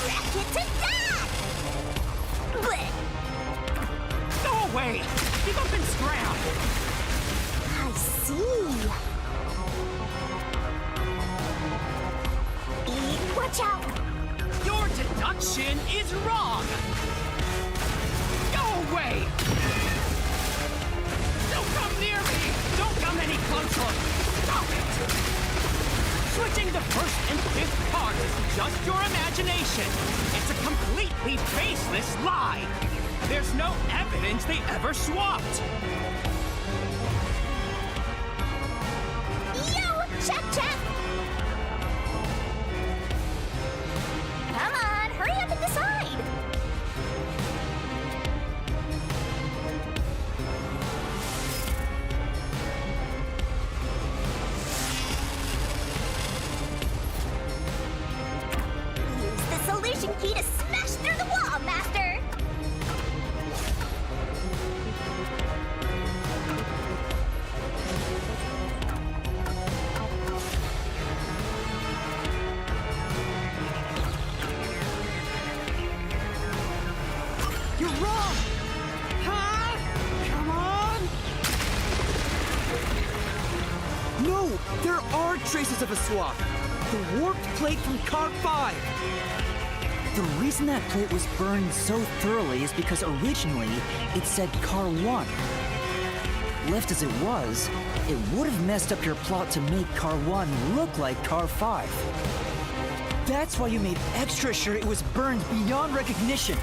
Wreck it to death! Blech.
Go away! Give up and scram!
I see. Watch out!
Your deduction is wrong! Go away! Don't come near me! Don't come any closer! Stop it! Switching the first and fifth cars is just your imagination. It's a completely baseless lie. There's no evidence they ever swapped.
Yo! Check, check! Come on, hurry up and decide! Use the solution key to smash through the wall, Master!
You're wrong! Huh? Come on! No! There are traces of a swap! The warped plate from Car 5! The reason that plate was burned so thoroughly is because originally it said Car 1. Left as it was, it would have messed up your plot to make Car 1 look like Car 5. That's why you made extra sure it was burned beyond recognition.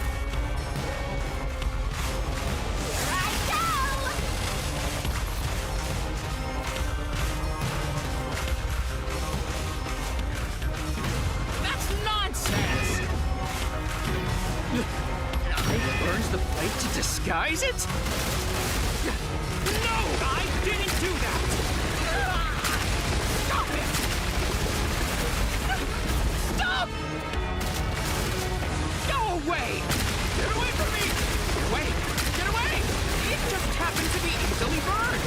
That's nonsense! I burns the plate to disguise it? No, I didn't do that! Stop it! Stop! Go away! Get away from me! Get away! Get away! It just happened to be easily burned.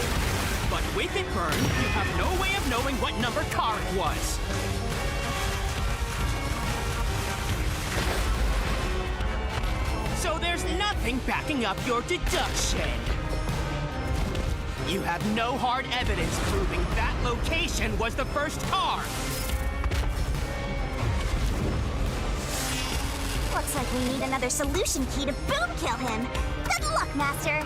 But with it burned, you have no way of knowing what number car it was. So there's nothing backing up your deduction. You have no hard evidence proving that location was the first car.
Looks like we need another solution key to boom kill him. Good luck, Master.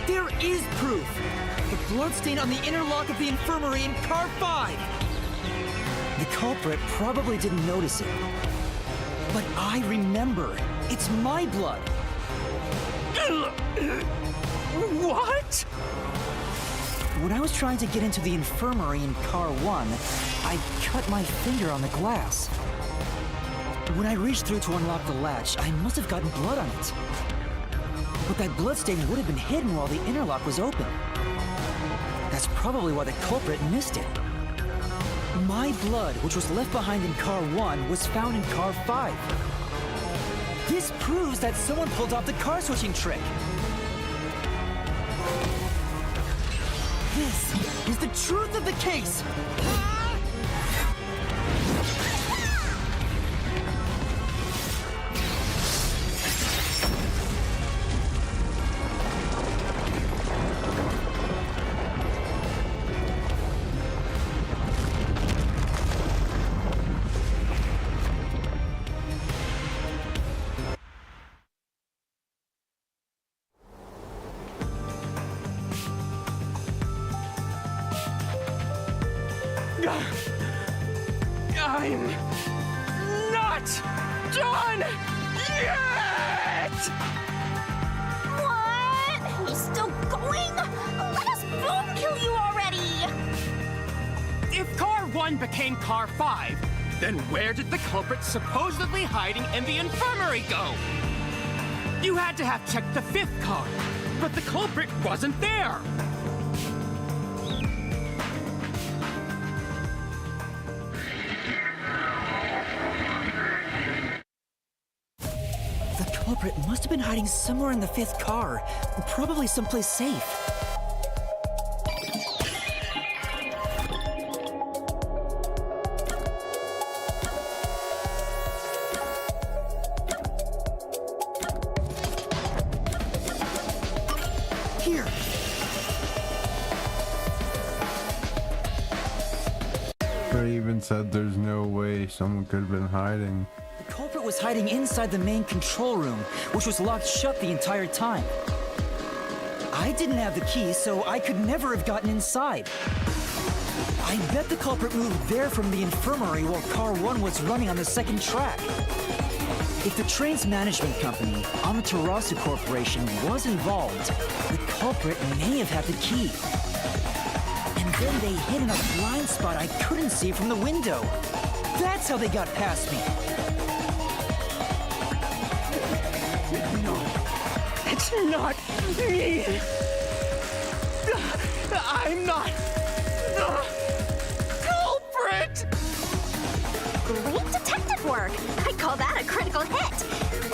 There is proof! The bloodstain on the interlock of the infirmary in Car 5! The culprit probably didn't notice it. But I remember. It's my blood.
What?
When I was trying to get into the infirmary in Car 1, I cut my finger on the glass. When I reached through to unlock the latch, I must have gotten blood on it. But that bloodstain would have been hidden while the interlock was open. That's probably why the culprit missed it. My blood, which was left behind in Car 1, was found in Car 5. This proves that someone pulled off the car switching trick. This is the truth of the case!
I'm not done yet!
What? He's still going? Let us boom kill you already!
If Car 1 became Car 5, then where did the culprit supposedly hiding in the infirmary go? You had to have checked the fifth car, but the culprit wasn't there!
The culprit must have been hiding somewhere in the fifth car, probably someplace safe. Here!
They even said there's no way someone could have been hiding.
The culprit was hiding inside the main control room, which was locked shut the entire time. I didn't have the key, so I could never have gotten inside. I bet the culprit moved there from the infirmary while Car 1 was running on the second track. If the train's management company, Amaterasu Corporation, was involved, the culprit may have had the key. And then they hid in a blind spot I couldn't see from the window. That's how they got past me.
No, it's not me. I'm not the culprit.
Great detective work! I'd call that a critical hit.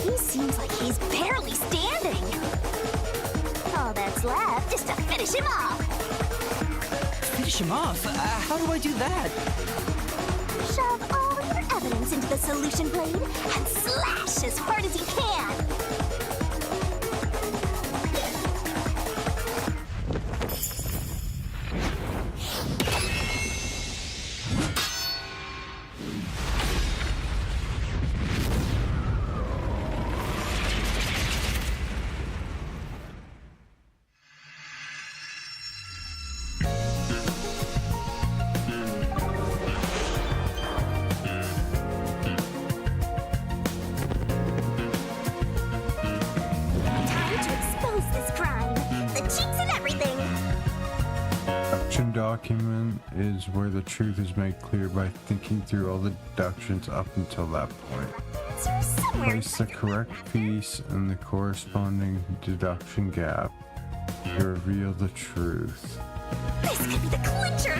He seems like he's barely standing. All that's left is to finish him off.
Finish him off? How do I do that?
Shove all your evidence into the solution blade and slash as hard as you can.
Document is where the truth is made clear by thinking through all the deductions up until that point. Place the correct piece in the corresponding deduction gap to reveal the truth.
This could be the clincher!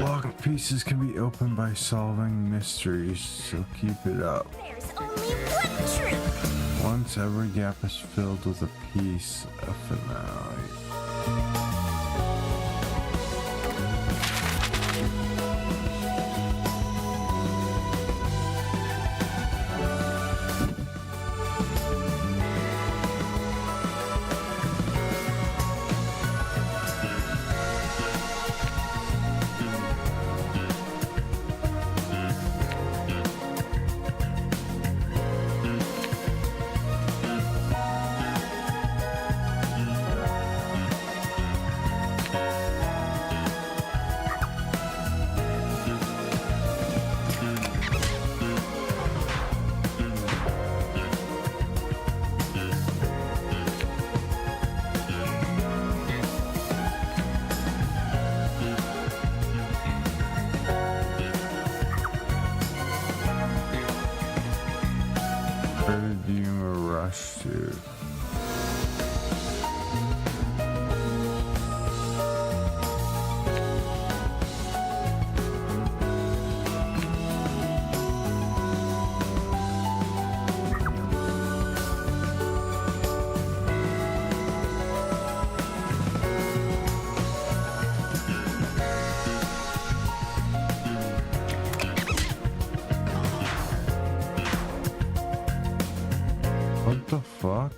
Locked pieces can be opened by solving mysteries, so keep it up.
There's only one truth!
Once every gap is filled with a piece, a finale. To what the fuck?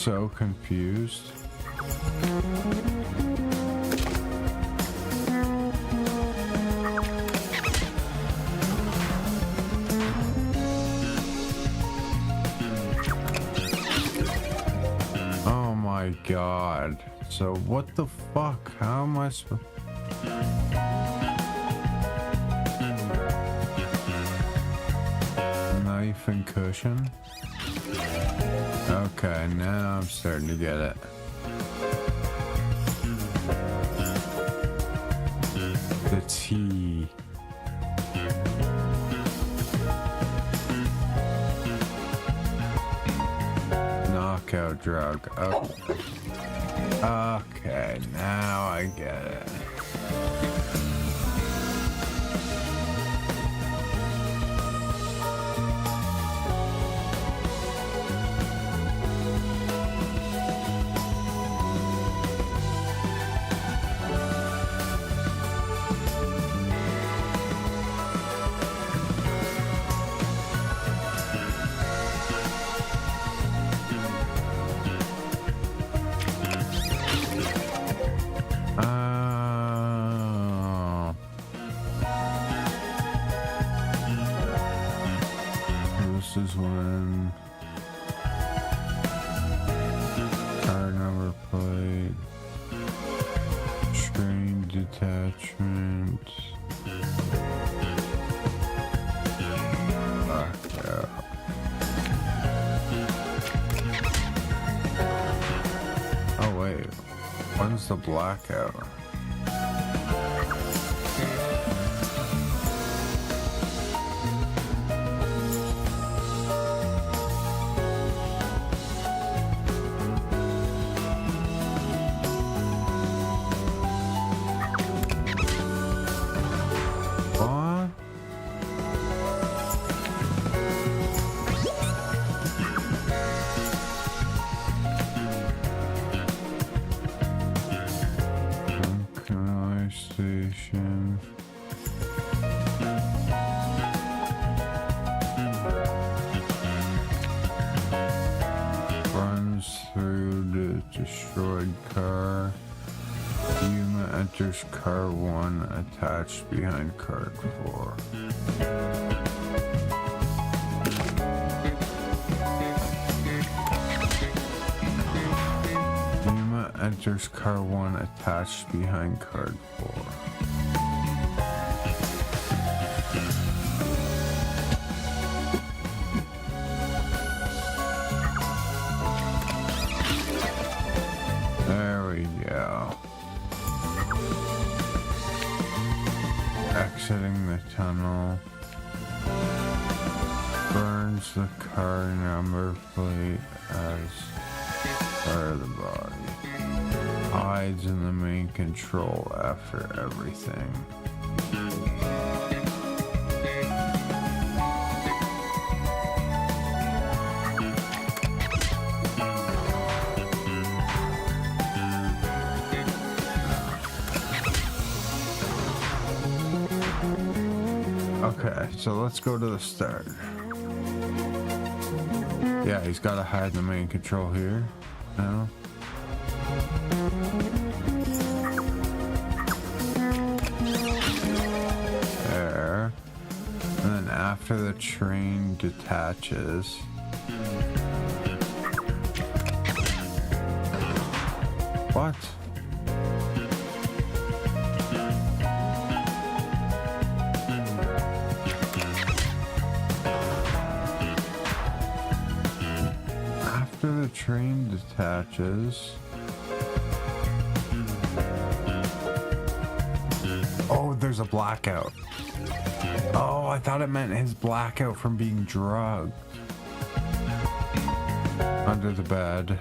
so confused. Oh my god. So what the fuck? How am I supposed... Knife and cushion? Okay, now I'm starting to get it. The tea. Knockout drug. Okay. Okay, now I get it. This is when car number plate, screen detachment. Blackout. Oh wait, when's the blackout? Station. Runs through the destroyed car. Yuma enters car 1 attached behind car 4. Yuma enters car 1 attached behind car 4. There we go. Exiting the tunnel. Burns the car number plate as part of the body. Hides in the main control after everything. Okay, so let's go to the start. Yeah, he's got to hide the main control here now. There. And then after the train detaches, what? After the train detaches. Oh, there's a blackout. Oh, I thought it meant his blackout from being drugged. Under the bed.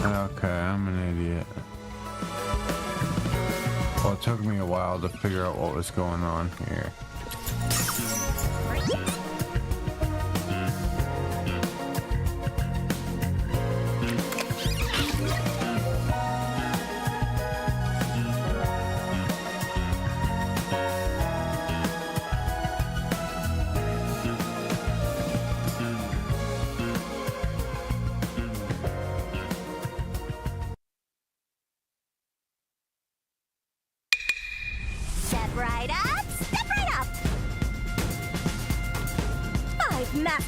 Okay, I'm an idiot. Well, it took me a while to figure out what was going on here.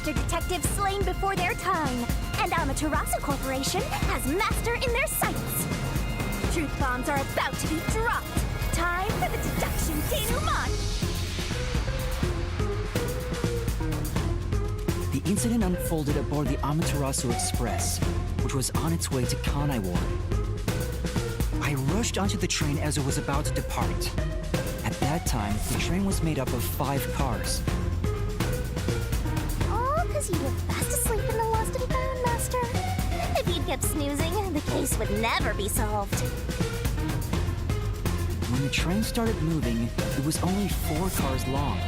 Master Detectives slain before their time, and Amaterasu Corporation has Master in their sights. Truth bombs are about to be dropped. Time for the deduction denouement!
The incident unfolded aboard the Amaterasu Express, which was on its way to Kanai Ward. I rushed onto the train as it was about to depart. At that time, the train was made up of 5 cars.
All because you were fast asleep in the lost and found, Master. If you'd kept snoozing, the case would never be solved.
When the train started moving, it was only 4 cars long.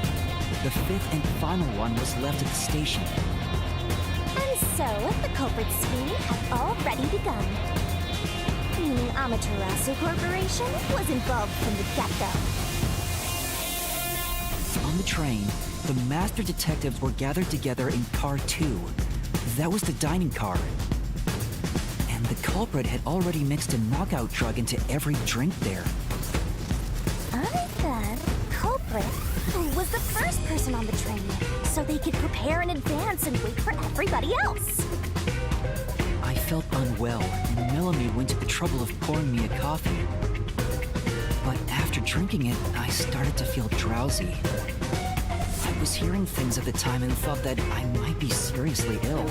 The 5th and final one was left at the station.
And so, the culprit's scheme had already begun. Meaning Amaterasu Corporation was involved from the get-go.
On the train, the Master Detectives were gathered together in Car 2. That was the dining car. And the culprit had already mixed a knockout drug into every drink there.
I thought culprit was the first person on the train, so they could prepare in advance and wait for everybody else.
I felt unwell, and Melanie went to the trouble of pouring me a coffee. But after drinking it, I started to feel drowsy. I was hearing things at the time and thought that I might be seriously ill,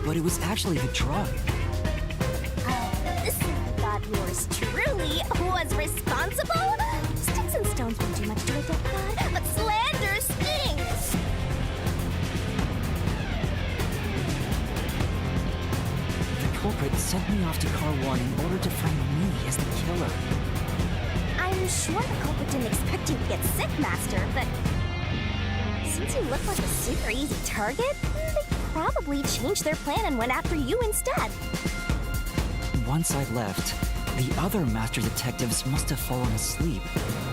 but it was actually the drug.
Oh, so you thought yours truly was responsible? Sticks and stones won't do much to a dead god, but slander stings!
The culprit sent me off to Car 1 in order to find me as the killer.
I'm sure the culprit didn't expect you to get sick, Master, but since you look like a super easy target, they probably changed their plan and went after you instead.
Once I left, the other Master Detectives must have fallen asleep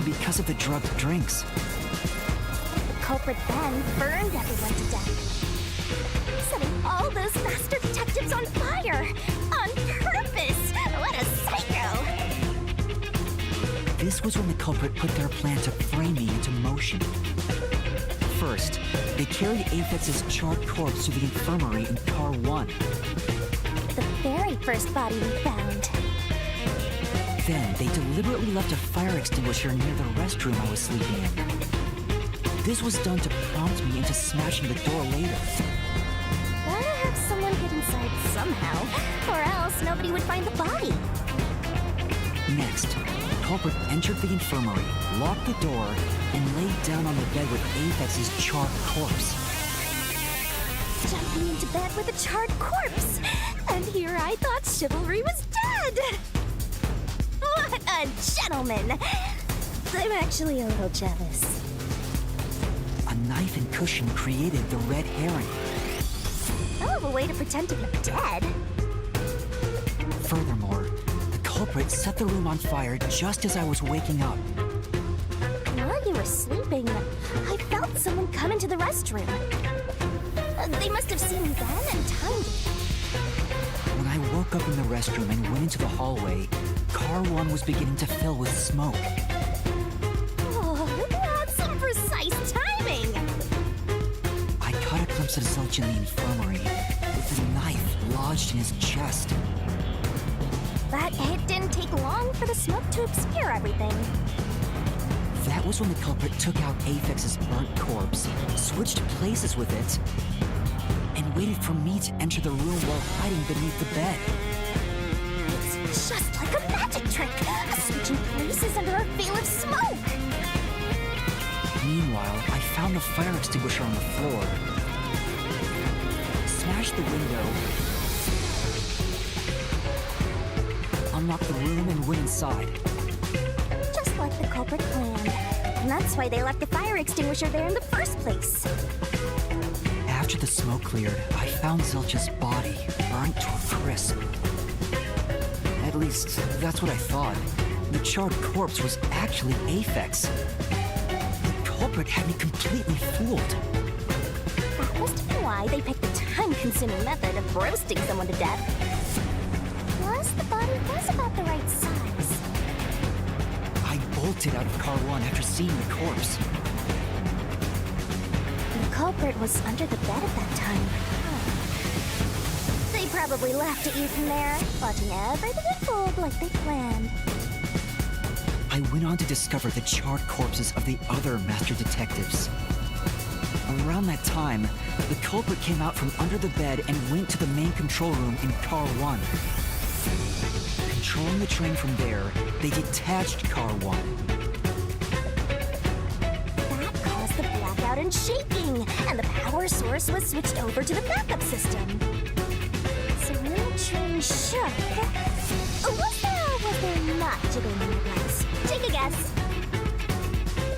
because of the drugged drinks.
The culprit then burned everyone to death, setting all those Master Detectives on fire! On purpose! What a psycho!
This was when the culprit put their plan to frame me into motion. First, they carried Aphex's charred corpse to the infirmary in Car 1.
The very first body we found.
Then, they deliberately left a fire extinguisher near the restroom I was sleeping in. This was done to prompt me into smashing the door later.
Gotta have someone get inside somehow, or else nobody would find the body.
Next, the culprit entered the infirmary, locked the door, and laid down on the bed with Aphex's charred corpse.
Jumping into bed with a charred corpse! And here I thought chivalry was dead! What a gentleman! I'm actually a little jealous.
A knife and cushion created the red herring.
Hell of a way to pretend to be dead.
Furthermore, the culprit set the room on fire just as I was waking up.
While you were sleeping, I felt someone come into the restroom. They must have seen me then and timed it.
When I woke up in the restroom and went into the hallway, Car 1 was beginning to fill with smoke.
Oh, that's some precise timing!
I caught a glimpse of Zilch in the infirmary, with a knife lodged in his chest.
But it didn't take long for the smoke to obscure everything.
That was when the culprit took out Aphex's burnt corpse, switched places with it, and waited for me to enter the room while hiding beneath the bed.
It's just like a magic trick, switching places under a veil of smoke.
Meanwhile, I found the fire extinguisher on the floor, smashed the window, unlocked the room, and went inside.
Just like the culprit planned. And that's why they left the fire extinguisher there in the first place.
After the smoke cleared, I found Zilch's body, burnt to a crisp. At least, that's what I thought. The charred corpse was actually Aphex. The culprit had me completely fooled.
That must have been why they picked the time-consuming method of roasting someone to death. Plus, the body was about the right size.
I bolted out of Car 1 after seeing the corpse.
The culprit was under the bed at that time. They probably laughed at you from there, watching everything unfold like they planned.
I went on to discover the charred corpses of the other Master Detectives. Around that time, the culprit came out from under the bed and went to the main control room in Car 1. Controlling the train from there, they detached Car 1.
That caused the blackout and shaking, and the power source was switched over to the backup system. So when the train shook, was there not jiggling in the glass? Take a guess.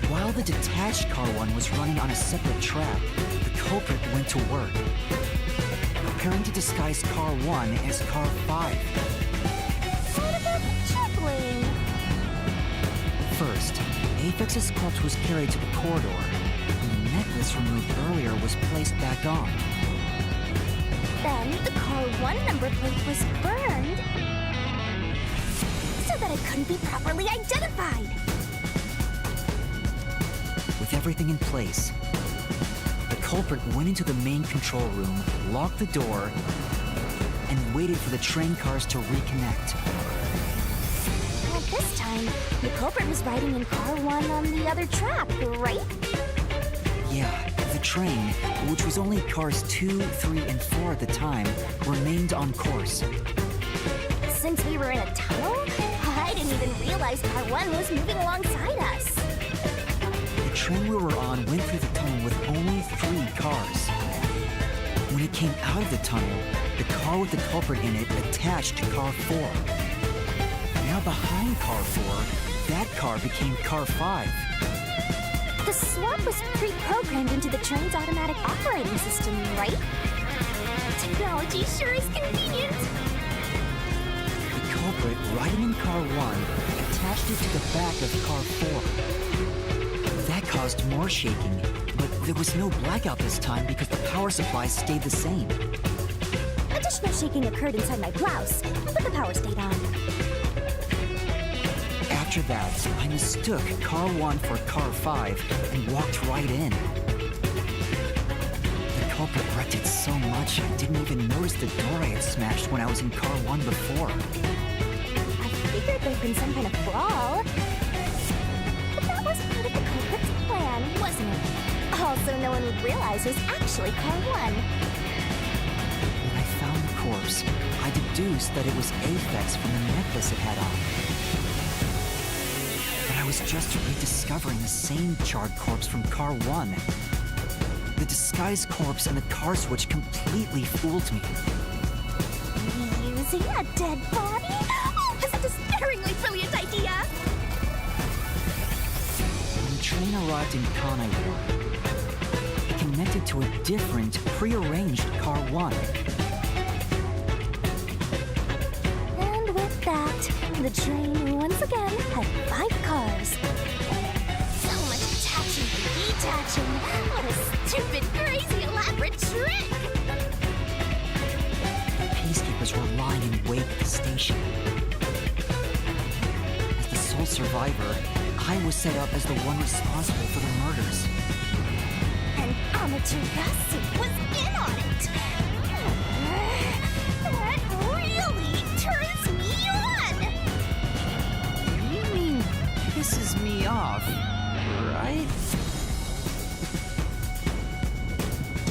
While the detached Car 1 was running on a separate track, the culprit went to work, preparing to disguise Car 1 as Car 5.
What about the juggling?
First, Aphex's corpse was carried to the corridor, and the necklace removed earlier was placed back on.
Then the Car 1 number plate was burned so that it couldn't be properly identified.
With everything in place, the culprit went into the main control room, locked the door, and waited for the train cars to reconnect.
At this time, the culprit was riding in Car 1 on the other track, right?
Yeah, the train, which was only cars 2, 3, and 4 at the time, remained on course.
Since we were in a tunnel, I didn't even realize Car 1 was moving alongside us.
The train we were on went through the tunnel with only 3 cars. When it came out of the tunnel, the car with the culprit in it attached to Car 4. Now behind Car 4, that car became Car 5.
The swap was pre-programmed into the train's automatic operating system, right? Technology sure is convenient.
The culprit, riding in Car 1, attached it to the back of Car 4. That caused more shaking, but there was no blackout this time because the power supply stayed the same.
Additional shaking occurred inside my blouse, but the power stayed on.
After that, I mistook Car 1 for Car 5 and walked right in. The culprit wrecked it so much I didn't even notice the door I had smashed when I was in Car 1 before.
I figured there'd been some kind of brawl. But that was part of the culprit's plan, wasn't it? Also, no one would realize it was actually Car 1.
When I found the corpse, I deduced that it was Aphex from the necklace it had on. But I was just rediscovering the same charred corpse from Car 1. The disguised corpse and the car switch completely fooled me.
Using a dead body? Oh, that's a despairingly brilliant idea!
When the train arrived in Kanaiwa, it connected to a different, prearranged Car 1.
And with that, the train once again had 5 cars. So much attaching and detaching. What a stupid, crazy, elaborate trick!
The peacekeepers were lying in wait at the station. As the sole survivor, I was set up as the one responsible for the murders.
And Amaterasu was in on it! That really turns me on!
You mean pisses me off, right?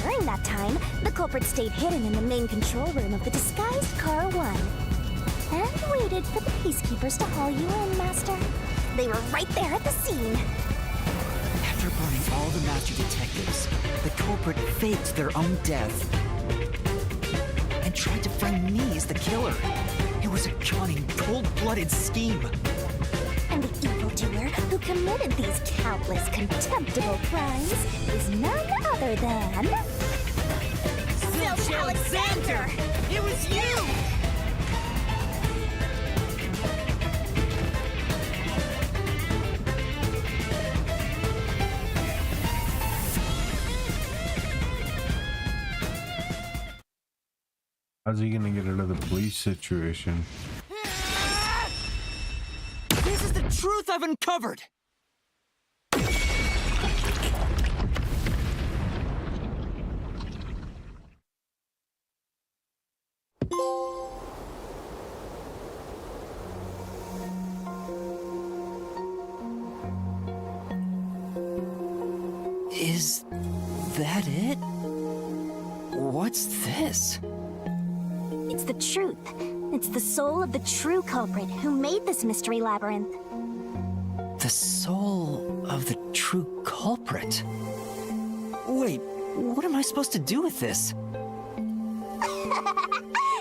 During that time, the culprit stayed hidden in the main control room of the disguised Car 1. And waited for the peacekeepers to haul you in, Master. They were right there at the scene.
After burning all the Master Detectives, the culprit faked their own death and tried to frame me as the killer. It was a cunning, cold-blooded scheme.
And the evildoer who committed these countless contemptible crimes is none other than... Zilch Alexander!
It was you!
How's he gonna get out of the police situation?
This is the truth I've uncovered! Is that it? What's this?
It's the truth. It's the soul of the true culprit who made this mystery labyrinth.
The soul of the true culprit? Wait, what am I supposed to do with this?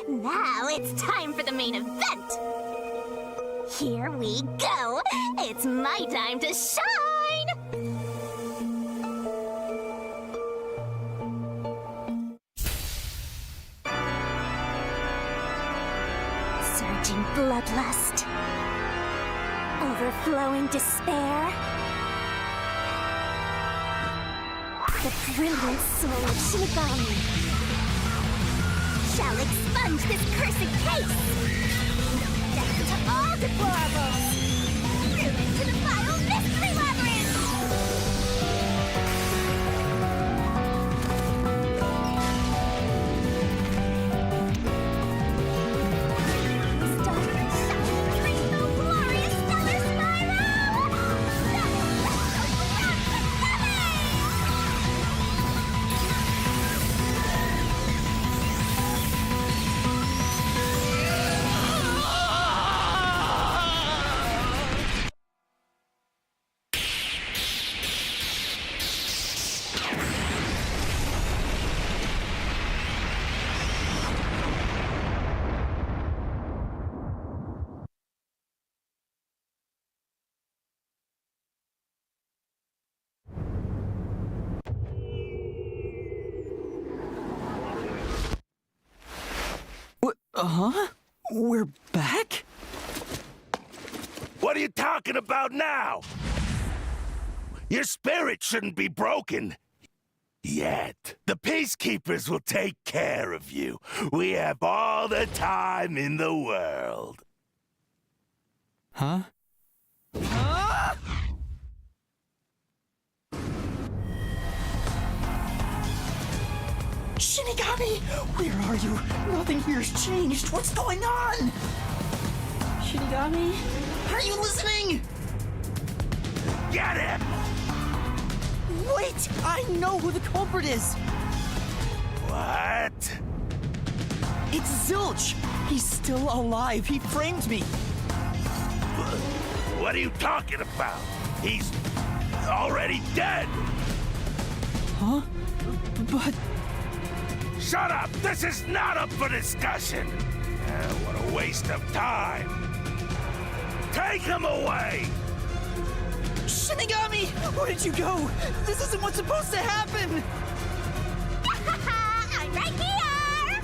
Now it's time for the main event! Here we go! It's my time to shine! Surging bloodlust. Overflowing despair. The brilliant soul of Shinigami shall expunge this cursed case! Death to all deplorables! Ruin to the vile mystery labyrinth! Stop the shining rainbow glorious stellar spiral!
Huh? We're back?
What are you talking about now? Your spirit shouldn't be broken. Yet. The Peacekeepers will take care of you. We have all the time in the world.
Huh? Shinigami! Where are you? Nothing here's changed. What's going on? Shinigami? Are you listening?
Get him!
Wait! I know who the culprit is!
What?
It's Zilch! He's still alive. He framed me.
What are you talking about? He's already dead.
Huh? But...
Shut up! This is not up for discussion! What a waste of time! Take him away!
Shinigami! Where did you go? This isn't what's supposed to happen!
I'm right here!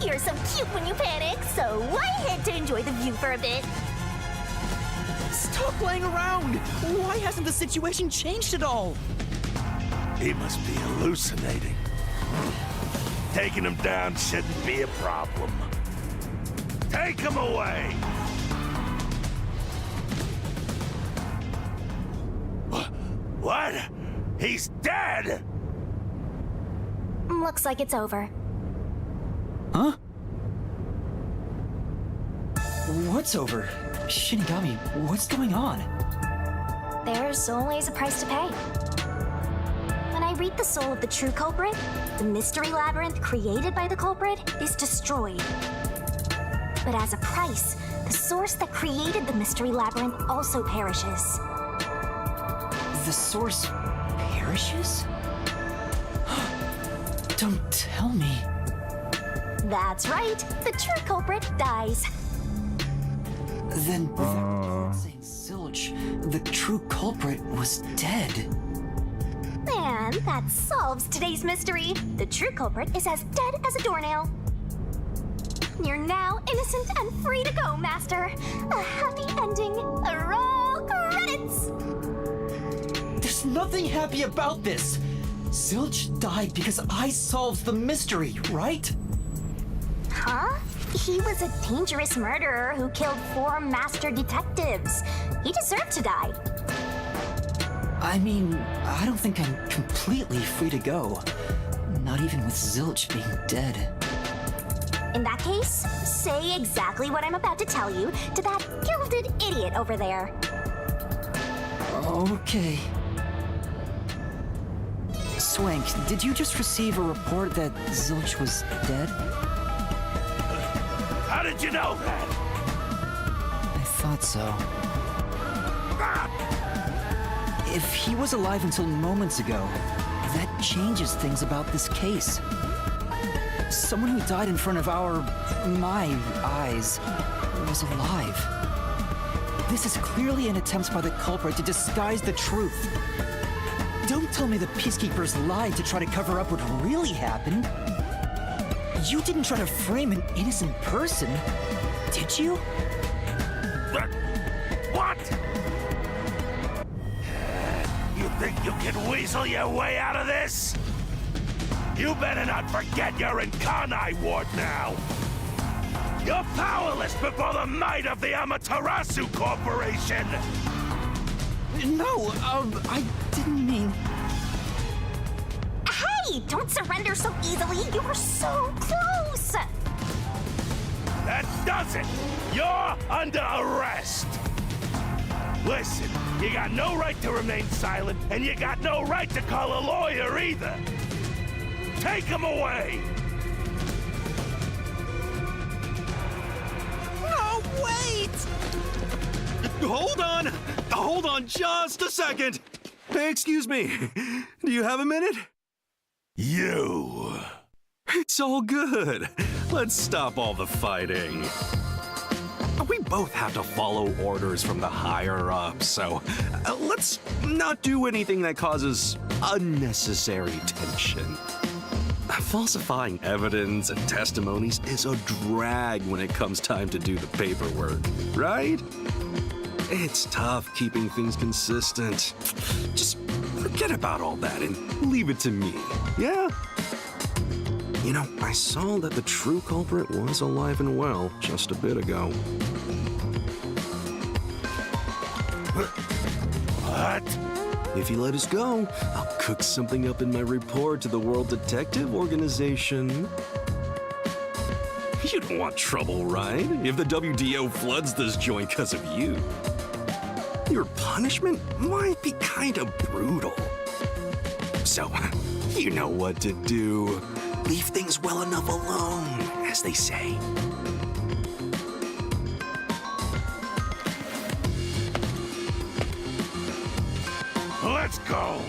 You're so cute when you panic, so why head to enjoy the view for a bit?
Stop playing around! Why hasn't the situation changed at all?
He must be hallucinating. Taking him down shouldn't be a problem. Take him away! What? He's dead!
Looks like it's over.
Huh? What's over? Shinigami, what's going on?
There's always a price to pay. When I read the soul of the true culprit, the mystery labyrinth created by the culprit is destroyed. But as a price, the source that created the mystery labyrinth also perishes.
The source perishes? Don't tell me.
That's right, the true culprit dies.
Then St. Zilch, the true culprit, was dead.
And that solves today's mystery. The true culprit is as dead as a doornail. You're now innocent and free to go, Master. A happy ending. Roll credits!
There's nothing happy about this. Zilch died because I solved the mystery, right?
Huh? He was a dangerous murderer who killed 4 Master Detectives. He deserved to die.
I mean, I don't think I'm completely free to go. Not even with Zilch being dead.
In that case, say exactly what I'm about to tell you to that gilded idiot over there.
Okay. Swank, did you just receive a report that Zilch was dead?
How did you know that?
I thought so. If he was alive until moments ago, that changes things about this case. Someone who died in front of my eyes, was alive. This is clearly an attempt by the culprit to disguise the truth. Don't tell me the Peacekeepers lied to try to cover up what really happened. You didn't try to frame an innocent person, did you?
What? You think you can weasel your way out of this? You better not forget you're in Kanai Ward now. You're powerless before the might of the Amaterasu Corporation.
No, I didn't mean...
Hey, don't surrender so easily. You were so close.
That does it. You're under arrest. Listen, you got no right to remain silent, and you got no right to call a lawyer either. Take him away.
No, wait! Hold on just a second. Hey, excuse me. Do you have a minute?
You.
It's all good. Let's stop all the fighting. We both have to follow orders from the higher-ups, so let's not do anything that causes unnecessary tension. Falsifying evidence and testimonies is a drag when it comes time to do the paperwork, right? It's tough keeping things consistent. Just forget about all that and leave it to me, yeah? You know, I saw that the true culprit was alive and well just a bit ago.
What?
If you let us go, I'll cook something up in my report to the World Detective Organization. You don't want trouble, right? If the WDO floods this joint because of you. Your punishment might be kind of brutal. So, you know what to do. Leave things well enough alone, as they say.
Let's go.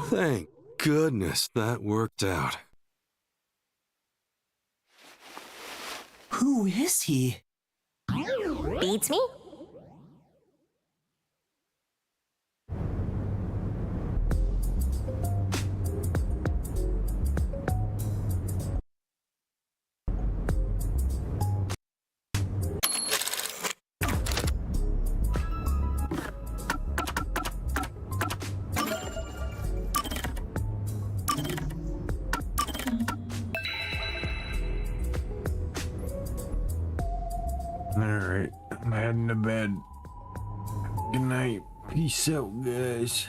Thank goodness that worked out.
Who is he?
Beats me?
Alright, I'm heading to bed. Good night. Peace out, guys.